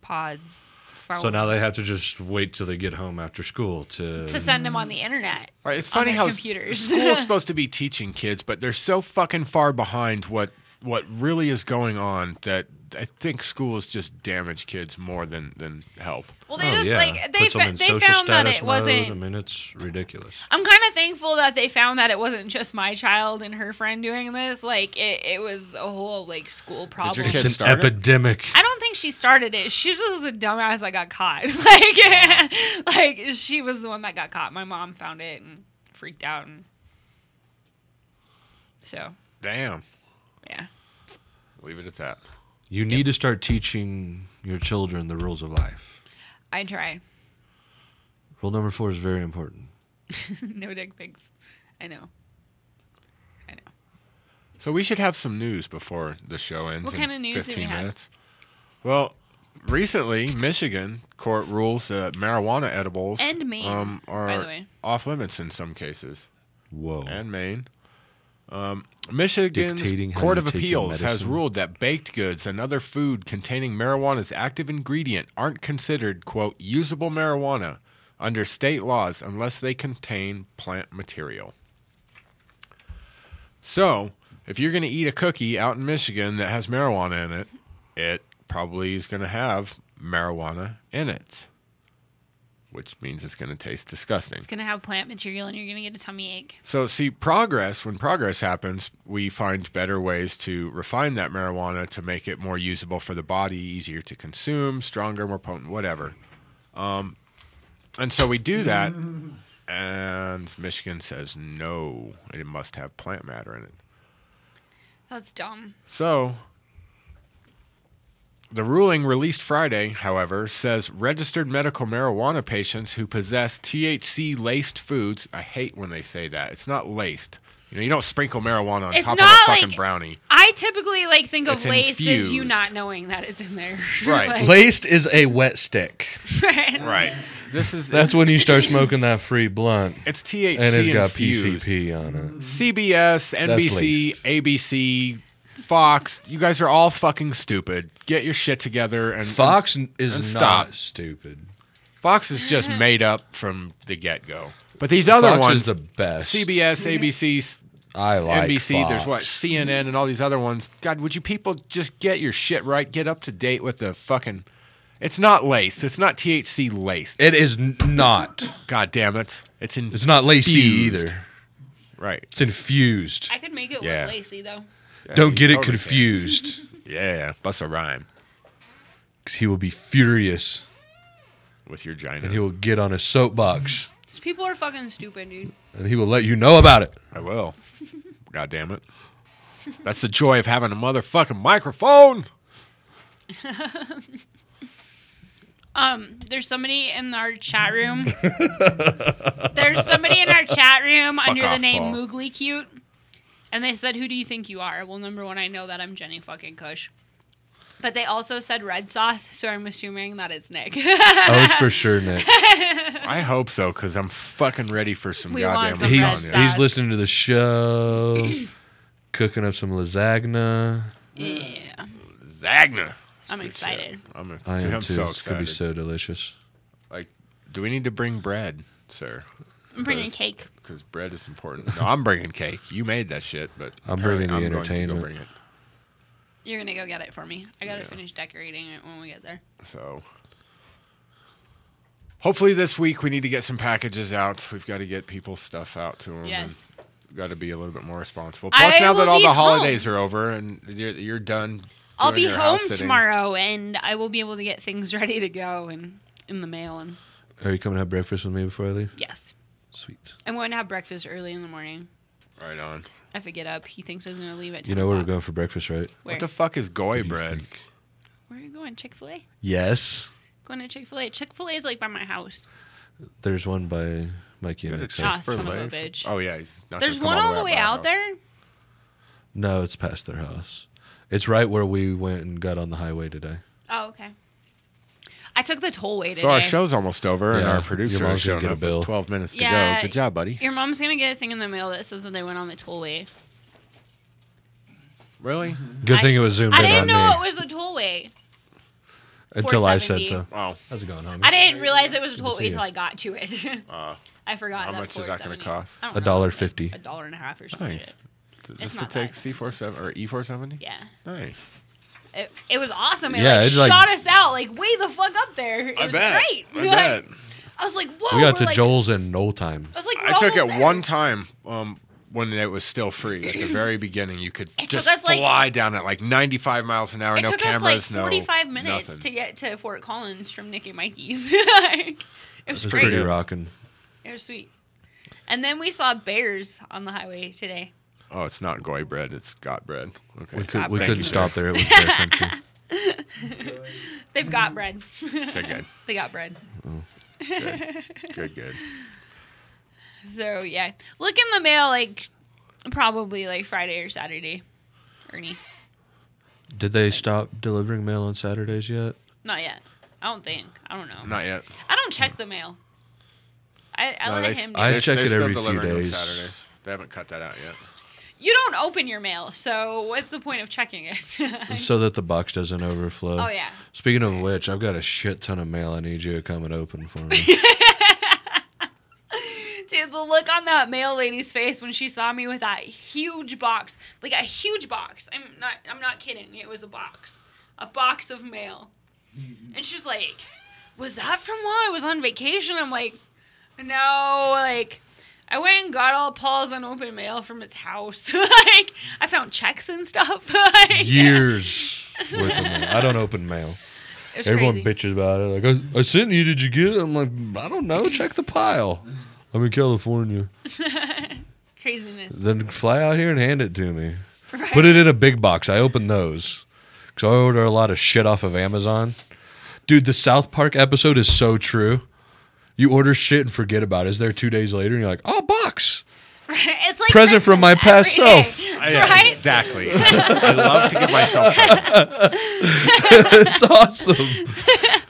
iPods, phones. So now they have to just wait till they get home after school to send them on the internet. Right, it's funny how computers. school's supposed to be teaching kids, but they're so fucking far behind what really is going on that I think schools just damage kids more than help. Well, they they puts them in social found that status it wasn't. mode. I mean, it's ridiculous. I'm kind of thankful that they found that it wasn't just my child and her friend doing this. Like, it was a whole, like, school problem. It's an epidemic. I don't think she started it. She was the dumbass that got caught. Like, she was the one that got caught. My mom found it and freaked out. And so. Damn. Yeah. Leave it at that. You need to start teaching your children the rules of life. I try. Rule number 4 is very important. No dick pics. I know. So we should have some news before the show ends. What kind of news do 15 we have? minutes. Well, recently, Michigan court rules that marijuana edibles And Maine, are by the way. off limits in some cases. Whoa. And Maine. Michigan's Dictating how Court you of take your Appeals has medicine. ruled that baked goods and other food containing marijuana's active ingredient aren't considered, quote, usable marijuana under state laws unless they contain plant material. So, if you're going to eat a cookie out in Michigan that has marijuana in it, it probably is going to have marijuana in it, which means it's going to taste disgusting. It's going to have plant material and you're going to get a tummy ache. So, see, when progress happens, we find better ways to refine that marijuana to make it more usable for the body, easier to consume, stronger, more potent, whatever. And so we do that, and Michigan says no, it must have plant matter in it. That's dumb. So, the ruling released Friday, however, says registered medical marijuana patients who possess THC-laced foods. I hate when they say that. It's not laced. You don't sprinkle marijuana on It's top of not a fucking like- brownie. I typically think of It's laced as you infused. not knowing that it's in there. Right. Like- Laced is a wet stick. Right. That's when you start smoking that free blunt. It's THC and it's got infused. PCP on it. CBS, NBC, laced. ABC, Fox, you guys are all fucking stupid. Get your shit together and Fox and is stop. not stupid. Fox is just made up from the get-go. But these other Fox ones, is the best. CBS, ABC, I like NBC, Fox. there's what, CNN and all these other ones. God, would you people just get your shit right? Get up to date with the fucking... It's not laced. It's not THC laced. It is not. God damn it. It's not lacy either. Right. It's infused. I could make it Yeah. look lacy, though. Don't you get it totally can. confused. Yeah, bust a rhyme. Because he will be furious. With your giant. And he will get on a soapbox. These people are fucking stupid, dude. And he will let you know about it. I will. God damn it. That's the joy of having a motherfucking microphone. There's somebody in our chat room. There's somebody in our chat room under the off, name Paul. Moogly Cute. And they said, who do you think you are? Well, number one, I know that I'm Jenny fucking Kush. But they also said red sauce, so I'm assuming that it's Nick. Oh, it's for sure, Nick. I hope so, because I'm fucking ready for some We want goddamn some He's, red lasagna. he's sauce. listening to the show, cooking up some lasagna. Yeah. Lasagna. I'm excited. I'm I am too. so It's going to be excited. so delicious. Like, do we need to bring bread, sir? I'm bringing cake. Because bread is important. No, I'm bringing cake. You made that shit, but I'm bringing the apparently I'm going to go entertainment. bring it. You're going to go get it for me. I got to finish decorating it when we get there. So, hopefully this week we need to get some packages out. We've got to get people's stuff out to them. Yes. We've got to be a little bit more responsible. I Plus, now that will all be the home. holidays are over and you're done. I'll doing be your home house sitting. tomorrow, and I will be able to get things ready to go and in the mail. And Are you coming to have breakfast with me before I leave? yes, Sweet. I'm going to have breakfast early in the morning. Right on. If I get up, he thinks I was going to leave at 10 You know where we're o'clock. going for breakfast, right? Where? What the fuck is goy What do you bread? think? Where are you going? Chick-fil-A? Yes. Going to Chick-fil-A. Chick-fil-A is like by my house. There's one by Mikey and Good Nick's at house. son of a Chick-fil-A. bitch. Oh yeah, he's not There's gonna come one all the up way by our out house. there? No, it's past their house. It's right where we went and got on the highway today. Oh, okay. I took the tollway today. So our show's almost over, and Yeah, our producer your has mom's gonna shown get a up bill. with 12 minutes to Yeah. go. Good job, buddy. Your mom's going to get a thing in the mail that says that they went on the tollway. Really? Good thing it was zoomed I in didn't on know me it was a tollway. until I said 470. so. Oh. How's it going, homie? I didn't realize it was a Good to see tollway you. until I got to it. I forgot How that much is that gonna 470. cost? I don't know, $1.50. like $1.50 or something. Nice. It's Does not it take bad. C47 or E470? Yeah. Nice. It was awesome. It Yeah, like it's like- shot us out like way the fuck up there. It was great. I bet. I was like, whoa. We got we're to like, Joel's in no time. I was like, I took it one time when it was still free. At the very beginning, you could It just took us, like- fly down at like 95 miles an hour. It No took cameras, us like 45 no minutes nothing. to get to Fort Collins from Nick and Mikey's. Like, it was It's great. pretty rocking. It was sweet. And then we saw bears on the highway today. Oh, it's not goy bread. It's got bread. Okay. We Thank couldn't you, stop sir. there. It was bear country. They've got bread. Good. They got bread. Good. So yeah, look in the mail. Like Probably like Friday or Saturday, Ernie. Did they stop delivering mail on Saturdays yet? Not yet. I don't think. I don't know. Not yet. I don't check the mail. I let him do I it. check it every few delivering on days. Saturdays. They haven't cut that out yet. You don't open your mail, so what's the point of checking it? So that the box doesn't overflow. Oh, yeah. Speaking of which, I've got a shit ton of mail I need you to come and open for me. Dude, the look on that mail lady's face when she saw me with that huge box, like a huge box. I'm not kidding. It was a box of mail, and she's like, "Was that from while I was on vacation?" I'm like, "No, like I went and got all Paul's unopened mail from his house. Like I found checks and stuff. Like, Years worth of mail. I don't open mail. It was Everyone crazy. bitches about it. Like, I sent you. Did you get it? I'm like, I don't know. Check the pile. I'm in California. Craziness. Then fly out here and hand it to me. Right. Put it in a big box. I open those. Because I order a lot of shit off of Amazon. Dude, the South Park episode is so true. You order shit and forget about it. It's there 2 days later and you're like, oh, box. Right. It's like Present from my past every day, self. Yeah, right? exactly. I love to give myself It's awesome.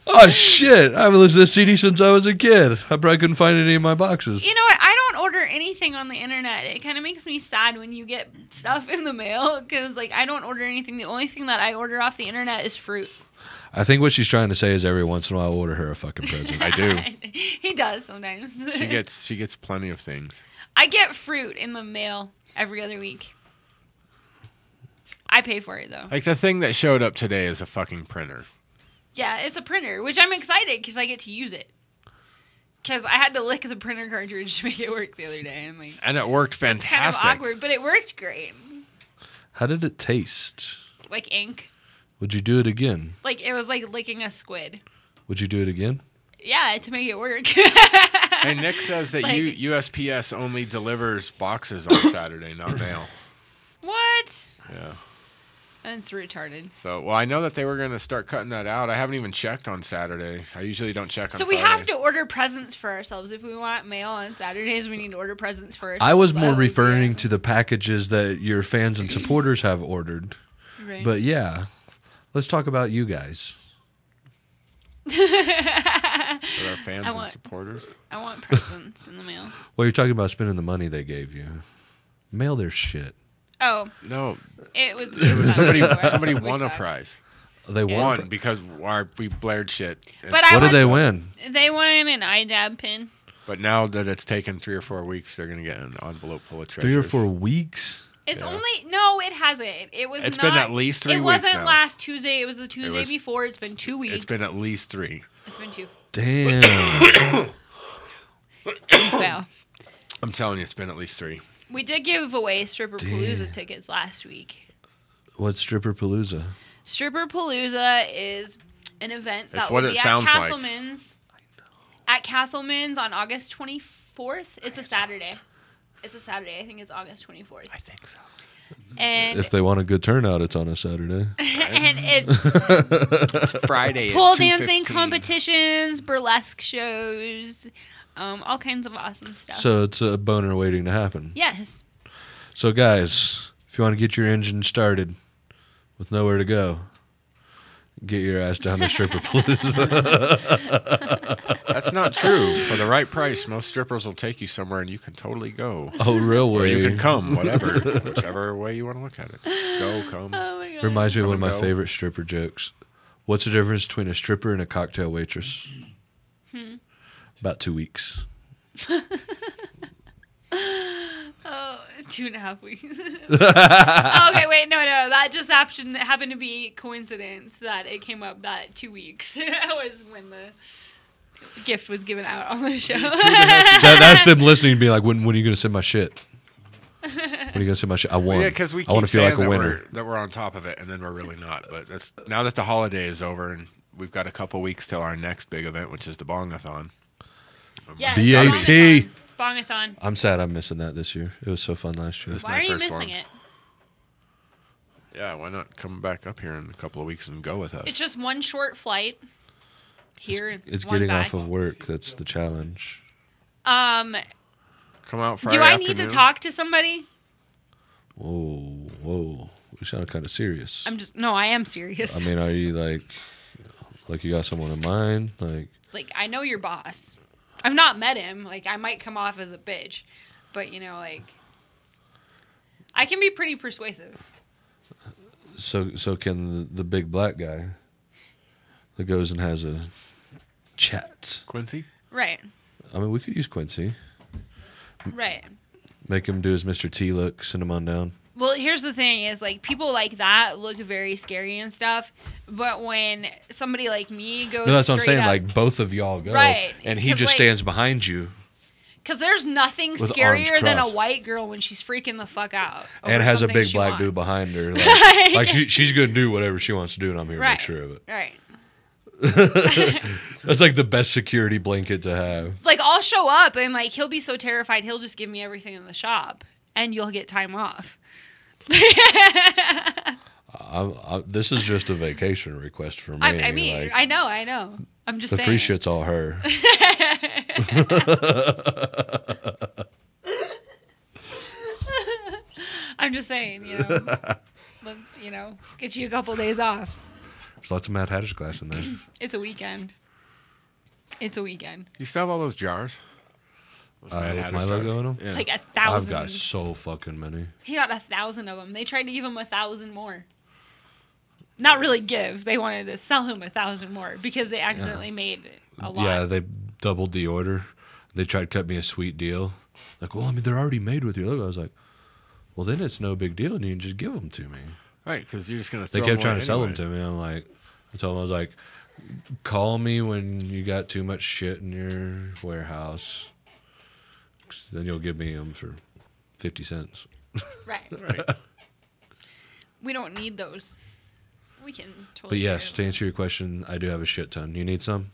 Oh, shit. I haven't listened to CD since I was a kid. I probably couldn't find any of my boxes. You know what? I don't order anything on the internet. It kind of makes me sad when you get stuff in the mail because, like, I don't order anything. The only thing that I order off the internet is fruit. I think what she's trying to say is every once in a while I'll order her a fucking present. I do. He does sometimes. She gets plenty of things. I get fruit in the mail every other week. I pay for it, though. Like the thing that showed up today is a fucking printer. Yeah, it's a printer, which I'm excited because I get to use it. Because I had to lick the printer cartridge to make it work the other day. And, like, And it worked it's kind of fantastic. awkward, but it worked great. How did it taste? Like ink. Would you do it again? Like, it was like licking a squid. Would you do it again? Yeah, to make it work. Hey, Nick says that Like- USPS only delivers boxes on Saturday, not mail. What? Yeah. That's retarded. So, well, I know that they were going to start cutting that out. I haven't even checked on Saturday. I usually don't check on So we Friday. have to order presents for ourselves. If we want mail on Saturdays, we need to order presents for ourselves. I was more That referring to the packages that your fans and supporters have ordered. Right. But yeah, let's talk about you guys. For our fans I and want- supporters. I want presents in the mail. Well, you're talking about spending the money they gave you. Mail their shit. Oh, No, it was somebody We won a suck. prize. They Won because we blared shit. But What did they win? They won an iDab pin. But now that it's taken 3 or 4 weeks, they're going to get an envelope full of treasures. 3 or 4 weeks? It's Yeah. only no, it hasn't. It was. It's not, been at least 3 It weeks wasn't now. last Tuesday. It was the Tuesday was- before. It's been 2 weeks. It's been at least 3. It's been 2. Damn. So I'm telling you, it's been at least 3. we did give away Stripper Palooza tickets last week. What's Stripper Palooza? Stripper Palooza is an event It's that what will it be at sounds like. Castleman's. At Castleman's on August 24th. It's a Saturday. It's a Saturday. I think it's August 24th. I think so. And If they want a good turnout, it's on a Saturday. and it's It's Friday. pole at dancing 2:15. competitions, burlesque shows, all kinds of awesome stuff. So it's a boner waiting to happen. Yes. So, guys, if you want to get your engine started with nowhere to go, get your ass down to Stripper Palooza. That's not true. For the right price, most strippers will take you somewhere and you can totally go. Oh, real Or you way. can come, whatever. Whichever way you want to look at it. Go, come. Oh my god. Reminds me of one of my Go. favorite stripper jokes. What's the difference between a stripper and a cocktail waitress? About 2 weeks. Oh, 2.5 weeks. Okay, wait, no. That just happened to be coincidence that it came up that 2 weeks. That was when the gift was given out on the show. That's them listening and being like, when are you going to send my shit? When are you going to send my shit? I won. Yeah, because we I want keep to feel saying like a that winner. that we're on top of it, and then we're really not. But that's now that the holiday is over, and we've got a couple weeks till our next big event, which is the Bongathon. Yes, BAT. Bongathon. I'm sad I'm missing that this year. It was so fun last year. This is Why my are you first missing one. it? Yeah, why not come back up here in a couple of weeks and go with us? It's just one short flight here. It's one getting back. off of work. That's the challenge. Come out Friday Do I afternoon. need to talk to somebody? Whoa. You sound kind of serious. I am serious. I mean, are you like you got someone in mind? Like, I know your boss. I've not met him. Like, I might come off as a bitch. But, you know, like, I can be pretty persuasive. So can the big black guy that goes and has a chat. Quincy? Right. I mean, we could use Quincy. Right. Make him do his Mr. T look, send him on down. Well, here's the thing is, like, people like that look very scary and stuff, but when somebody like me goes No, that's what I'm saying. up, Like, both of y'all go. Right. And he just stands behind you. Because there's nothing with scarier arms than a crossed. white girl when she's freaking the fuck out. And has a big black dude behind her. Like she's going to do whatever she wants to do, and I'm here to make sure of it. Right. That's like the best security blanket to have. Like, I'll show up, and, like, he'll be so terrified, he'll just give me everything in the shop, and you'll get time off. This is just a vacation request for me. I mean, like, I know. I'm just saying. The free shit's all her. I'm just saying, let's, get you a couple days off. There's lots of Mad Hatter's glass in there. It's a weekend. You still have all those jars? With my logo in them? Yeah. Like 1,000. I've got so fucking many. He got 1,000 of them. They tried to give him 1,000 more. Not really give. They wanted to sell him 1,000 more because they accidentally made a lot. Yeah, they doubled the order. They tried to cut me a sweet deal. Like, well, I mean, they're already made with your logo. I was like, well, then it's no big deal, and you can just give them to me. Right, because you're just going to They kept trying to sell them to me. I'm like, I told them, I was like, call me when you got too much shit in your warehouse. Then you'll give me them for 50 cents. Right. We don't need those. We can totally. But yes, to answer your question, I do have a shit ton. You need some?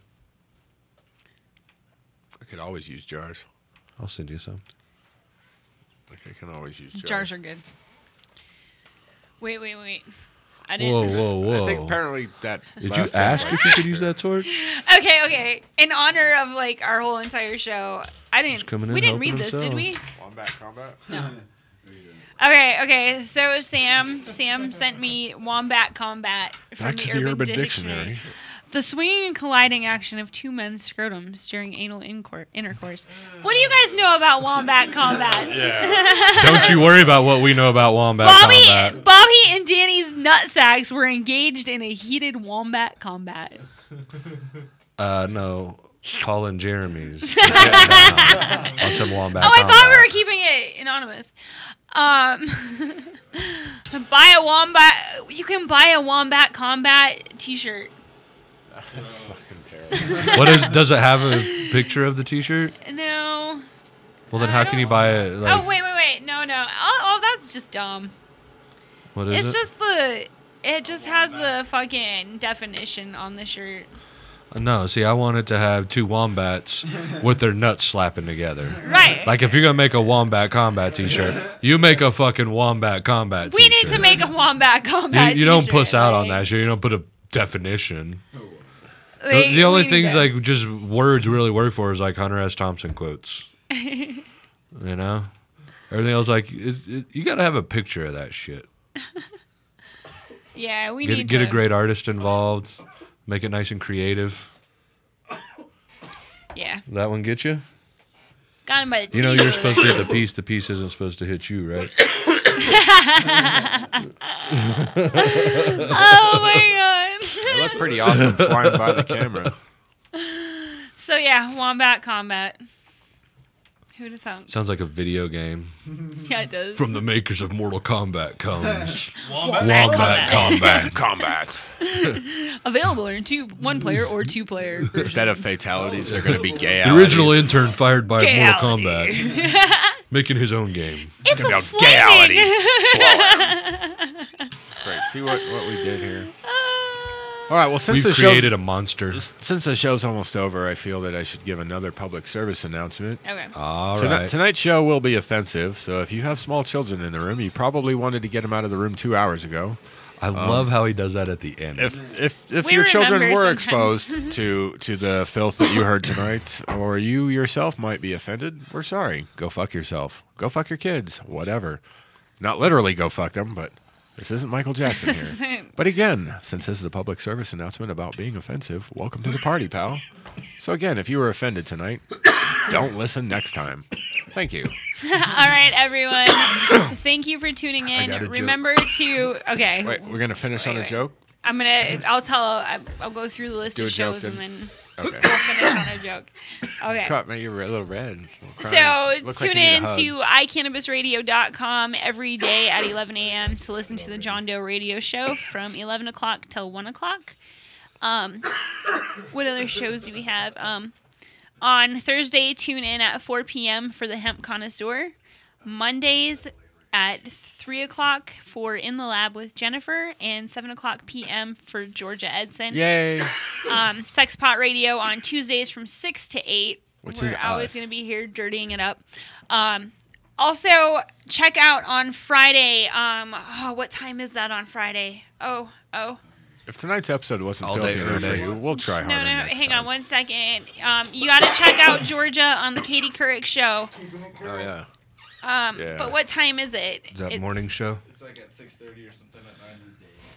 I could always use jars. I'll send you some. Like, I can always use jars. Jars are good. Wait. I didn't. Whoa. I think apparently that. Did you ask if you could use that torch? Okay. In honor of like our whole entire show, I didn't. We didn't read this, did we? Wombat Combat? No. Okay. So Sam sent me Wombat Combat from Back to the Urban Dictionary. The swinging and colliding action of two men's scrotums during anal intercourse. What do you guys know about Wombat Combat? Yeah. Don't you worry about what we know about Wombat Combat. Bobby and Danny's nutsacks were engaged in a heated Wombat Combat. No. Paul and Jearamy's. On some Wombat Combat. I thought we were keeping it anonymous. Buy a Wombat. You can buy a Wombat Combat t-shirt. That's fucking terrible. Does it have a picture of the t-shirt? No. Well, then how can you buy it? Like, oh, wait. No. Oh, that's just dumb. What is it? It just has the fucking definition on the shirt. No, see, I wanted to have two wombats with their nuts slapping together. Right. Like, if you're going to make a Wombat Combat t-shirt, you make a fucking Wombat Combat t-shirt. We need to make a Wombat Combat t-shirt. You don't puss out on that shit. You don't put a definition. The only things, like, just words really work for is, like, Hunter S. Thompson quotes. You know? Everything else, like, you got to have a picture of that shit. Yeah, we need to get a great artist involved. Make it nice and creative. Yeah. That one get you? Got him by the You know you're supposed to hit the piece. The piece isn't supposed to hit you, right? Oh, my God. They look pretty awesome flying by the camera. So, yeah, Wombat Combat. Who'd have thought? Sounds like a video game. Yeah, it does. From the makers of Mortal Kombat comes Wombat Combat. Available in 1-player or 2-player. Instead of fatalities, they're going to be gay. The original intern fired by Gayality. Mortal Kombat, making his own game. It's going to a be gayality. flaming. Great. See what we did here. All right. Well, since we've the created a monster. Since the show's almost over, I feel that I should give another public service announcement. Okay. All right. Tonight's show will be offensive, so if you have small children in the room, you probably wanted to get them out of the room 2 hours ago. I love how he does that at the end. If your children were exposed to the filth that you heard tonight, or you yourself might be offended, we're sorry. Go fuck yourself. Go fuck your kids. Whatever. Not literally go fuck them, but this isn't Michael Jackson here. But again, since this is a public service announcement about being offensive, welcome to the party, pal. So again, if you were offended tonight, don't listen next time. Thank you. All right, everyone. Thank you for tuning in. Remember to... Okay. Wait, we're going to finish on a joke? I'll go through the list of shows and then we'll finish on a joke. Okay. Cut, man, you're a little red. So tune in to iCannabisRadio.com every day at 11 a.m. to listen to the John Doe Radio Show from 11 o'clock till 1 o'clock. What other shows do we have? On Thursday, tune in at 4 p.m. for the Hemp Connoisseur. Mondays at 3 o'clock for In the Lab with Jennifer, and 7 o'clock p.m. for Georgia Edson. Yay! Sex Pot Radio on Tuesdays from 6 to 8. We're always going to be here dirtying it up. Also, check out on Friday. What time is that on Friday? Oh. If tonight's episode wasn't filthy enough for you, we'll try harder next hang time. on 1 second. You got to check out Georgia on the Katie Couric Show. Oh, yeah. But what time is it? Is that morning show? It's like at 6:30 or something at night.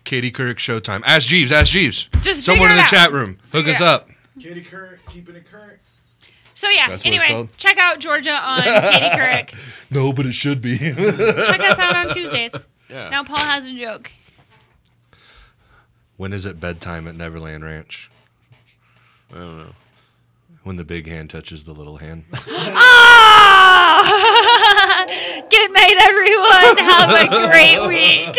Katie Couric showtime. Ask Jeeves. Ask Jeeves. Just someone in the out. Hook us Figure up. Katie Couric, keeping it current. So yeah, That's what it's anyway, called? check out Georgia on Katie Couric. No, but it should be. Check us out on Tuesdays. Yeah. Now Paul has a joke. When is it bedtime at Neverland Ranch? I don't know. When the big hand touches the little hand. Oh! Good night, everyone. Have a great week.